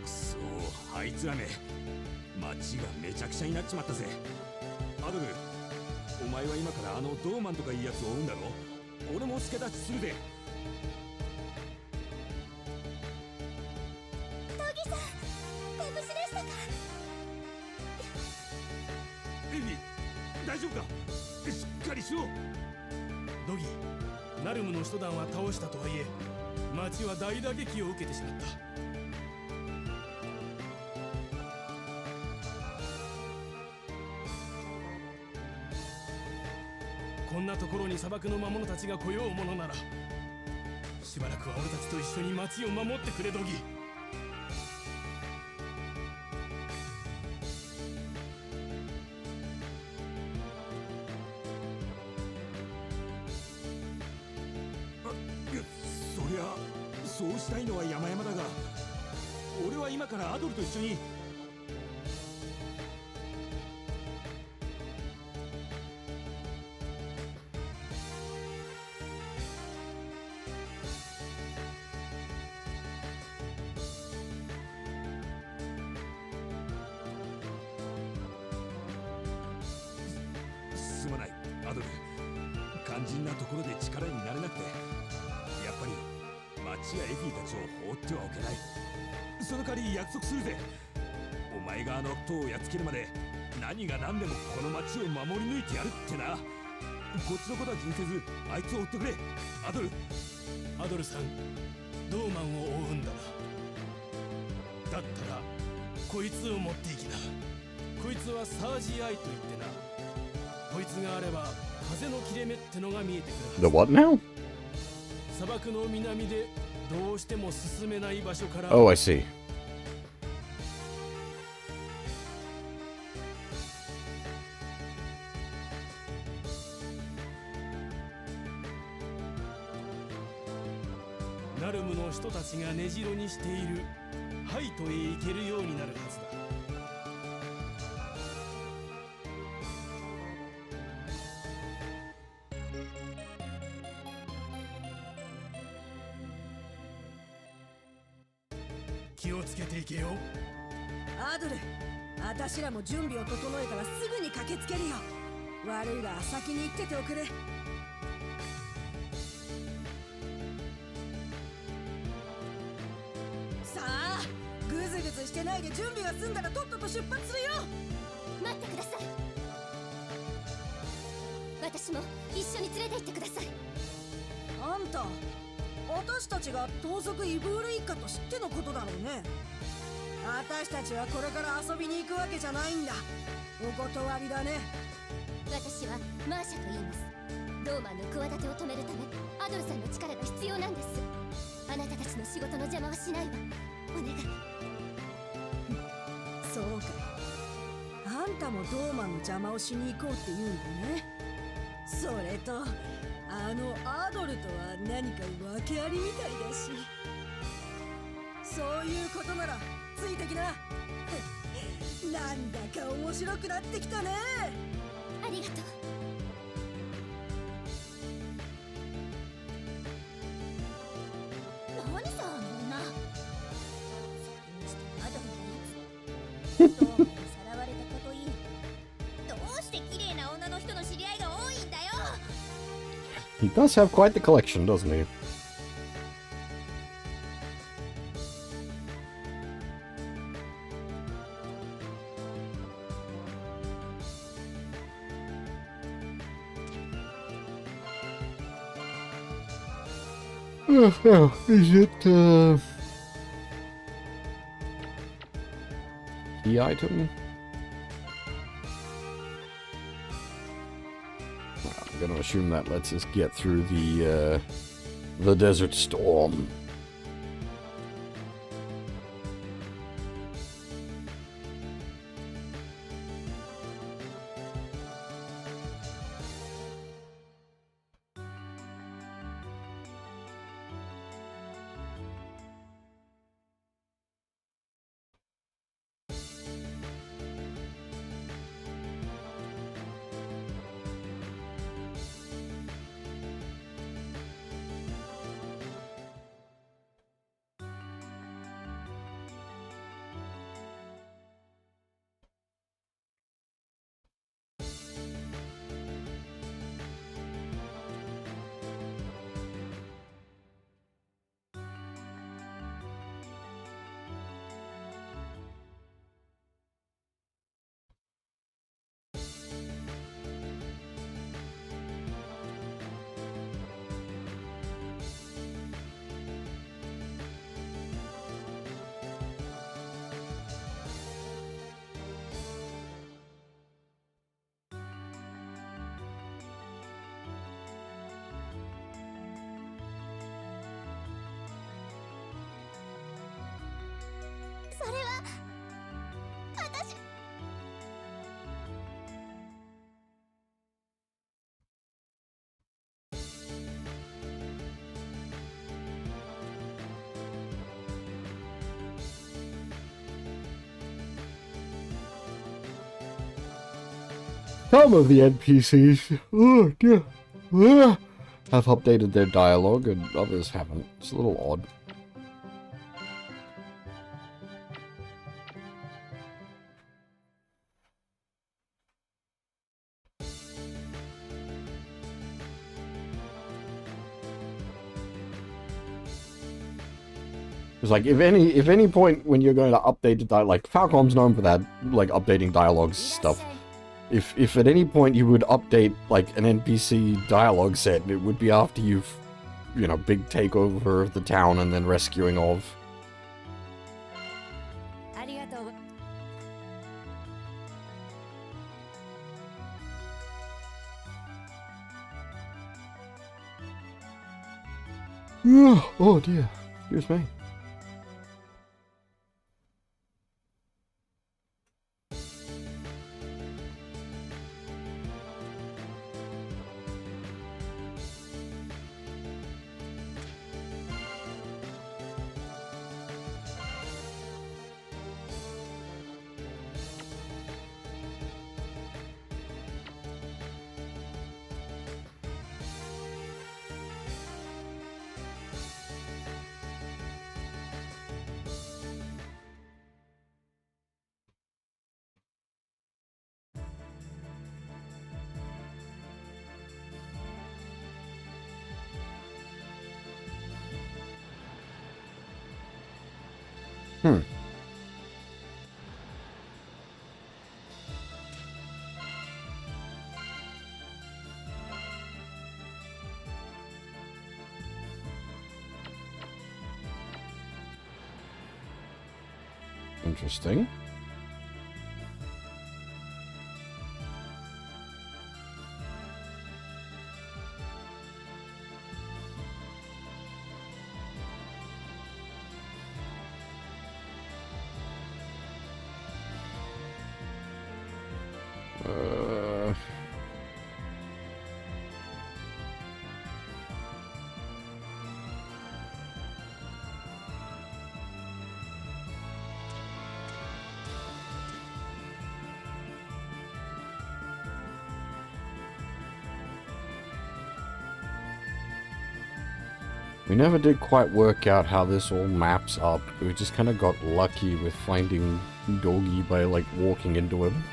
そうあいつらね街がめちゃくちゃになっちまったぜアドルお前は今からあのドーマンとかいいやつを追うんだろ俺も助太刀するぜトギさんご無事でしたかエビ大丈夫かしっかりしろドギナルムの人団は倒したとはいえ町は大打撃を受けてしまったこんなところに砂漠の魔物たちが来ようものならしばらくは俺たちと一緒に町を守ってくれドギそうしたいのは山々だが俺は今からアドルと一緒にすまないアドル肝心なところで力になれなくてやっぱり町やエフィたちを放ってはおけないその代わり約束するぜお前があの塔をやっつけるまで何が何でもこの町を守り抜いてやるってなこっちのことは気にせずあいつを追ってくれアドルアドルさんドーマンを追うんだなだったらこいつを持っていきなこいつはサージアイと言ってなこいつがあれば風の切れ目ってのが見えてくる The what now? 砂漠の南でどうしても進めない場所から Oh, I see. ナルムの人たちが根城にしているハイトへ行けるようになるはずだ気をつけていけよアドル私らも準備を整えたらすぐに駆けつけるよ悪いが先に行ってておくれさあグズグズしてないで準備が済んだらとっとと出発するよ待ってください私も一緒に連れて行ってくださいあんた私たちが盗賊イブール一家と知ってのことだろうね私たちはこれから遊びに行くわけじゃないんだお断りだね私はマーシャと言いますドーマンの企てを止めるためアドルさんの力が必要なんですあなたたちの仕事の邪魔はしないわお願いそうかあんたもドーマンの邪魔をしに行こうって言うんだねそれとあのアドルとは何か訳ありみたいだし、そういうことならついてきな。なんだか面白くなってきたね。ありがとう。何さあの女。それにしてアドルのやつ、どうもさらわれたこといい。どうして綺麗な女の人の知り合いが多いんだよ。 He does have quite the collection, doesn't he? Oh, is it, key item? I'm gonna assume that lets us get through the desert storm. Some of the NPCs have updated their dialogue and others haven't. It's a little odd. It's like if any point when you're going to update the dialogue, like Falcom's known for that, like updating dialogues stuff. If at any point you would update like an NPC dialogue set, it would be after you've, you know, big takeover of the town and then rescuing of. Oh dear, excuse me. Interesting. We never did quite work out how this all maps up. We just kind of got lucky with finding Doggy by, like, walking into him.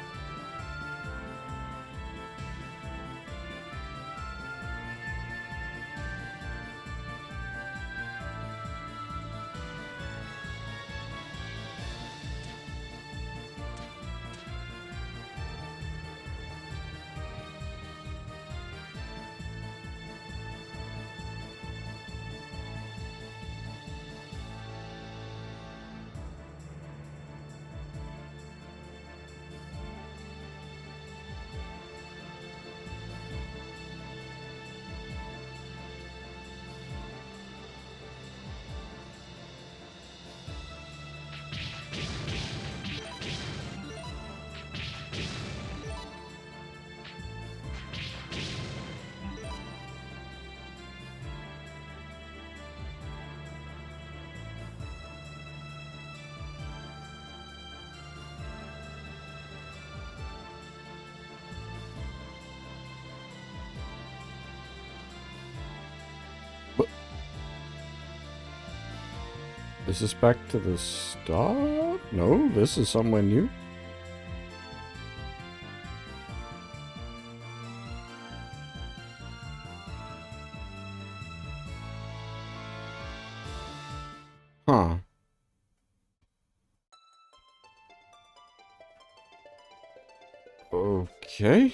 Is this back to the start? No, this is somewhere new. Huh. Okay.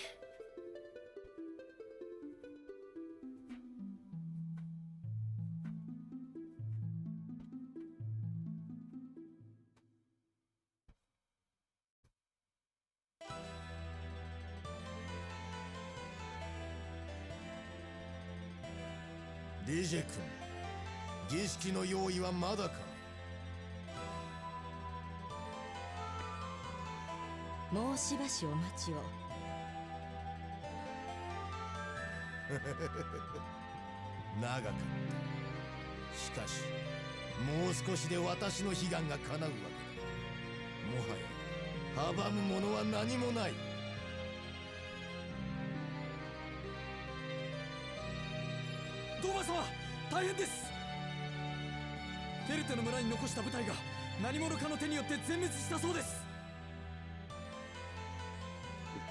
リジェ君、儀式の用意はまだか。もうしばしお待ちを。長かった。しかし、もう少しで私の悲願が叶うわけだ。もはや阻むものは何もない。ドーマ様、大変です。フェルテの村に残した部隊が何者かの手によって全滅したそうです。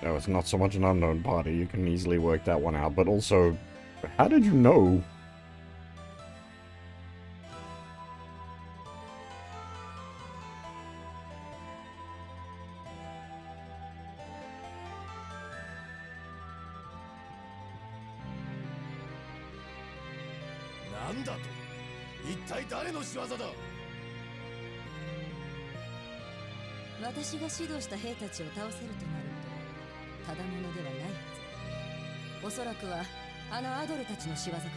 No, it's not so much an unknown party. You can easily work that one out. But also, how did you know?私が指導した兵たちを倒せるとなるとただものではないはず。おそらくはあのアドルたちの仕業かと。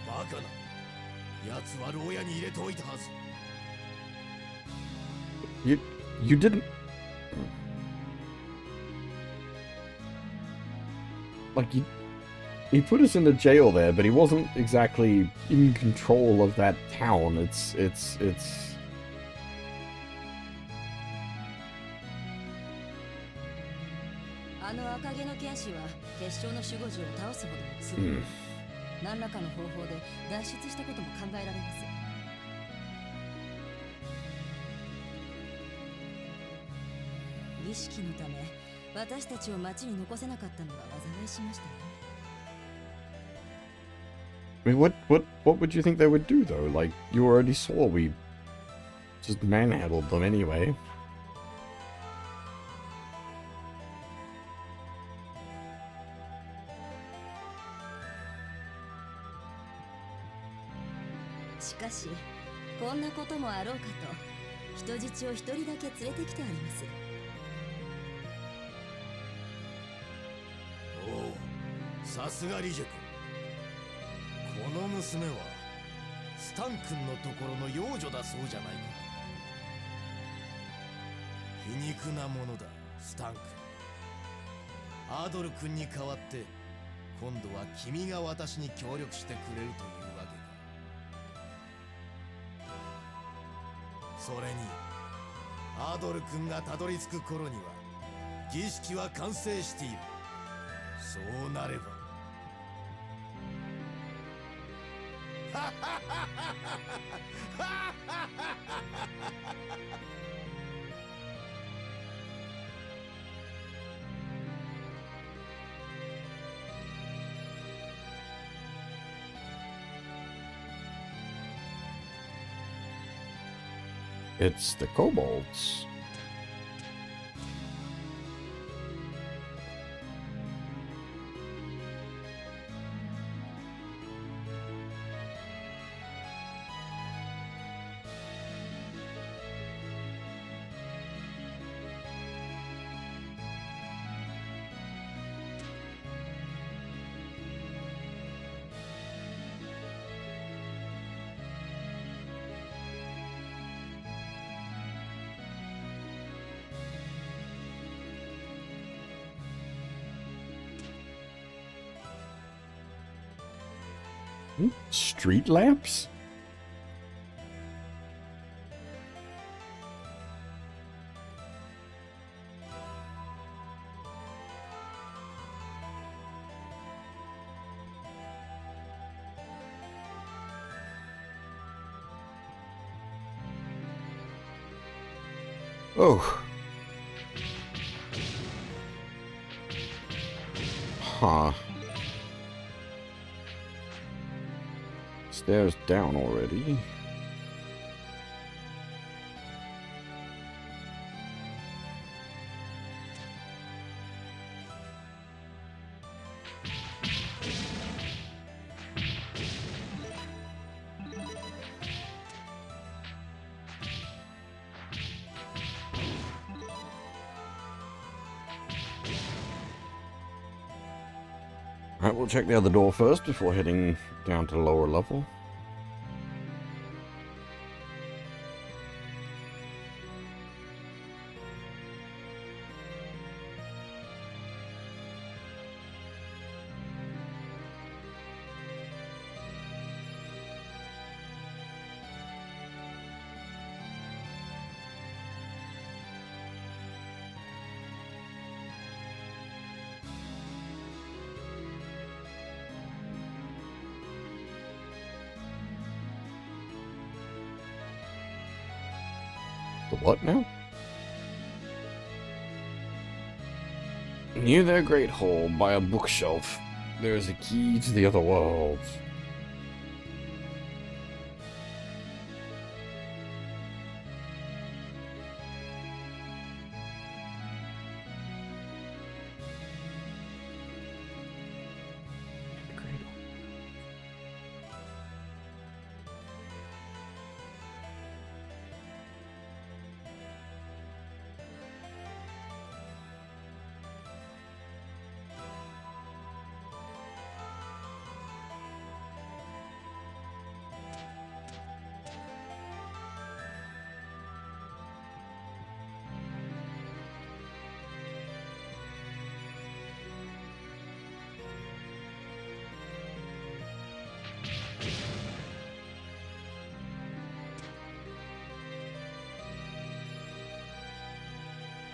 バカな。奴は牢屋に入れておいたはず。You didn't... Like, he put us into jail there, but he wasn't exactly in control of that town. It's... あの赤毛の剣士は結晶の守護獣を倒すほどの強い、何らかの方法で脱出したことも考えられます。儀式のため私たちを町に残せなかったのが災いしましたね。I mean, what would you think they would do, though? Like, you already saw we just manhandled them anyway. しかし、こんなこともあろうかと、人質を一人だけ連れてきてあります。おお、さすがリジェ君。この娘はスタン君のところの養女だそうじゃないか。皮肉なものだ、スタン君。アドル君に代わって今度は君が私に協力してくれるというわけか。それにアドル君がたどり着く頃には儀式は完成している。そうなれば It's the kobolds. Street lamps? Oh. Huh. Stairs down already. Alright, we'll check the other door first before heading down to the lower level. The what now? Near their great hall, by a bookshelf, there is a key to the other worlds.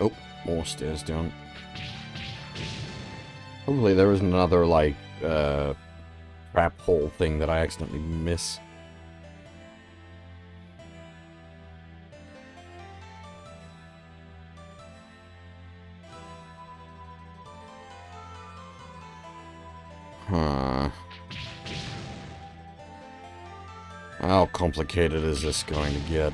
Oh, more stairs down. Hopefully there isn't another, like, trap hole thing that I accidentally miss. Huh. How complicated is this going to get?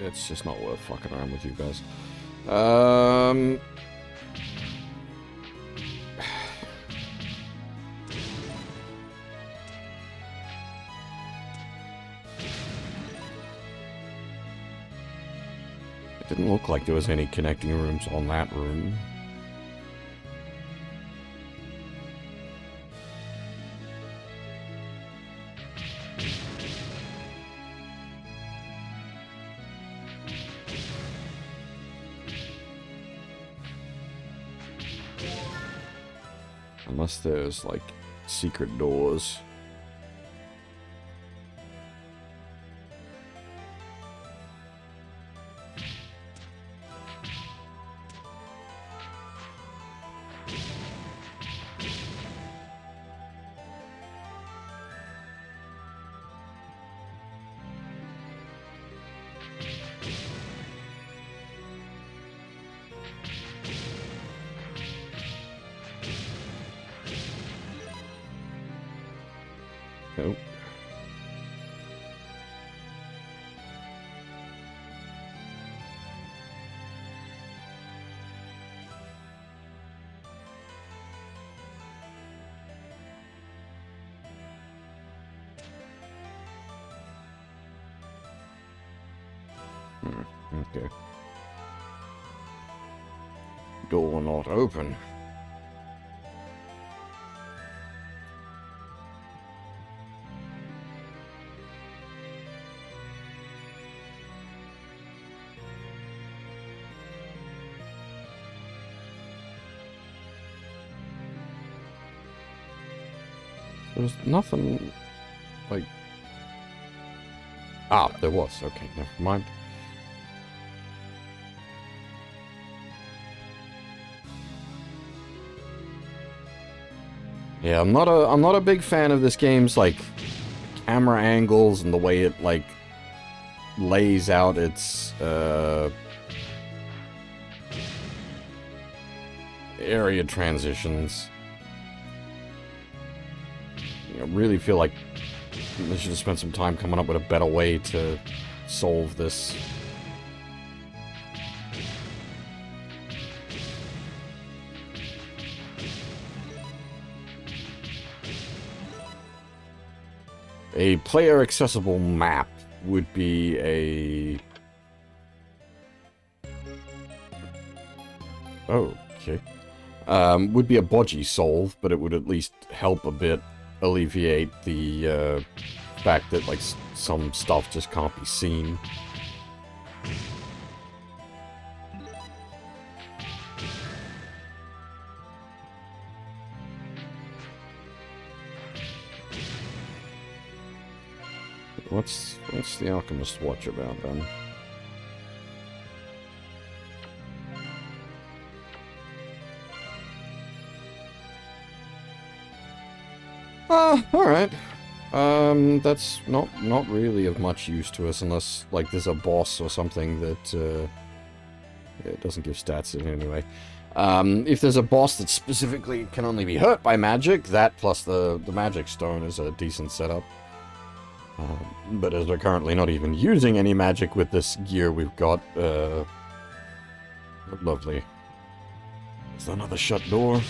It's just not worth fucking around with you guys. It didn't look like there was any connecting rooms on that room. Unless there's, like, secret doors. Nope. Okay. Door not open. There's nothing, like... Ah, there was. Okay, never mind. Yeah, I'm not a big fan of this game's, like, camera angles and the way it, like, lays out its, area transitions. I really feel like they should have spent some time coming up with a better way to solve this. A player-accessible map would be a... Oh, okay. Would be a bodgy solve, but it would at least help a bit alleviate the fact that, like, some stuff just can't be seen. What's the Alchemist Watch about, then? Alright. That's not really of much use to us unless, like, there's a boss or something that, it doesn't give stats in anyway. If there's a boss that specifically can only be hurt by magic, that plus the magic stone is a decent setup. But as we're currently not even using any magic with this gear we've got, lovely. Is there another shut door?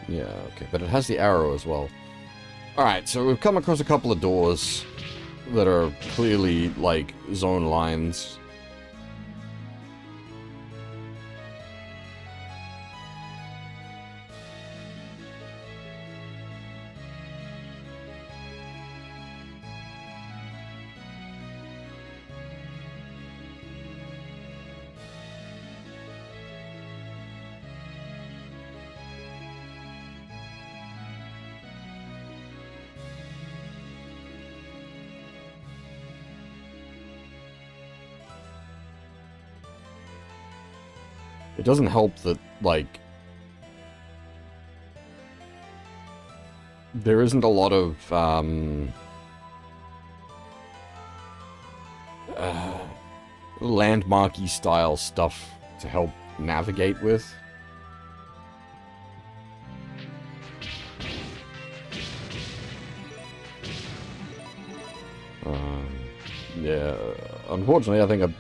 Yeah, okay, but it has the arrow as well. Alright, so we've come across a couple of doors that are clearly, like, zone lines. It doesn't help that, like, there isn't a lot of, landmarky style stuff to help navigate with. Yeah, unfortunately, I think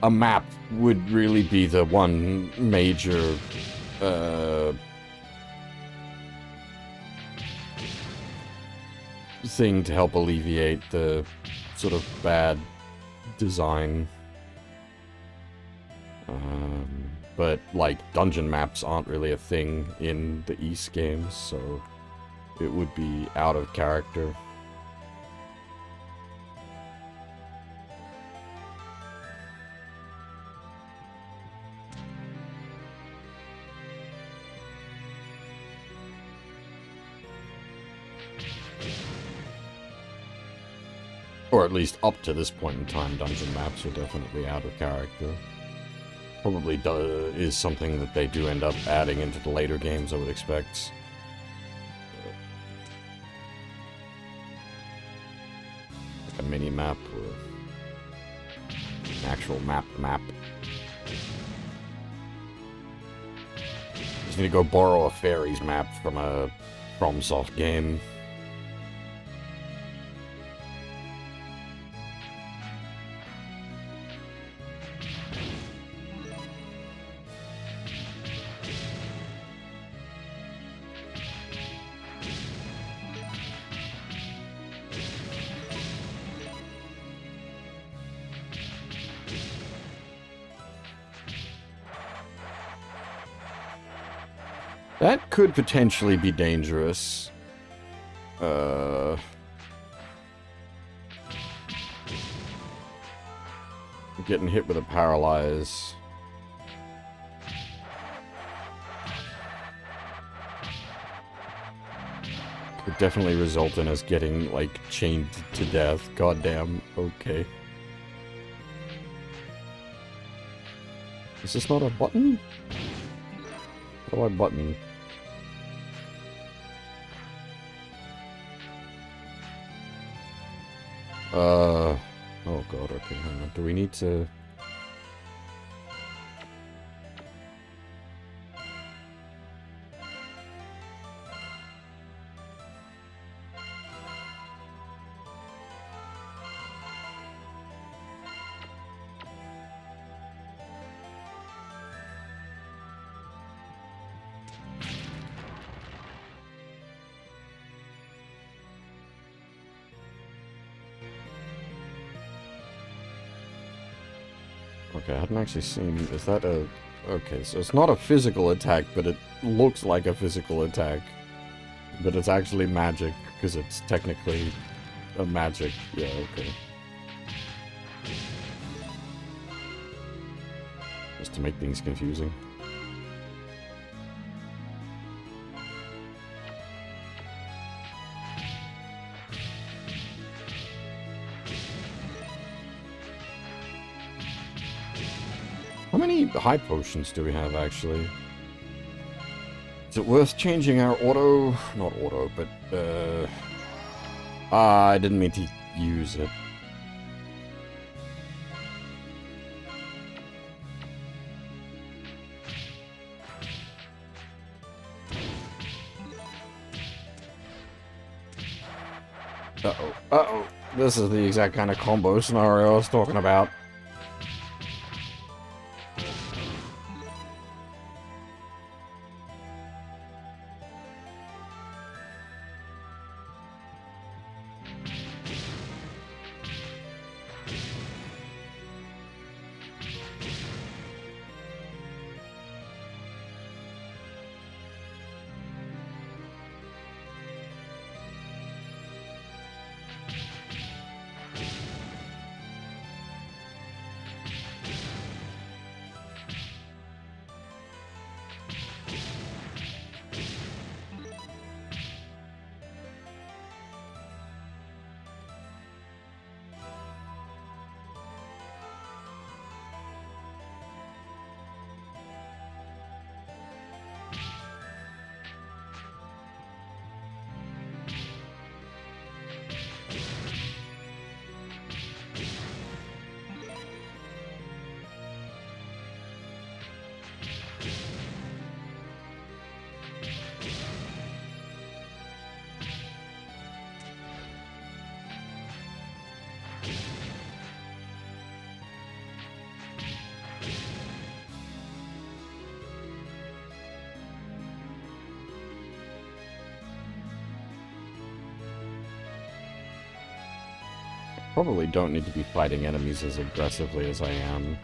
a map would really be the one major, thing to help alleviate the sort of bad design. But, like, dungeon maps aren't really a thing in the East games, so it would be out of character. Or at least up to this point in time, dungeon maps are definitely out of character. Probably is something that they do end up adding into the later games, I would expect. Like a mini map or an actual map. Just need to go borrow a fairies map from a FromSoft game. That could potentially be dangerous. Getting hit with a paralyze. Could definitely result in us getting, like, chained to death. Goddamn. Okay. Is this not a button? How do I button? Oh god, okay, hang on. Do we need to... Okay, I hadn't actually seen... Is that a... Okay, so it's not a physical attack, but it looks like a physical attack. But it's actually magic, because it's technically a magic. Yeah, okay. Just to make things confusing. How many high potions do we have, actually? Is it worth changing our auto? Not auto, but, I didn't mean to use it. Uh-oh. Uh-oh. This is the exact kind of combo scenario I was talking about. Probably don't need to be fighting enemies as aggressively as I am.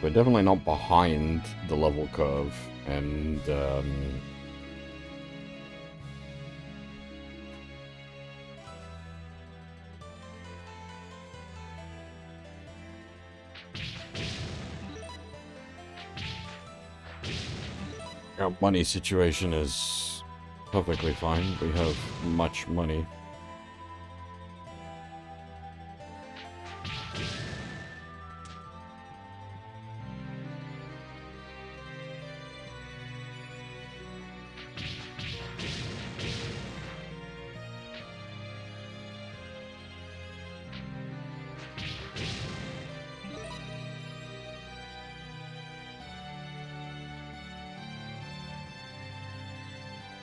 We're definitely not behind the level curve, and our money situation is perfectly fine. We have much money.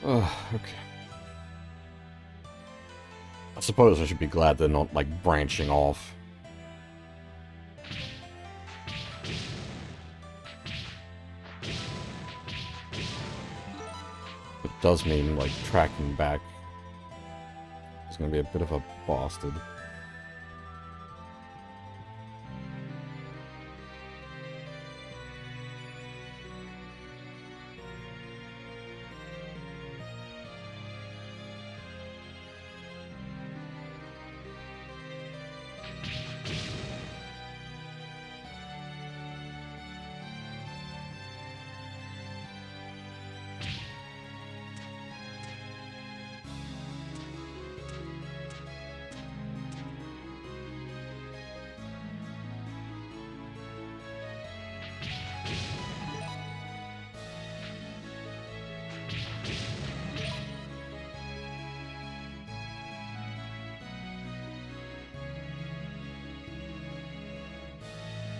Oh, okay. I suppose I should be glad they're not, like, branching off. It does mean, like, tracking back is gonna be a bit of a bastard.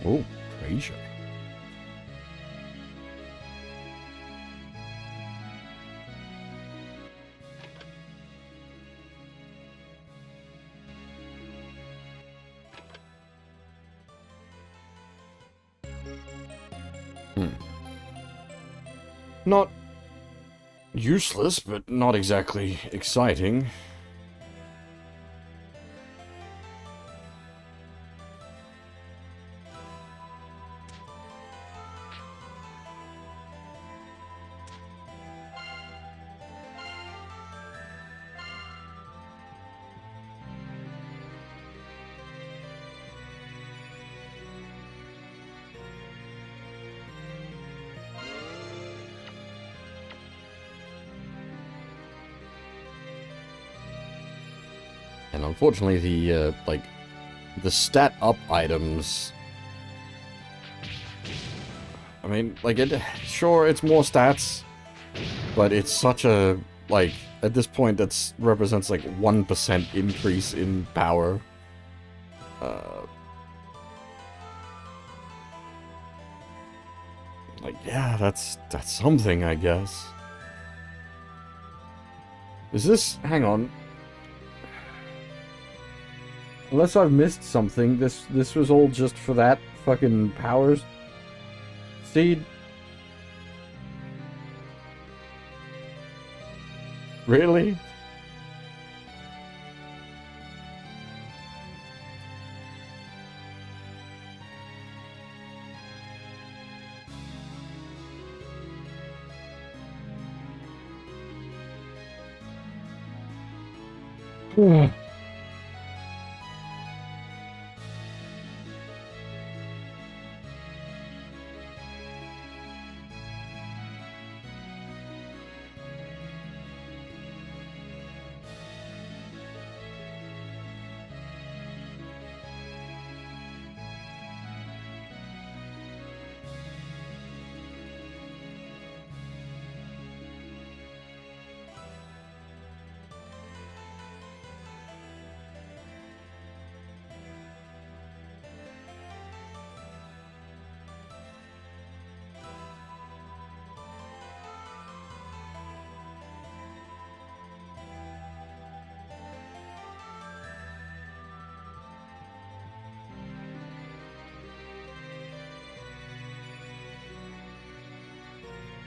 Oh, Asia. Not useless, but not exactly exciting. And unfortunately, the, like, the stat up items... I mean, like, sure, it's more stats, but it's such a, like, at this point, that represents, like, 1% increase in power. Like, yeah, that's something, I guess. Is this... hang on. Unless I've missed something, this was all just for that fucking powers seed? Really?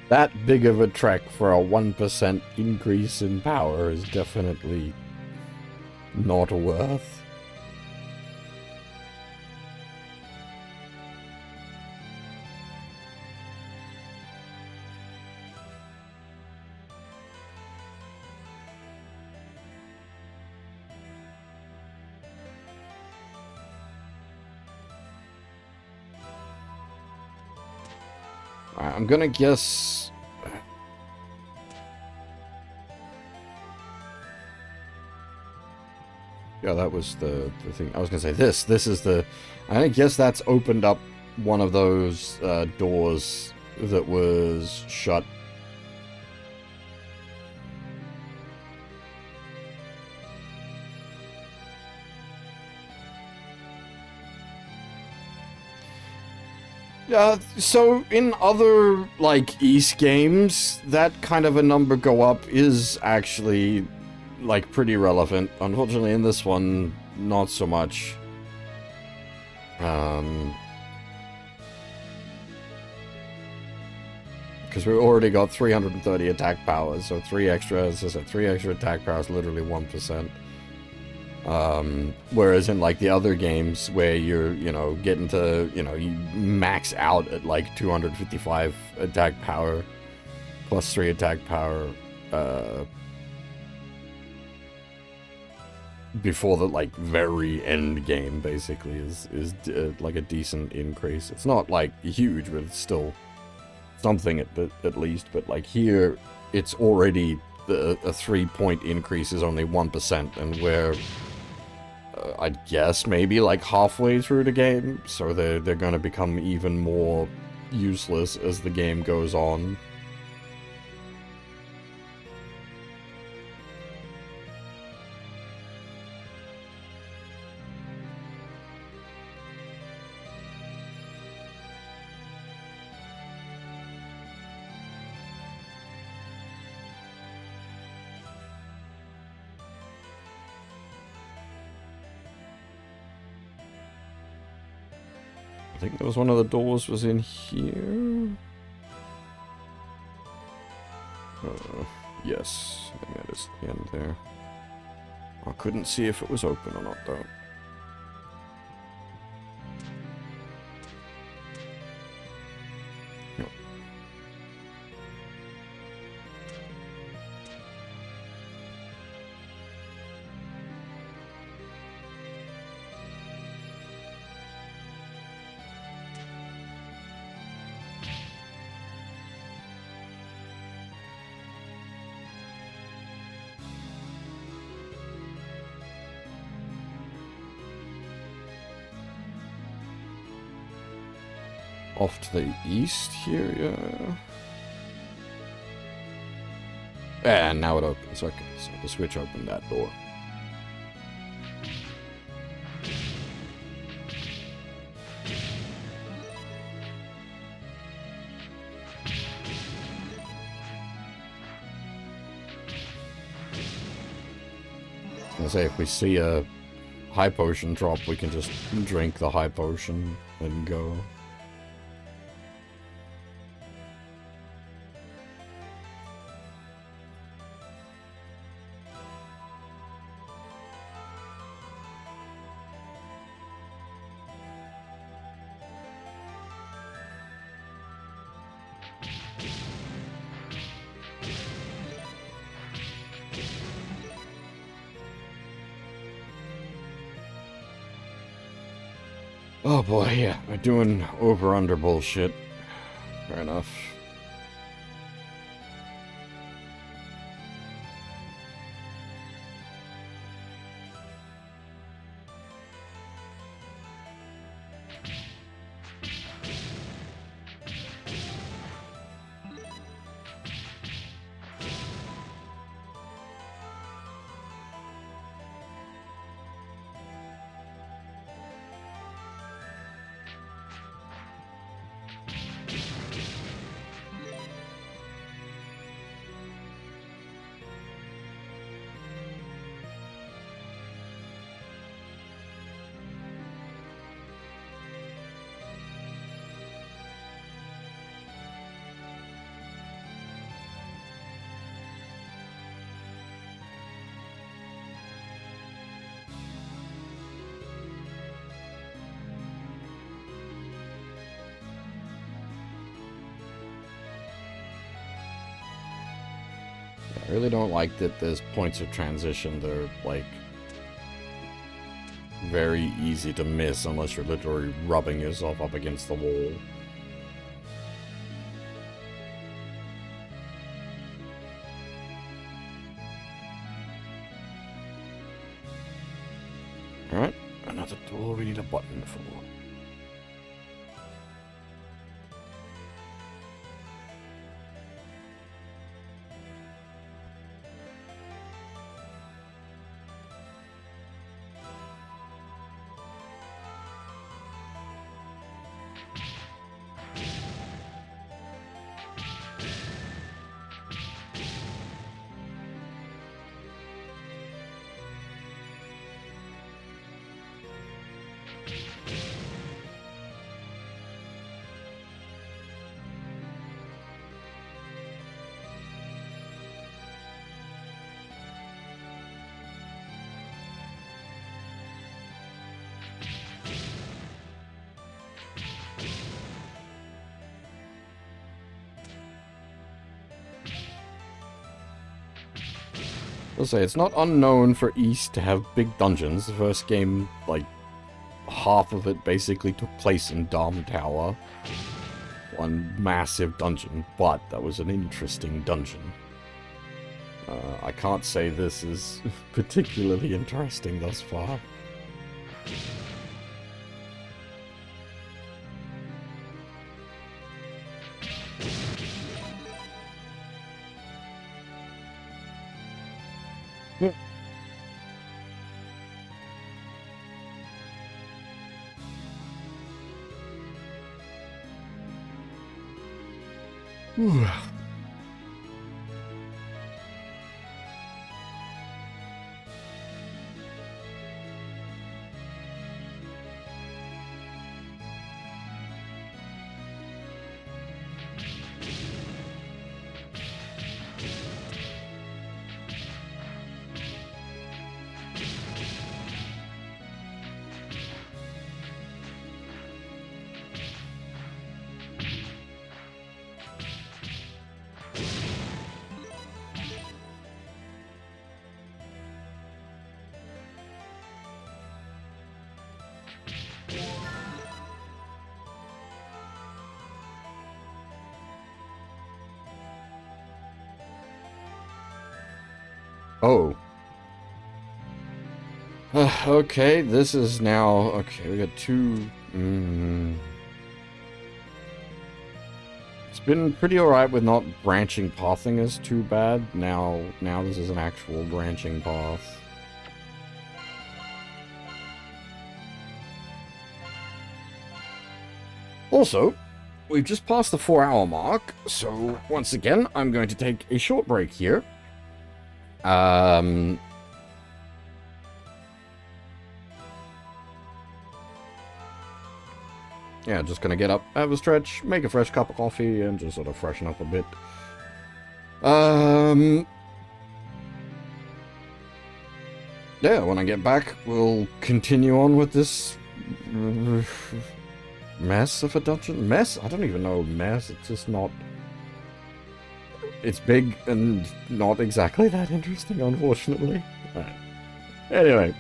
That big of a trek for a 1% increase in power is definitely not worth. I'm gonna guess... Yeah, that was the thing. I was gonna say this. This is the... I guess that's opened up one of those doors that was shut. So in other, like, East games, that kind of a number go up is actually, like, pretty relevant. Unfortunately, in this one, not so much. Because we already got 330 attack powers, so 3 extra, as I said, 3 extra attack powers, literally 1%. Whereas in, like, the other games where you're, you know, getting to, you know, you max out at, like, 255 attack power, plus 3 attack power, before the, like, very end game, basically, is like, a decent increase. It's not, like, huge, but it's still something at least. But, like, here, it's already, a 3-point increase is only 1%, and where... I'd guess maybe like halfway through the game, so they're gonna become even more useless as the game goes on. I think there was one of the doors was in here. Yes, I think that is the end there. I couldn't see if it was open or not, though. Yep. Off to the east here, yeah. And now it opens. Okay, so the switch opened that door. I was gonna say, if we see a high potion drop, we can just drink the high potion and go. Oh boy, yeah, we're doing over-under bullshit. Fair enough. I really don't like that there's points of transition that are, like, very easy to miss unless you're literally rubbing yourself up against the wall. all we need a button for. I'll say, it's not unknown for East to have big dungeons. The first game, like, half of it basically took place in Dom Tower. One massive dungeon, but that was an interesting dungeon. I can't say this is particularly interesting thus far. Whew. Oh. Okay, this is now... Okay, we got two... It's been pretty alright with not branching pathing as too bad. Now this is an actual branching path. Also, we've just passed the 4-hour mark, so once again, I'm going to take a short break here. Yeah, just gonna get up, have a stretch, make a fresh cup of coffee, and just sort of freshen up a bit. Yeah, when I get back, we'll continue on with this mess of a dungeon. Mess? I don't even know mess, it's just not... It's big and not exactly that interesting, unfortunately. Right. Anyway.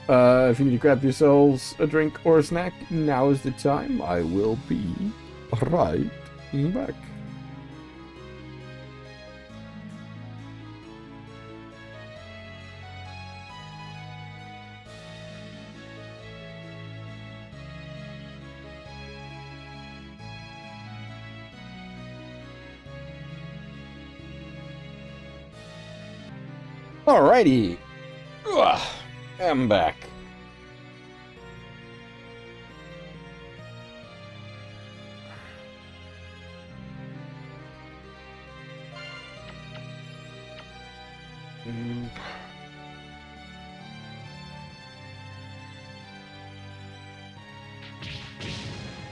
If you need to grab yourselves a drink or a snack, now is the time. I will be right back. Alrighty. Ugh, I'm back.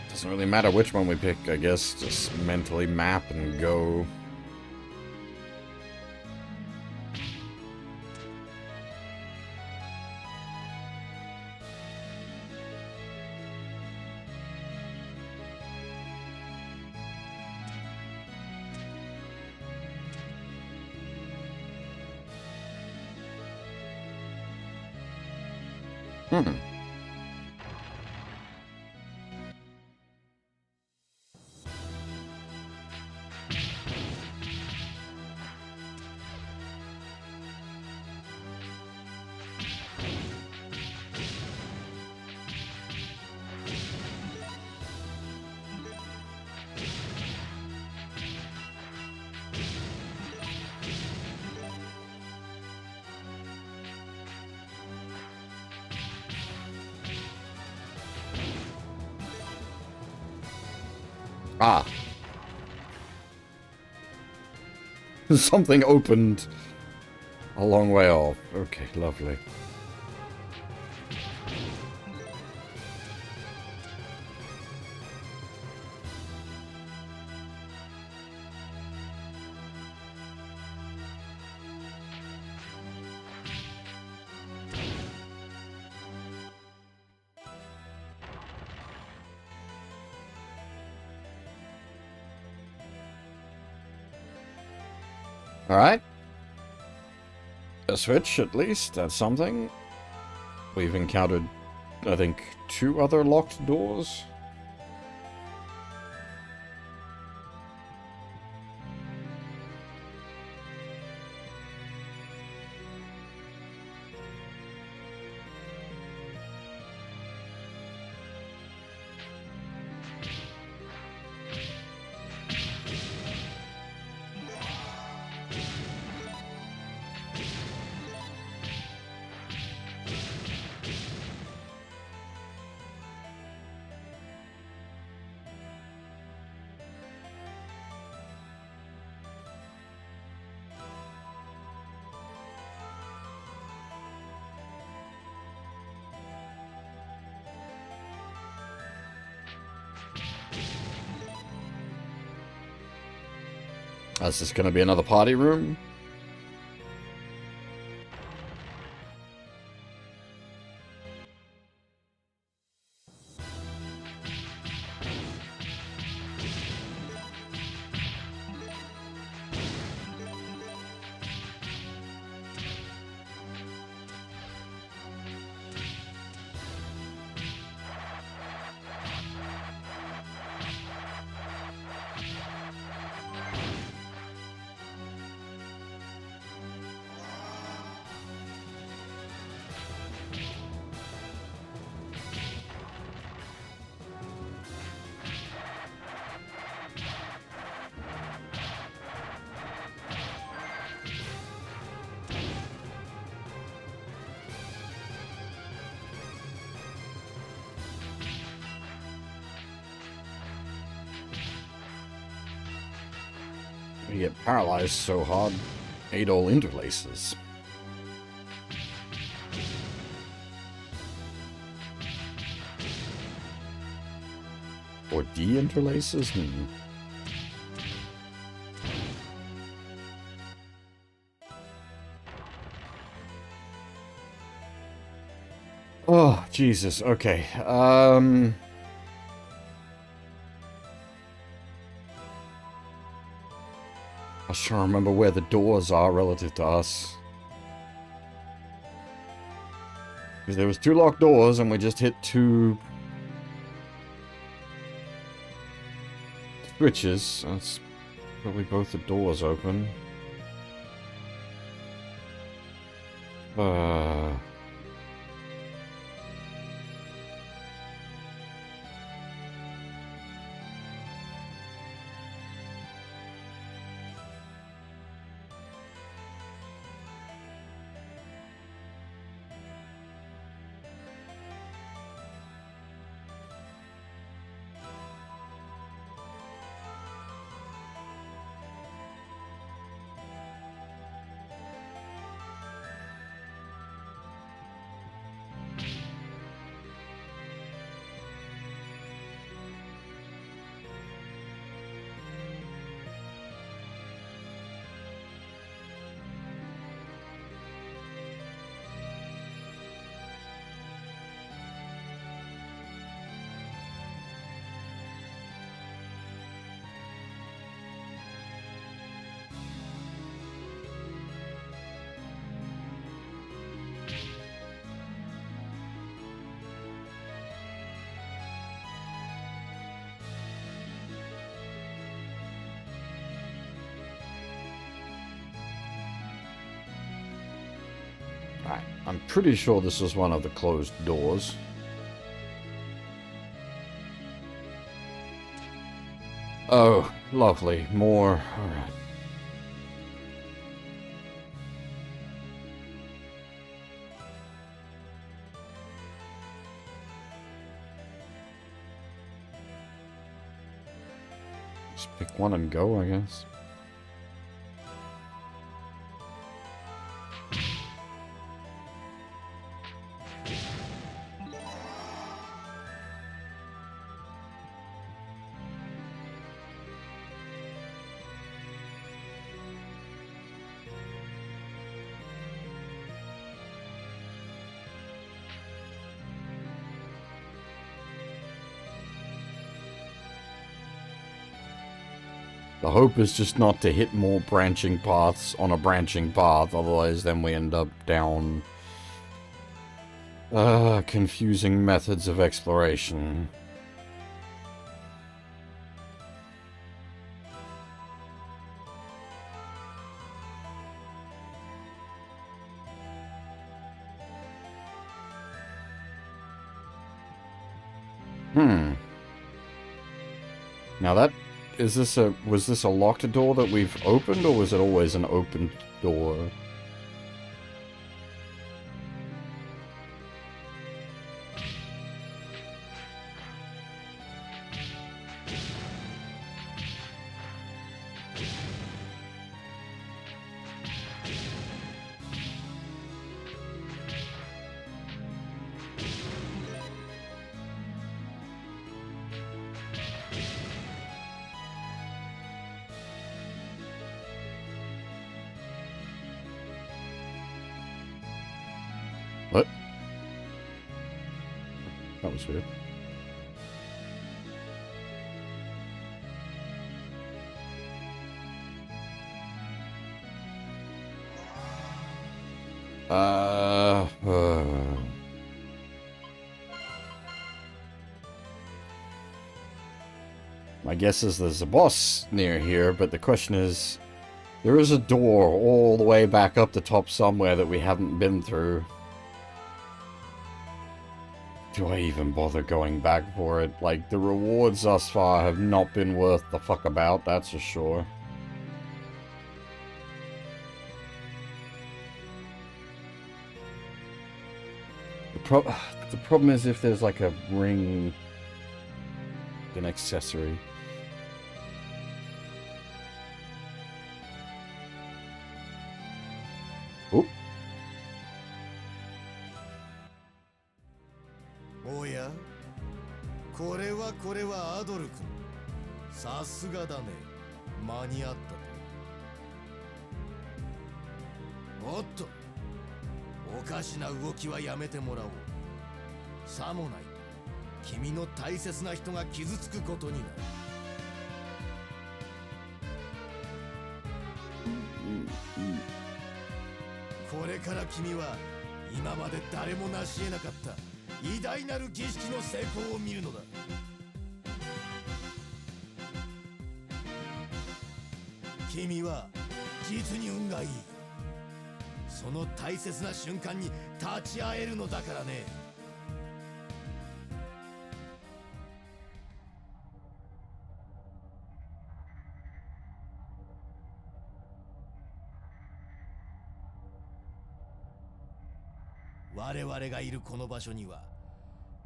Doesn't really matter which one we pick, I guess. Just mentally map and go. Ah. Something opened a long way off. Okay, lovely. Alright. A switch, at least. That's something. We've encountered, I think, 2 other locked doors. Is this gonna be another party room? You get paralyzed so hard. Adol interlaces. Or de-interlaces? Oh, Jesus. Okay. I was trying to remember where the doors are relative to us. Because there was 2 locked doors and we just hit 2 switches. That's probably both the doors open. Alright, I'm pretty sure this is one of the closed doors. Oh, lovely. More. Alright. Just pick one and go, I guess. The hope is just not to hit more branching paths on a branching path, otherwise then we end up down confusing methods of exploration. Now that... was this a locked door that we've opened, or was it always an open door? What? That was weird. My guess is there's a boss near here, but the question is, there is a door all the way back up the top somewhere that we haven't been through. Do I even bother going back for it? Like, the rewards thus far have not been worth the fuck about, that's for sure. The problem is if there's like a ring, an accessory. Oh. おや、これはアドル君。さすがだね。間に合ったと。おっと、おかしな動きはやめてもらおう。さもないと、君の大切な人が傷つくことになる。これから君は今まで誰も成し得なかった偉大なる儀式の成功を見るのだ。君は実に運がいい。その大切な瞬間に立ち会えるのだからね。我々がいるこの場所には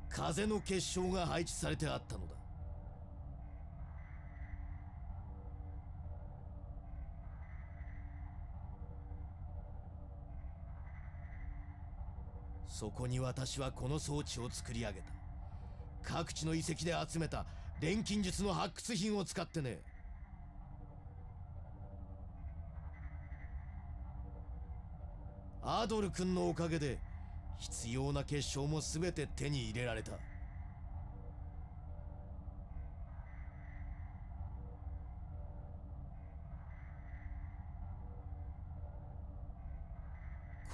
風の結晶が配置されてあったのだ。そこに私はこの装置を作り上げた。各地の遺跡で集めた錬金術の発掘品を使ってね。アドル君のおかげで必要な結晶も全て手に入れられた。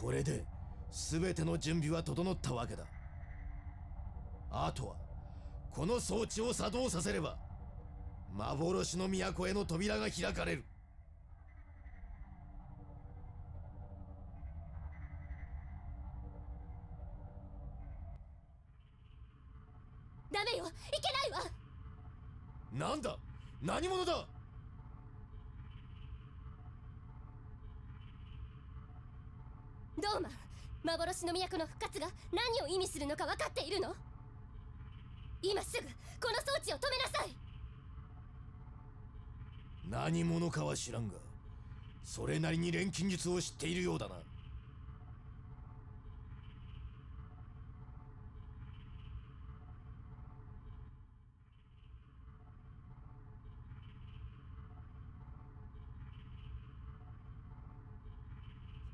これで全ての準備は整ったわけだ。あとはこの装置を作動させれば幻の都への扉が開かれる。ダメよ、いけないわ。なんだ、何者だ。ドーマン、幻の都の復活が何を意味するのか分かっているの？今すぐこの装置を止めなさい。何者かは知らんが、それなりに錬金術を知っているようだな。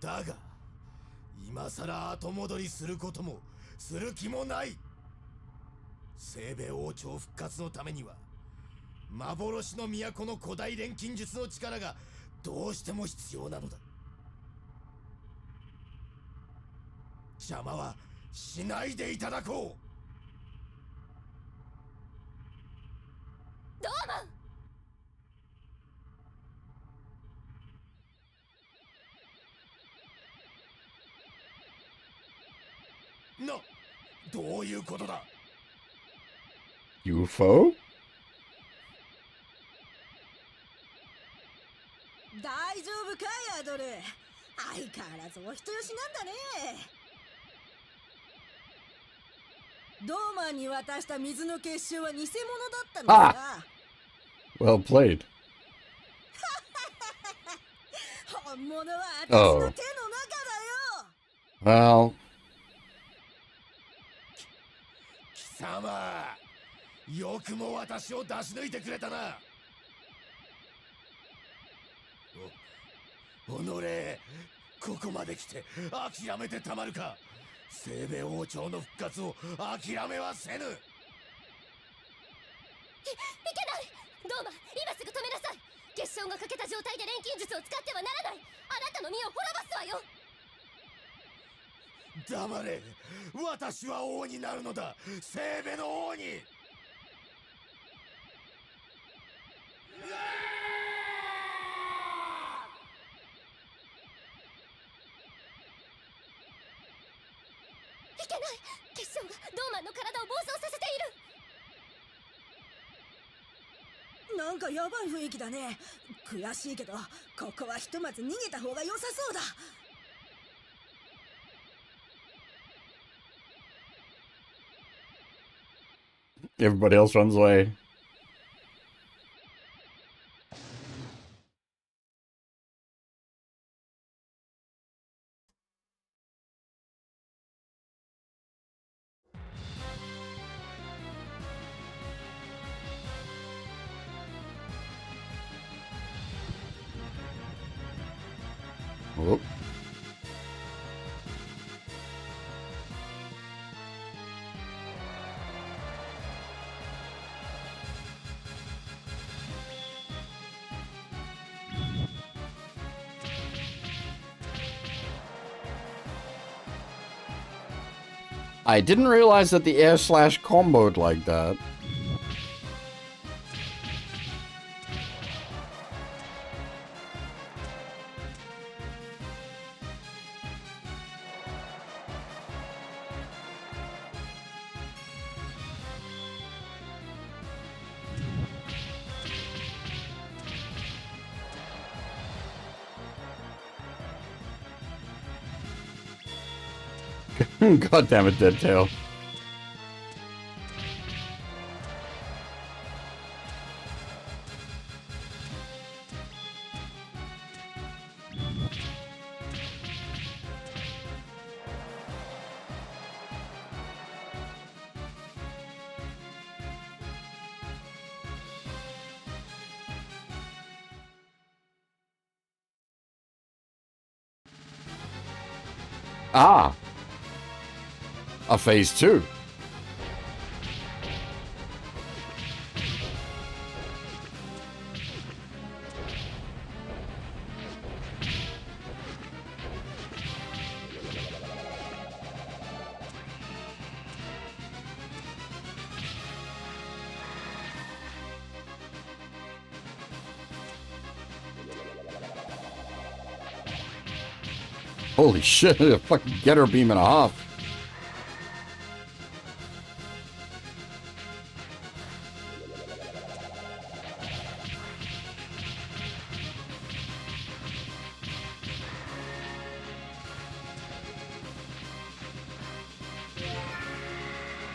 だが今さら後戻りすることもする気もない。清兵衛王朝復活のためには幻の都の古代錬金術の力がどうしても必要なのだ。邪魔はしないでいただこドーマン。どういうことだ。 UFO? 大丈夫かいアドル。相変わらずお人よしなんだね。ドーマンに渡した水の結晶は偽物だったのかな。Well played. 本物は私の手の中だよ。Well, 貴様、よくも私を出し抜いてくれたな。おのれ、ここまで来て諦めてたまるか。清兵衛王朝の復活を諦めはせぬ。いけない。ドーマン、今すぐ止めなさい。結晶が欠けた状態で錬金術を使ってはならない。あなたの身を滅ぼすわよ。黙れ。私は王になるのだ。清兵衛の王に。いけない。結晶がドーマンの体を暴走させている。なんかやばい雰囲気だね。悔しいけどここはひとまず逃げた方が良さそうだ。everybody else runs away. Oh. I didn't realize that the air slash comboed like that. God damn it, Dead Tail. Ah! A phase 2. Holy shit, a fucking getter beam and a half.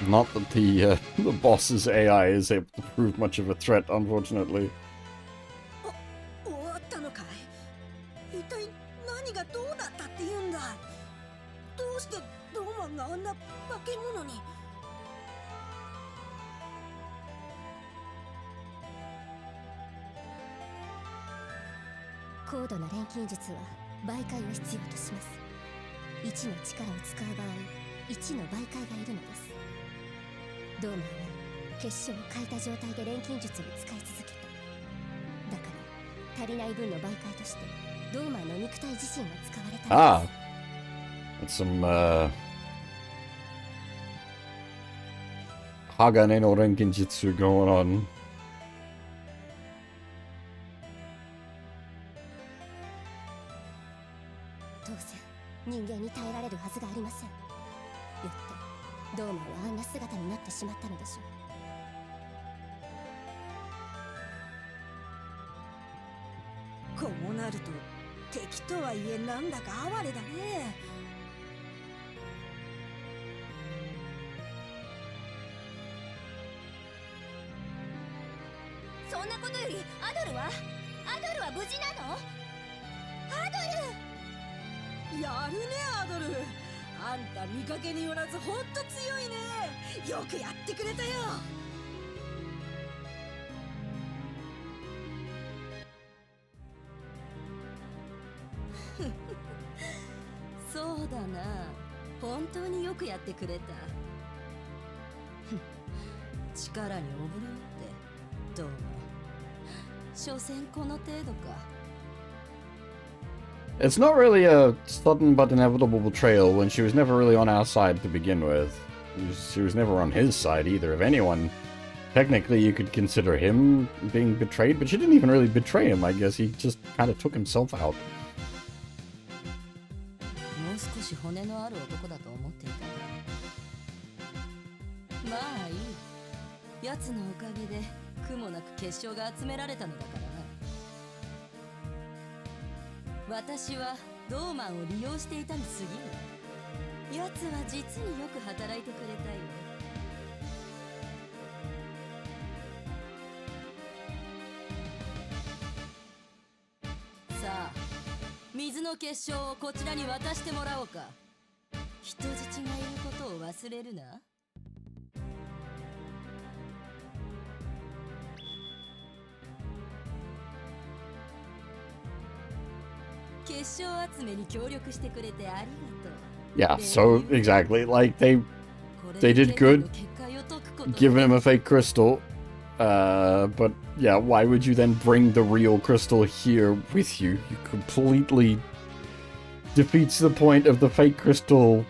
Not that the boss's AI is able to prove much of a threat, unfortunately. うしてローマンがあんな化け物に。高度な錬金術は媒介を必要とします。1の力を使う場合、1の媒介がいるのです。ドーマンは結晶を欠いた状態で錬金術を使い続けた。だから足りない分の媒介としてドーマンの肉体自身が使われたのです。That's some Hagane no Renkinjutsu going on. 当然人間に耐えられるはずがありません。よってドーマンはあんな姿になってしまったのでしょう。こうなると敵とはいえなんだか哀れだね。そんなことよりアドルは無事なの？アドル！やるねアドル。あんた見かけによらずほんと強いね。よくやってくれたよ。そうだな、本当によくやってくれた。力に溺れよってどうも所詮この程度か。 It's not really a sudden but inevitable betrayal when she was never really on our side to begin with. She was never on his side either. If anyone, technically you could consider him being betrayed, but she didn't even really betray him, I guess. He just kind of took himself out. もう少し骨のある男だと思っていたが、まあいい。奴のおかげで苦もなく結晶が集められたのだからな。私はドーマンを利用していたに過ぎる。奴は実によく働いてくれたよ。さあ、水の結晶をこちらに渡してもらおうか。人質がいることを忘れるな。結晶集めに協力してくれてありがとう。 Yeah, so exactly. Like they did good giving him a fake crystal. But yeah, why would you then bring the real crystal here with you? You completely defeats the point of the fake crystal.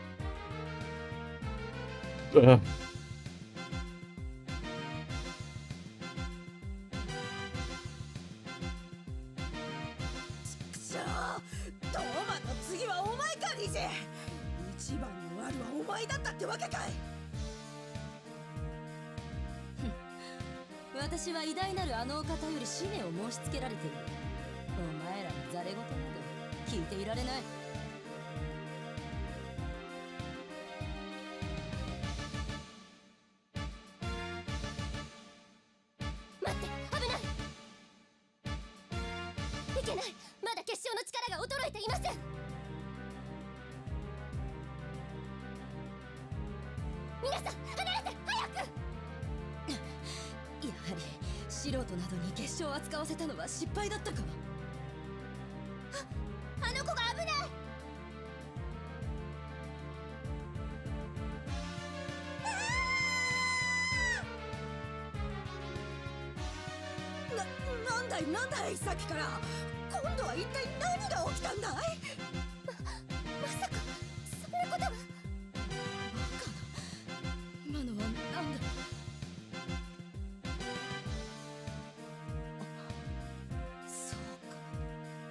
私は偉大なるあのお方より使命を申し付けられている。お前らのざれ言など聞いていられない。待って、危ない。いけない、まだ結晶の力が衰えていません。皆さん離れて、早く。やはり素人などに結晶を扱わせたのは失敗だったか。あの子が危ない。なんだいさっきから。今度は一体何が起きたんだい。まさかそんなことが。今のはなんだ。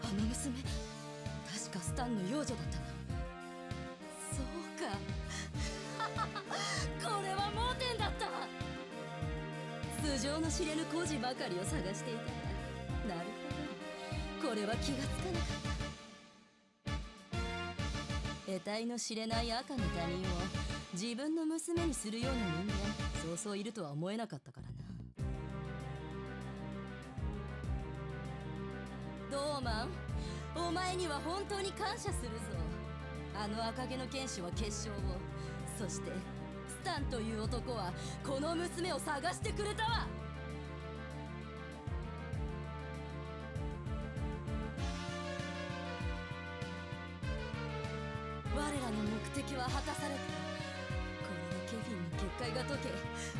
あの娘、確かスタンの幼女だったな。そうか。これは盲点だった。素性の知れぬ孤児ばかりを探していたが、なるほど、これは気がつかなかった。得体の知れない赤の他人を自分の娘にするような人間、そうそういるとは思えなかったからな。ドーマン、お前には本当に感謝するぞ。あの赤毛の剣士は結晶を、そしてスタンという男はこの娘を探してくれたわ。我らの目的は果たされた。これでケフィンの結界が解け、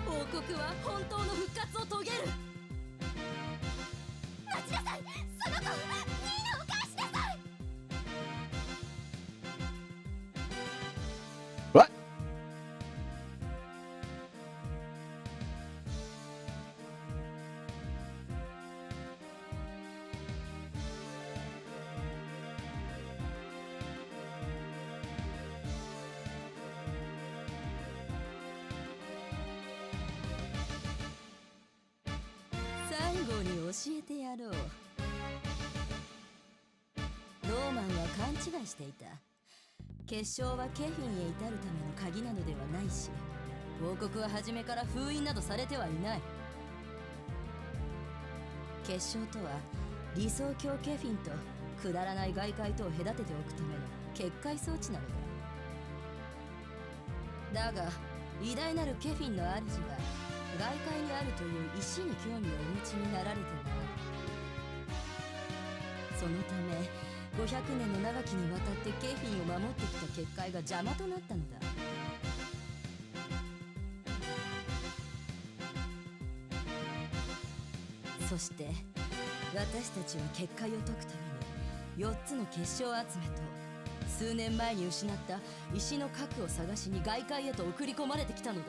王国は本当の復活を遂げる。待ちなさい、その子、ニーナを返しなさい。 What? 最後に教えてやろう。ローマンは勘違いしていた。結晶はケフィンへ至るための鍵なのではないし、王国は初めから封印などされてはいない。結晶とは理想郷ケフィンとくだらない外界とを隔てておくための結界装置なのだ。だが偉大なるケフィンの主が外界にあるという石に興味をお持ちになられてな。そのため500年の長きにわたってケフィンを守ってきた結界が邪魔となったのだ。そして私たちは結界を解くために4つの結晶集めと数年前に失った石の核を探しに外界へと送り込まれてきたのだ。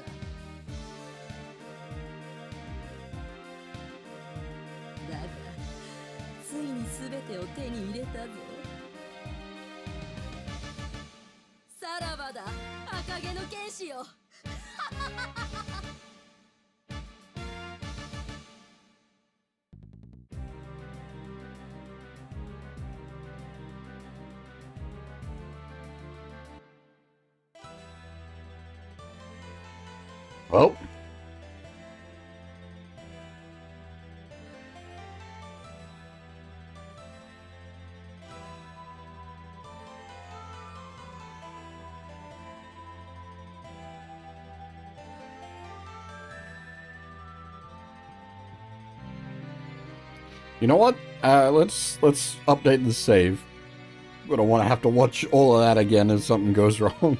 だがついに全てを手に入れたぞ。さらばだ、赤毛の剣士よ。Well. You know what? Let's update the save. We don't want to have to watch all of that again if something goes wrong.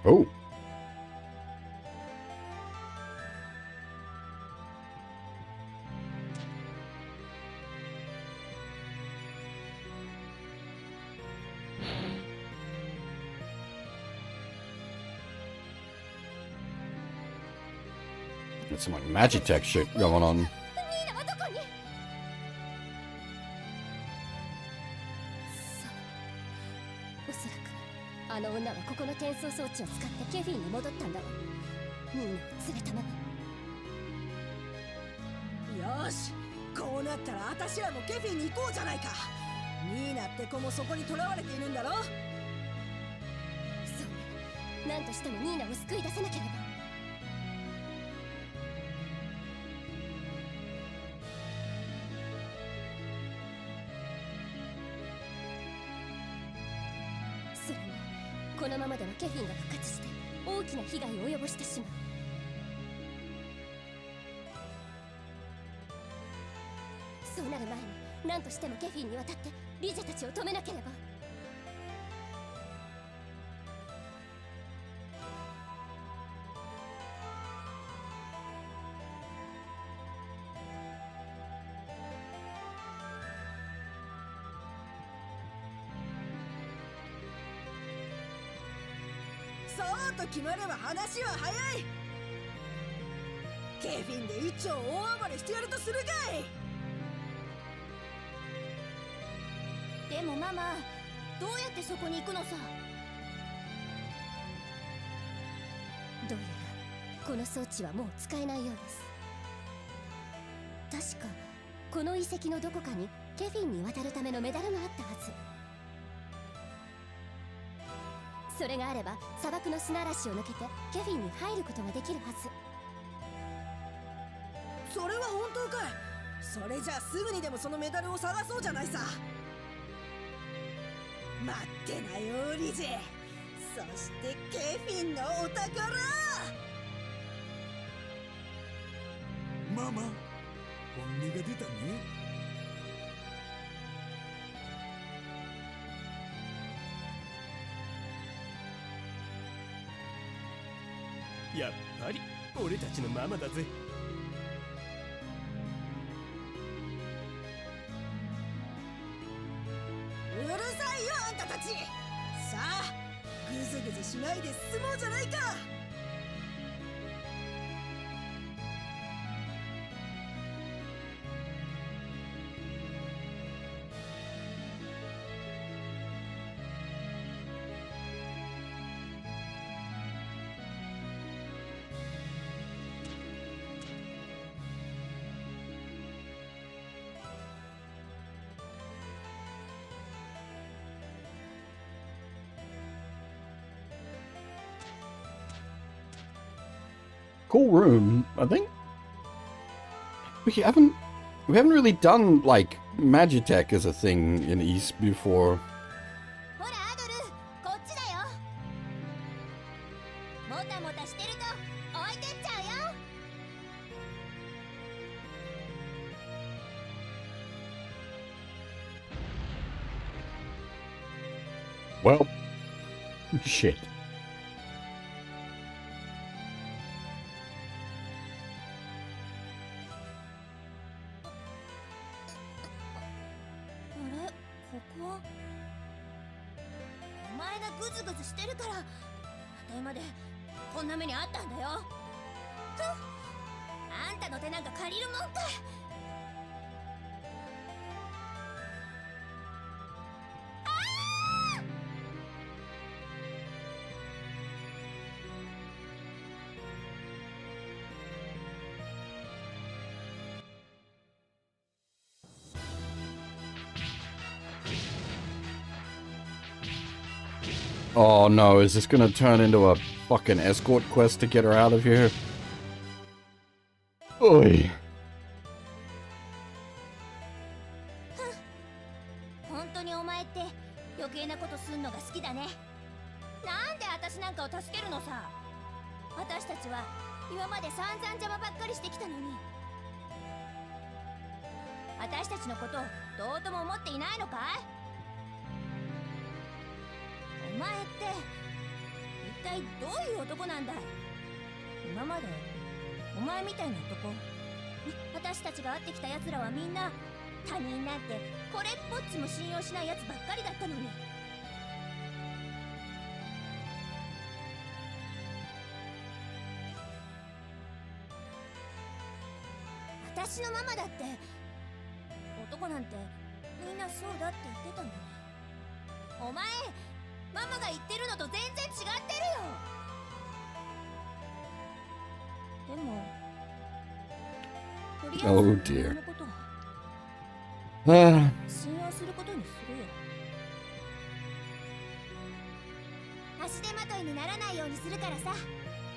Oh. Got some like Magitech shit going on. ニーナはどこに？そう、おそらくあの女はここの転送装置を使ってケフィンに戻ったんだわ。ニーナを連れたまま。よし、こうなったら私らもケフィンに行こうじゃないか。ニーナって子もそこに囚われているんだろ。そうね、何としてもニーナを救い出さなければ。それにこのままではケフィンが復活して大きな被害を及ぼしてしまう。そうなる前に何としてもケフィンに渡ってリジェたちを止めなければ。そうと決まれば話は早い。ケフィンで一丁大暴れしてやるとするかい。でもママ、どうやってそこに行くのさ。どうやらこの装置はもう使えないようです。確かこの遺跡のどこかにケフィンに渡るためのメダルがあったはず。それがあれば砂漠の砂嵐を抜けてケフィンに入ることができるはず。それは本当かい。それじゃあすぐにでもそのメダルを探そうじゃないさ。待ってなよリジェ。そしてケフィンのお宝。ママ、本音が出たね。やっぱり俺たちのママだぜ。うるさいよあんたたち。さあグズグズしないで進もうじゃないか。Cool room, I think. We haven't really done like Magitech as a thing in East before. ほらアドル、こっちだよ。もたもたしてると置いてっちゃうよ。Well, shit. あれ、ここはお前がグズグズしてるからあたいまでこんな目にあったんだよ。ふん、あんたの手なんか借りるもんか。Oh no, is this gonna turn into a fucking escort quest to get her out of here? Oi. 本当にお前って余計なことすんのが好きだね。なんで私なんかを助けるのさ。私たちは今まで散々邪魔ばっかりしてきたのに。私たちのことどうとも思っていないのかい。お前って一体どういう男なんだい。今までお前みたいな男、私たちが会ってきた奴らはみんな他人なんてこれっぽっちも信用しない奴ばっかりだったのに。私のママだって男なんてみんなそうだって言ってたのに。お前ママが言ってるのと全然違ってるよ。でもとりあえず Oh お前 dear. のことは Ah, 信用することにするよ。足手まといにならないようにするからさ。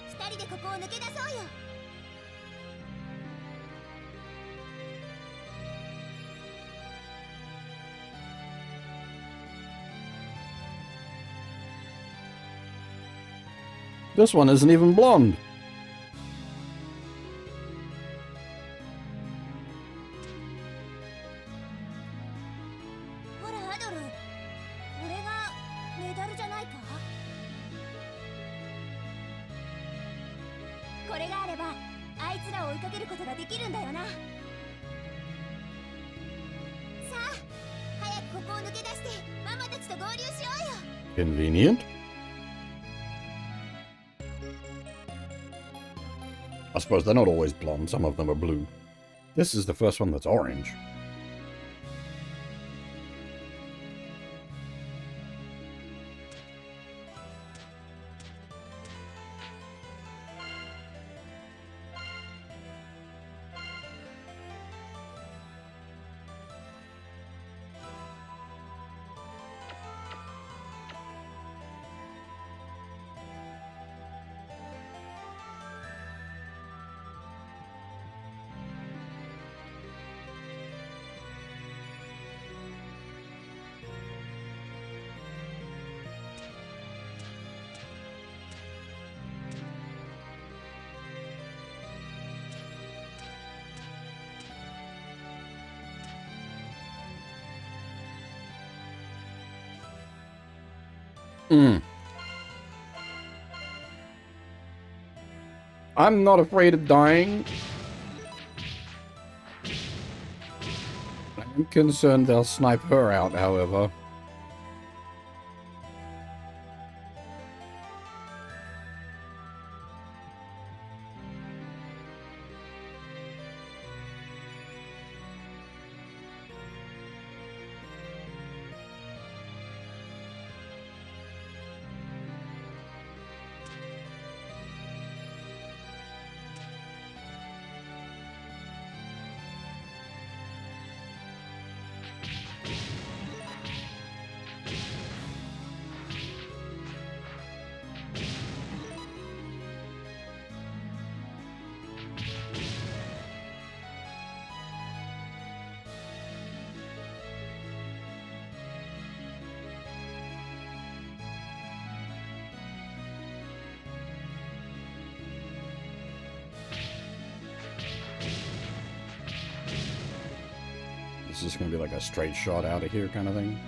二人でここを抜け出そうよ。this one isn't even blonde. ほらアドル、これがメダルじゃないか。これがあればあいつらを追いかけることができるんだよな。さあ早くここを抜け出してママたちと合流しようよ。 Convenient. I suppose they're not always blonde, some of them are blue. This is the first one that's orange. I'm not afraid of dying. I'm concerned they'll snipe her out, however. Is this gonna be like a straight shot out of here kind of thing?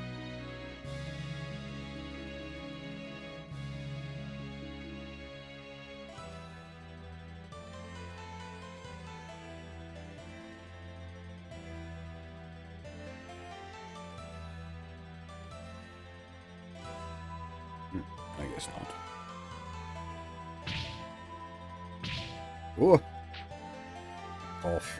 I guess not. Ooh. Off.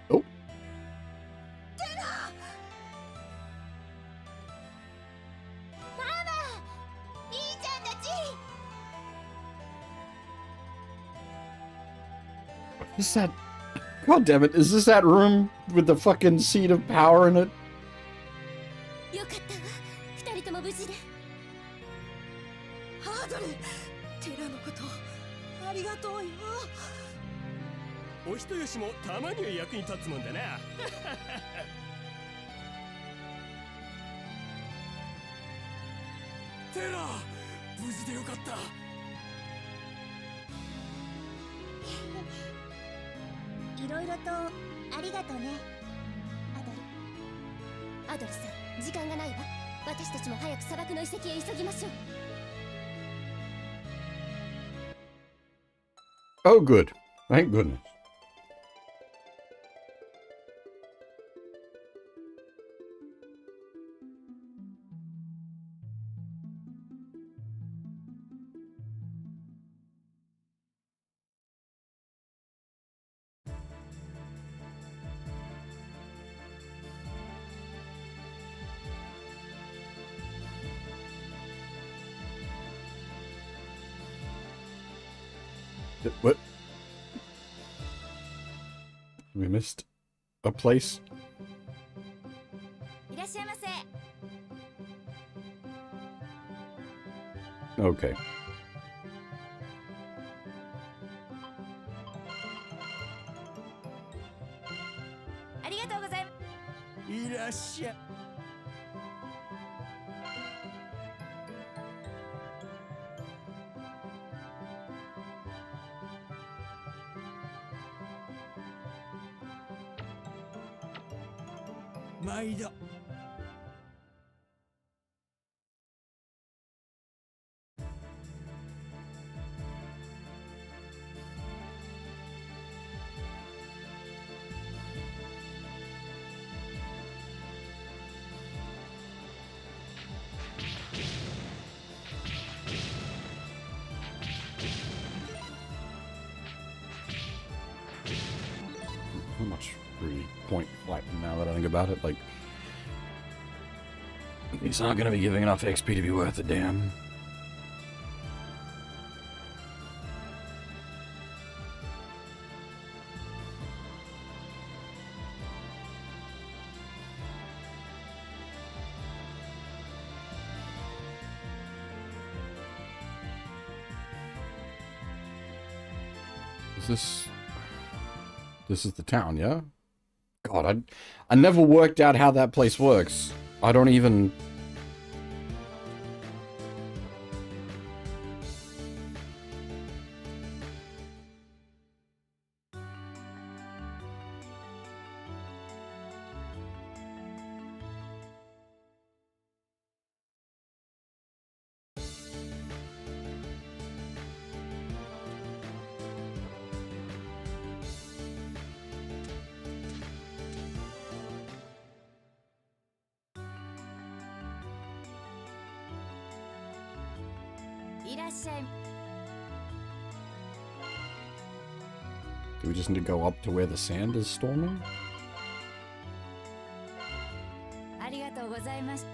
Oh. Is that... God damn it, is this that room with the fucking seat of power in it? よかったわ、二人とも無事で。ハードル、テラのことありがとうよ。お人よしもたまには役に立つもんだな。テラ、無事でよかった。いろいろとありがとうね、アドルさん、時間がないわ。私たちも早く砂漠の遺跡へ急ぎましょう。Oh, good. Thank goodness. What? We missed a place? いらっしゃいませ。 Okay. ありがとうございます。いらっしゃい。毎度。Not much really point like now that I think about it. Like, it's not gonna be giving enough XP to be worth a damn. Is this... This is the town, yeah? God, I never worked out how that place works. I don't even... Do we just need to go up to where the sand is storming? ありがとうございます。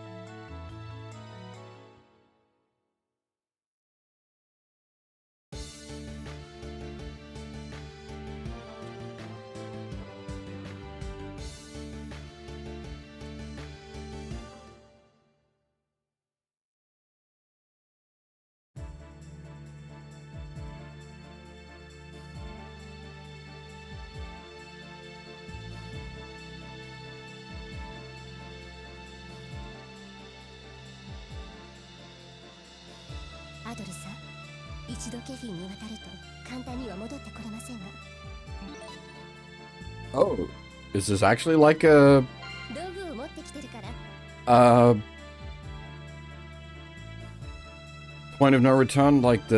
アドルさん、一度ケフィンに渡ると簡単には戻ってこれませんが。Oh, is this actually like a 道具を持ってきてるから。point of no return, like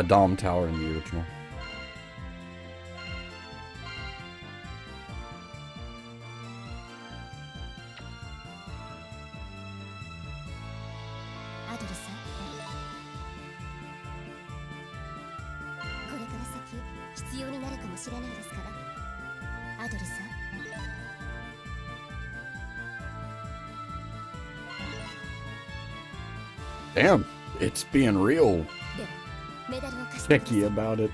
Dom Tower in the original. アドルさん、これから先必要になるかもしれないですから。アドルさん。Damn, it's being real では、メダルを貸してください。 picky about it.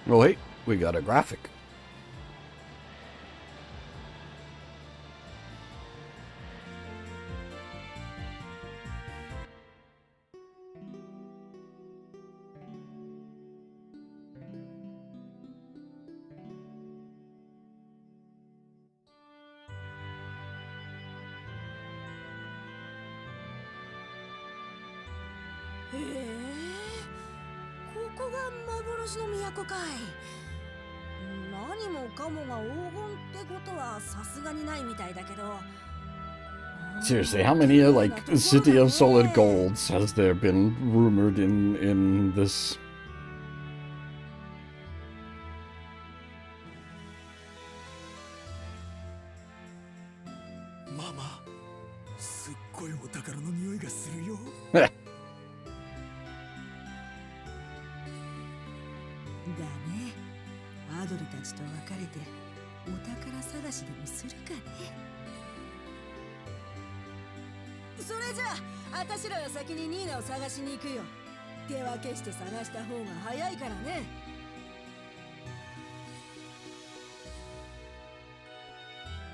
Oh wait, we got a graphic. Seriously, how many like City of Solid Golds has there been rumored in this? Mama, すっごいお宝の匂いがするよ。だね。アドルたちと別れてお宝探しでもするかね。それじゃあ、私らは先にニーナを探しに行くよ。手分けして探した方が早いからね。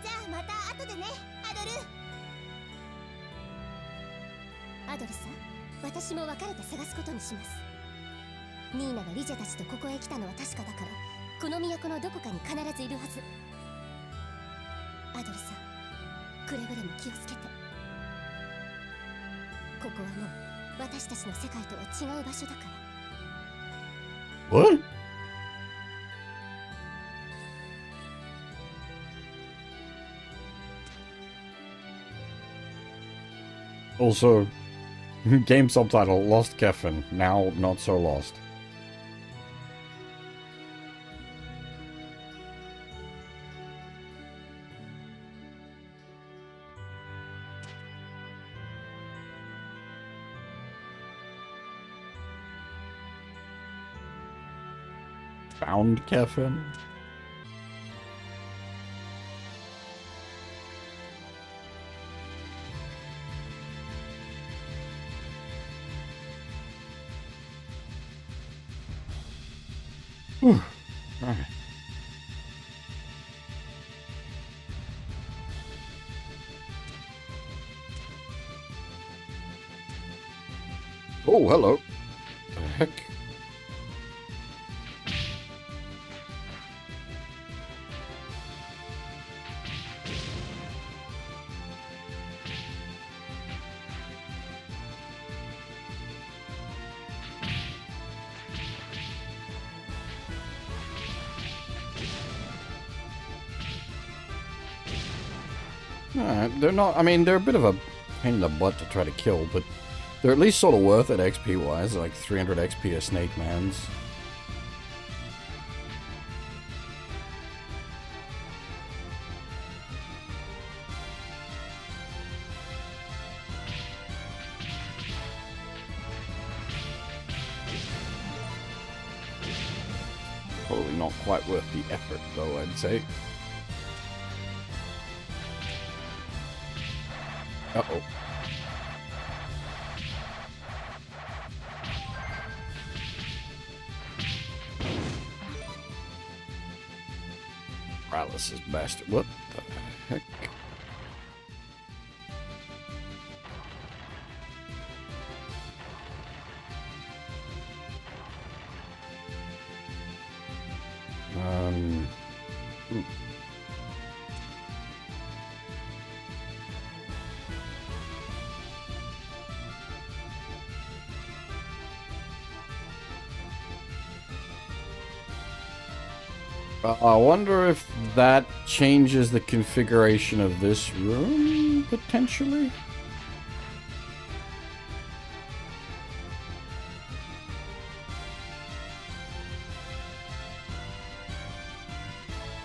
じゃあまた後でね、アドル。アドルさん、私も別れて探すことにします。ニーナがリジャたちとここへ来たのは確かだから、この都のどこかに必ずいるはず。アドルさん、くれぐれも気をつけて。ここはもう私たちの世界とは違う場所だから。 What? Also, game subtitle, Lost Kefin, now not so lost. Found Kefin? Whew. Alright. Oh, hello. The heck? They're not, I mean, they're a bit of a pain in the butt to try to kill, but they're at least sort of worth it XP-wise, like 300 XP a Snake Man's. Probably not quite worth the effort, though, I'd say. Uh-oh. Paralysis bastard. What the heck? I wonder if that changes the configuration of this room, potentially?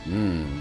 Hmm.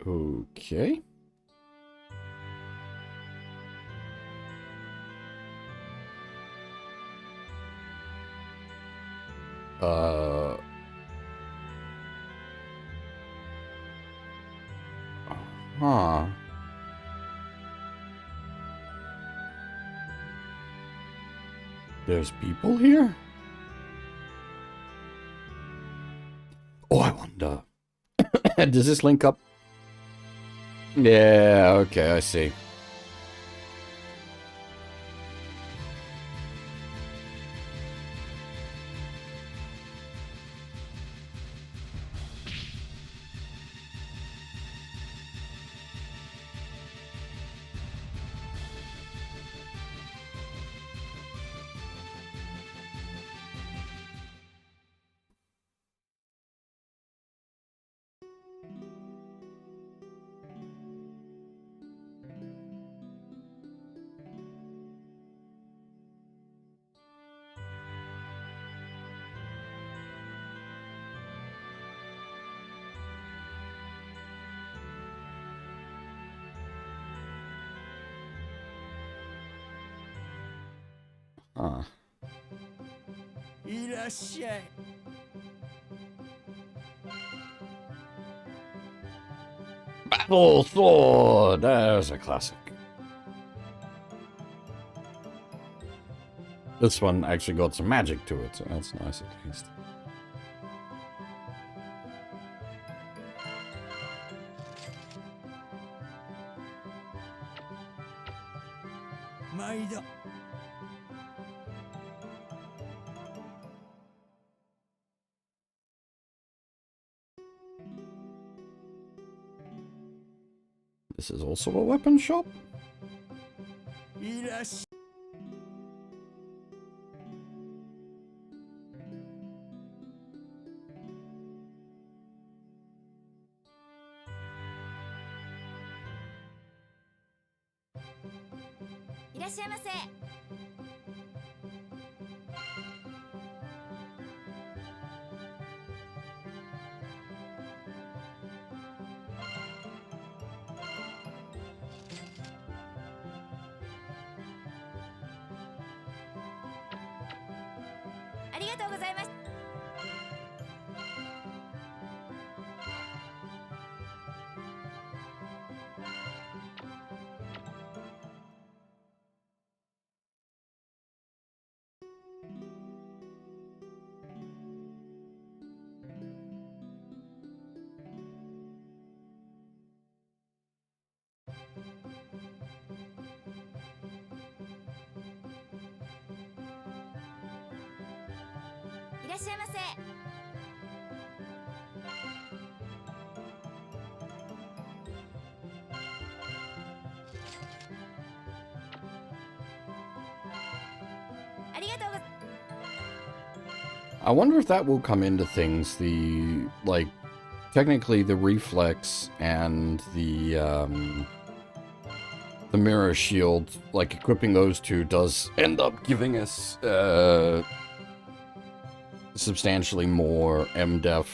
Okay. Huh. There's people here? Oh, I wonder. Does this link up? Yeah, okay, I see. Ah. いらっしゃい。 Battle Sword! There's a classic. This one actually got some magic to it, so that's nice at least. 毎度。 This is also a weapon shop? いらっしゃい。 いらっしゃいませ。 ありがとうございます。 いらっしゃいませ。 ありがとうございます。 I wonder if that will come into things, the, like, technically the reflex and the mirror shield, like, equipping those two does end up giving us, substantially more MDef.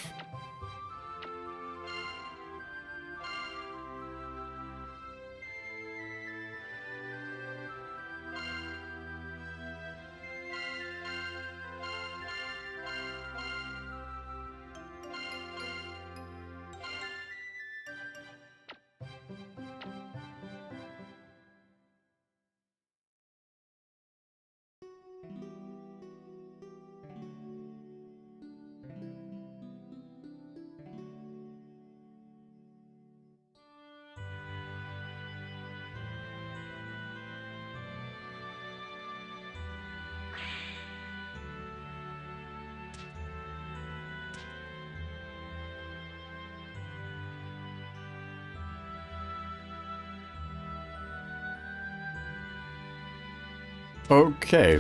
Okay,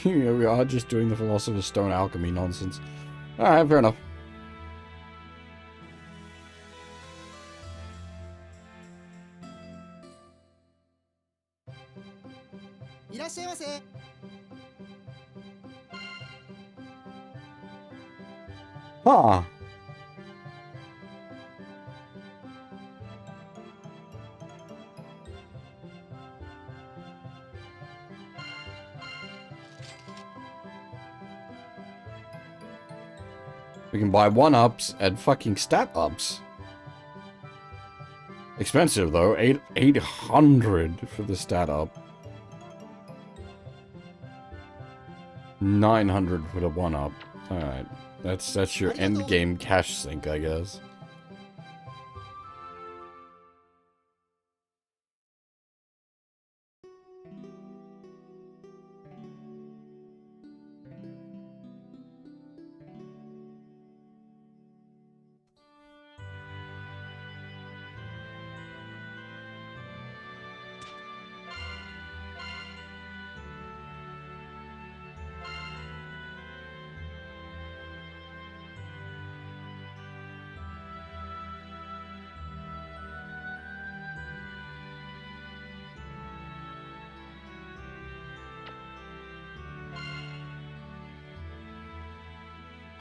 we are just doing the Philosopher's Stone alchemy nonsense. Alright, fair enough. いらっしゃいませ。 Huh. We can buy 1-ups and fucking stat ups. Expensive though, 800 for the stat up. 900 for the 1-up. Alright. That's your end game cash sink, I guess.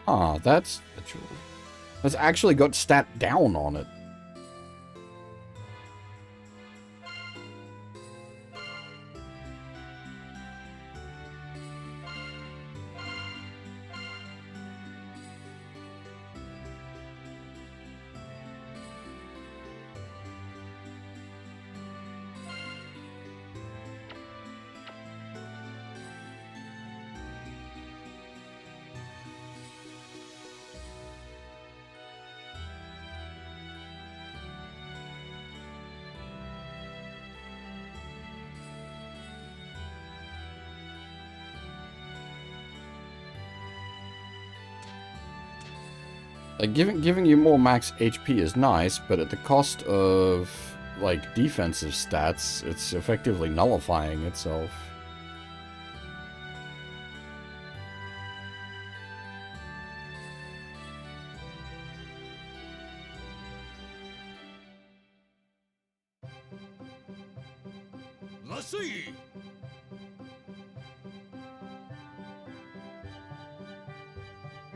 Ah, that's actually got stat down on it. Like, giving you more max HP is nice, but at the cost of, like, defensive stats, it's effectively nullifying itself.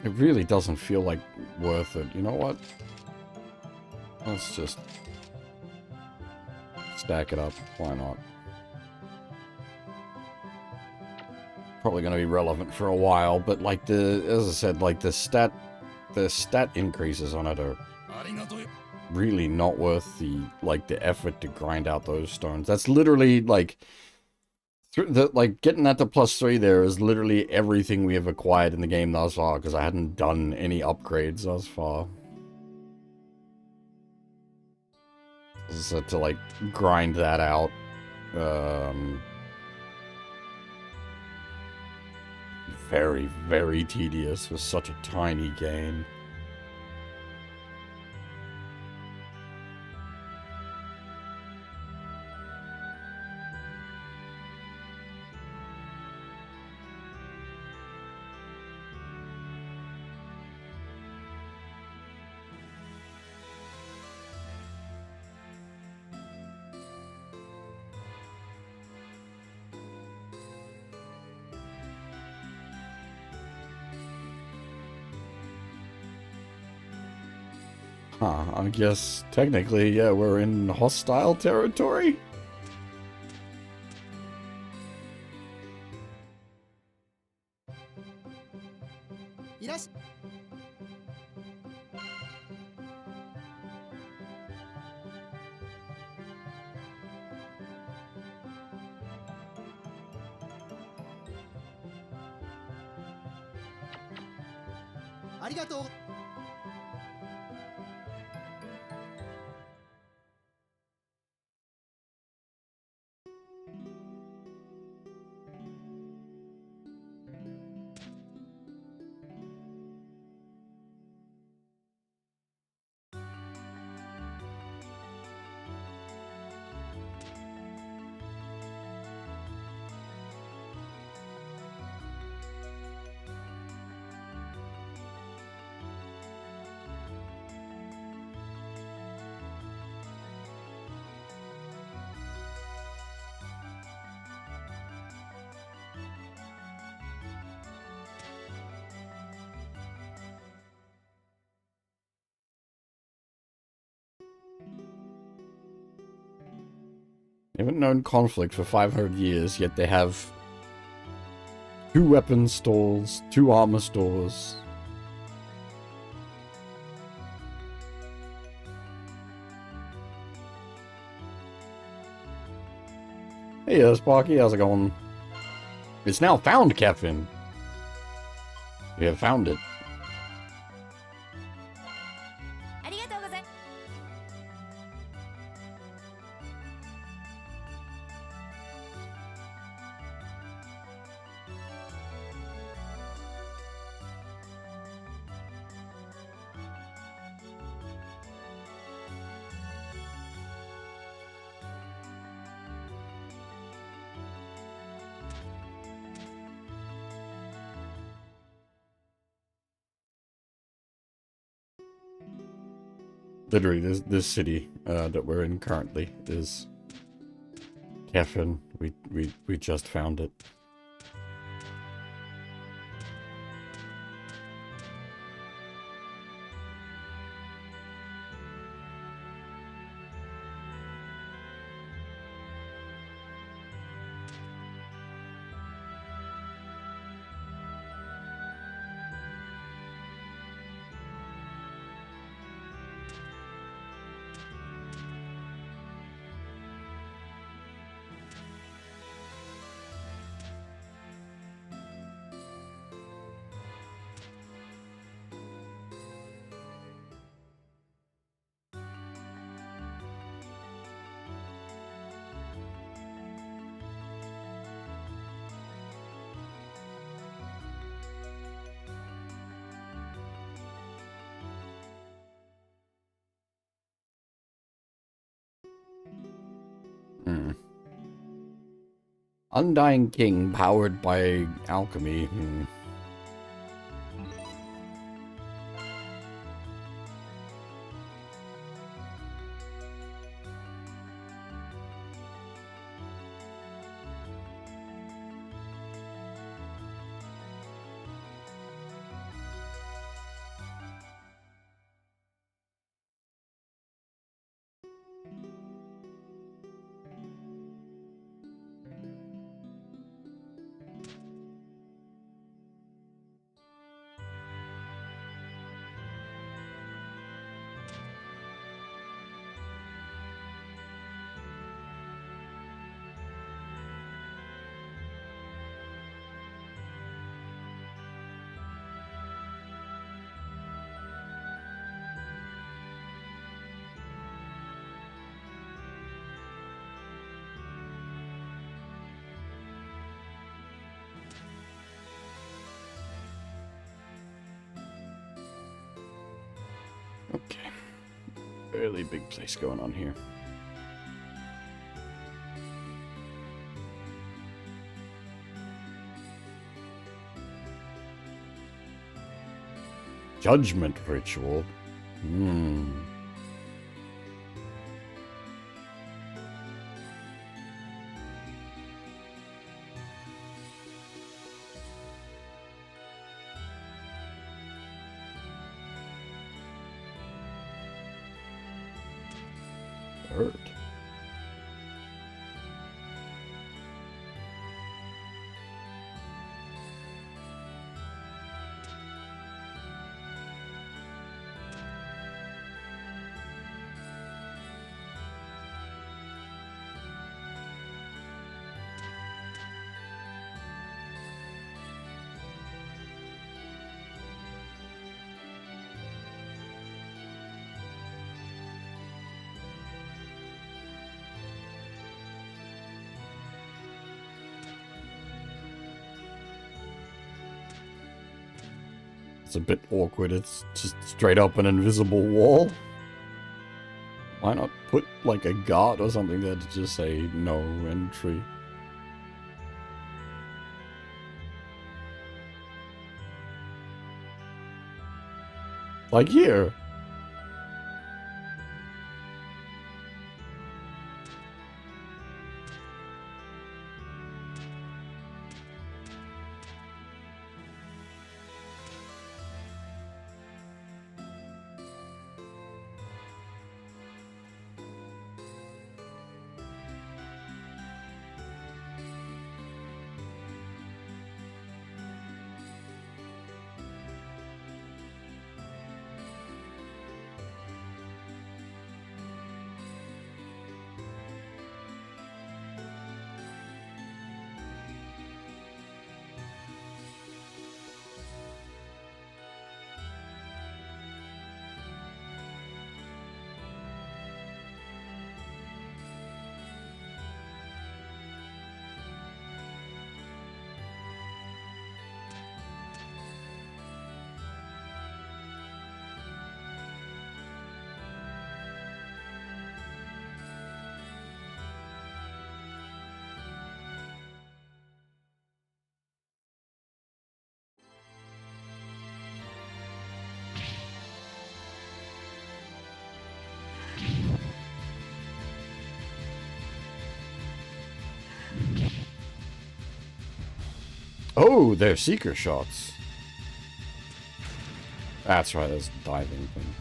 It really doesn't feel like worth it. You know what? Let's just stack it up. Why not? Probably going to be relevant for a while, but like as I said, like the stat increases on it are really not worth the effort to grind out those stones. That's literally like getting that to +3 there is literally everything we have acquired in the game thus far, because I hadn't done any upgrades thus far. So to like grind that out, very, very tedious for such a tiny game. Huh, I guess technically, yeah, we're in hostile territory? Yes. Arigatou. They haven't known conflict for 500 years, yet they have 2 weapon stores, 2 armor stores. Hey, Sparky, how's it going? It's now found, Kefin. We have found it. Literally, this city that we're in currently is Kefin. We just found it. Undying King powered by alchemy. Okay. Fairly big place going on here. Judgment ritual. Bird. It's a bit awkward. It's just straight up an invisible wall. Why not put like a guard or something there to just say no entry? Like here. Oh, they're seeker shots. That's right, there's a diving thing.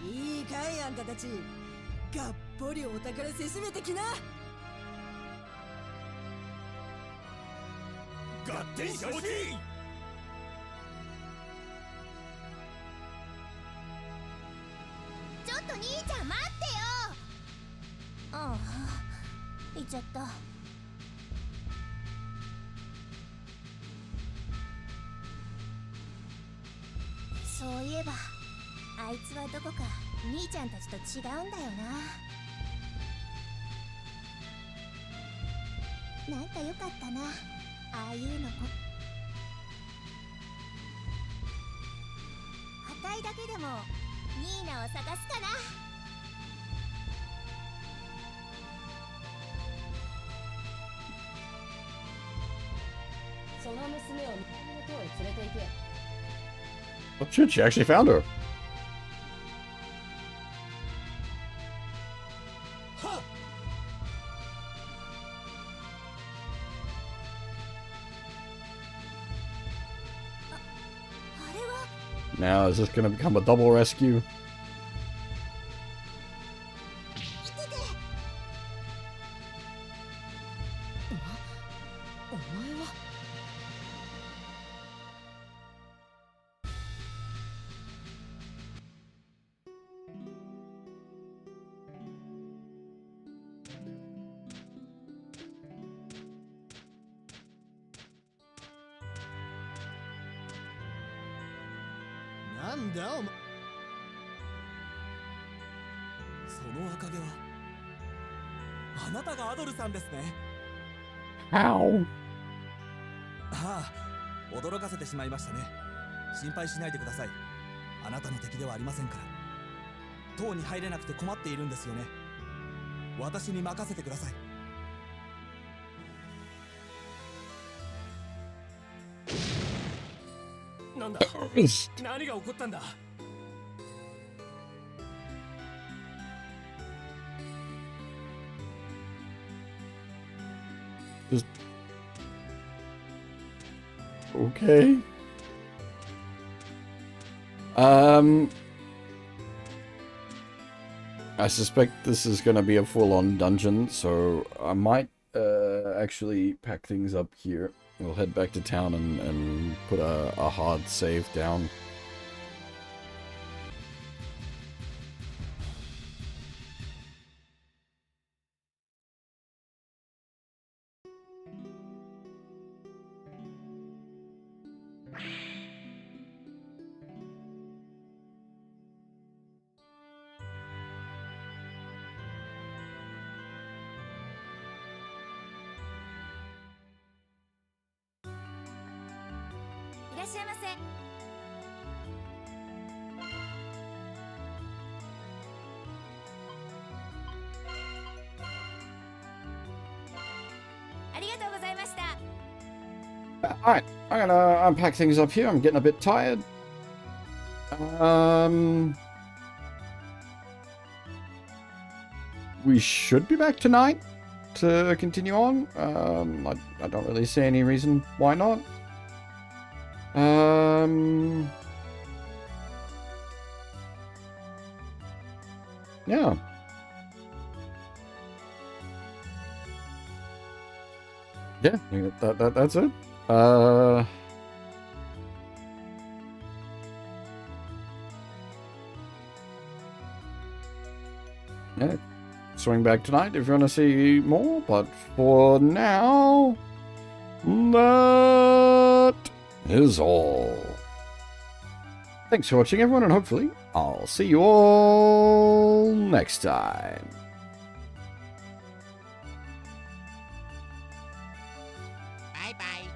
いいかいあんたたち、がっぽりお宝せしめてきな。合点承知。ちょっと兄ちゃん待ってよ。ああ、行っちゃった。そういえばあいつはどこか兄ちゃんたちと違うんだよな。なんかよかったな、ああいうのも。あたいだけでもニーナを探すかな。その娘を南の塔へ連れて行け。 Oh shit, she actually found her. あれは Now, is this gonna become a double rescue? 見てて。お前は。なんだお前。その赤毛はあなたがアドルさんですね。 How? ああ、驚かせてしまいましたね。心配しないでください。あなたの敵ではありませんから。塔に入れなくて困っているんですよね。私に任せてください。なんだ、何が起こったんだ。Okay. I suspect this is gonna be a full-on dungeon, so I might actually pack things up here. We'll head back to town and put a hard save down.いらっしゃいませ。ありがとうございました。Alright, I'm gonna unpack things up here. I'm getting a bit tired. We should be back tonight to continue on. I don't really see any reason why not. Yeah. Yeah, that's it. Yeah, swing back tonight if you want to see more, but for now, that is all. Thanks for watching, everyone, and hopefully I'll see you all next time. Bye bye.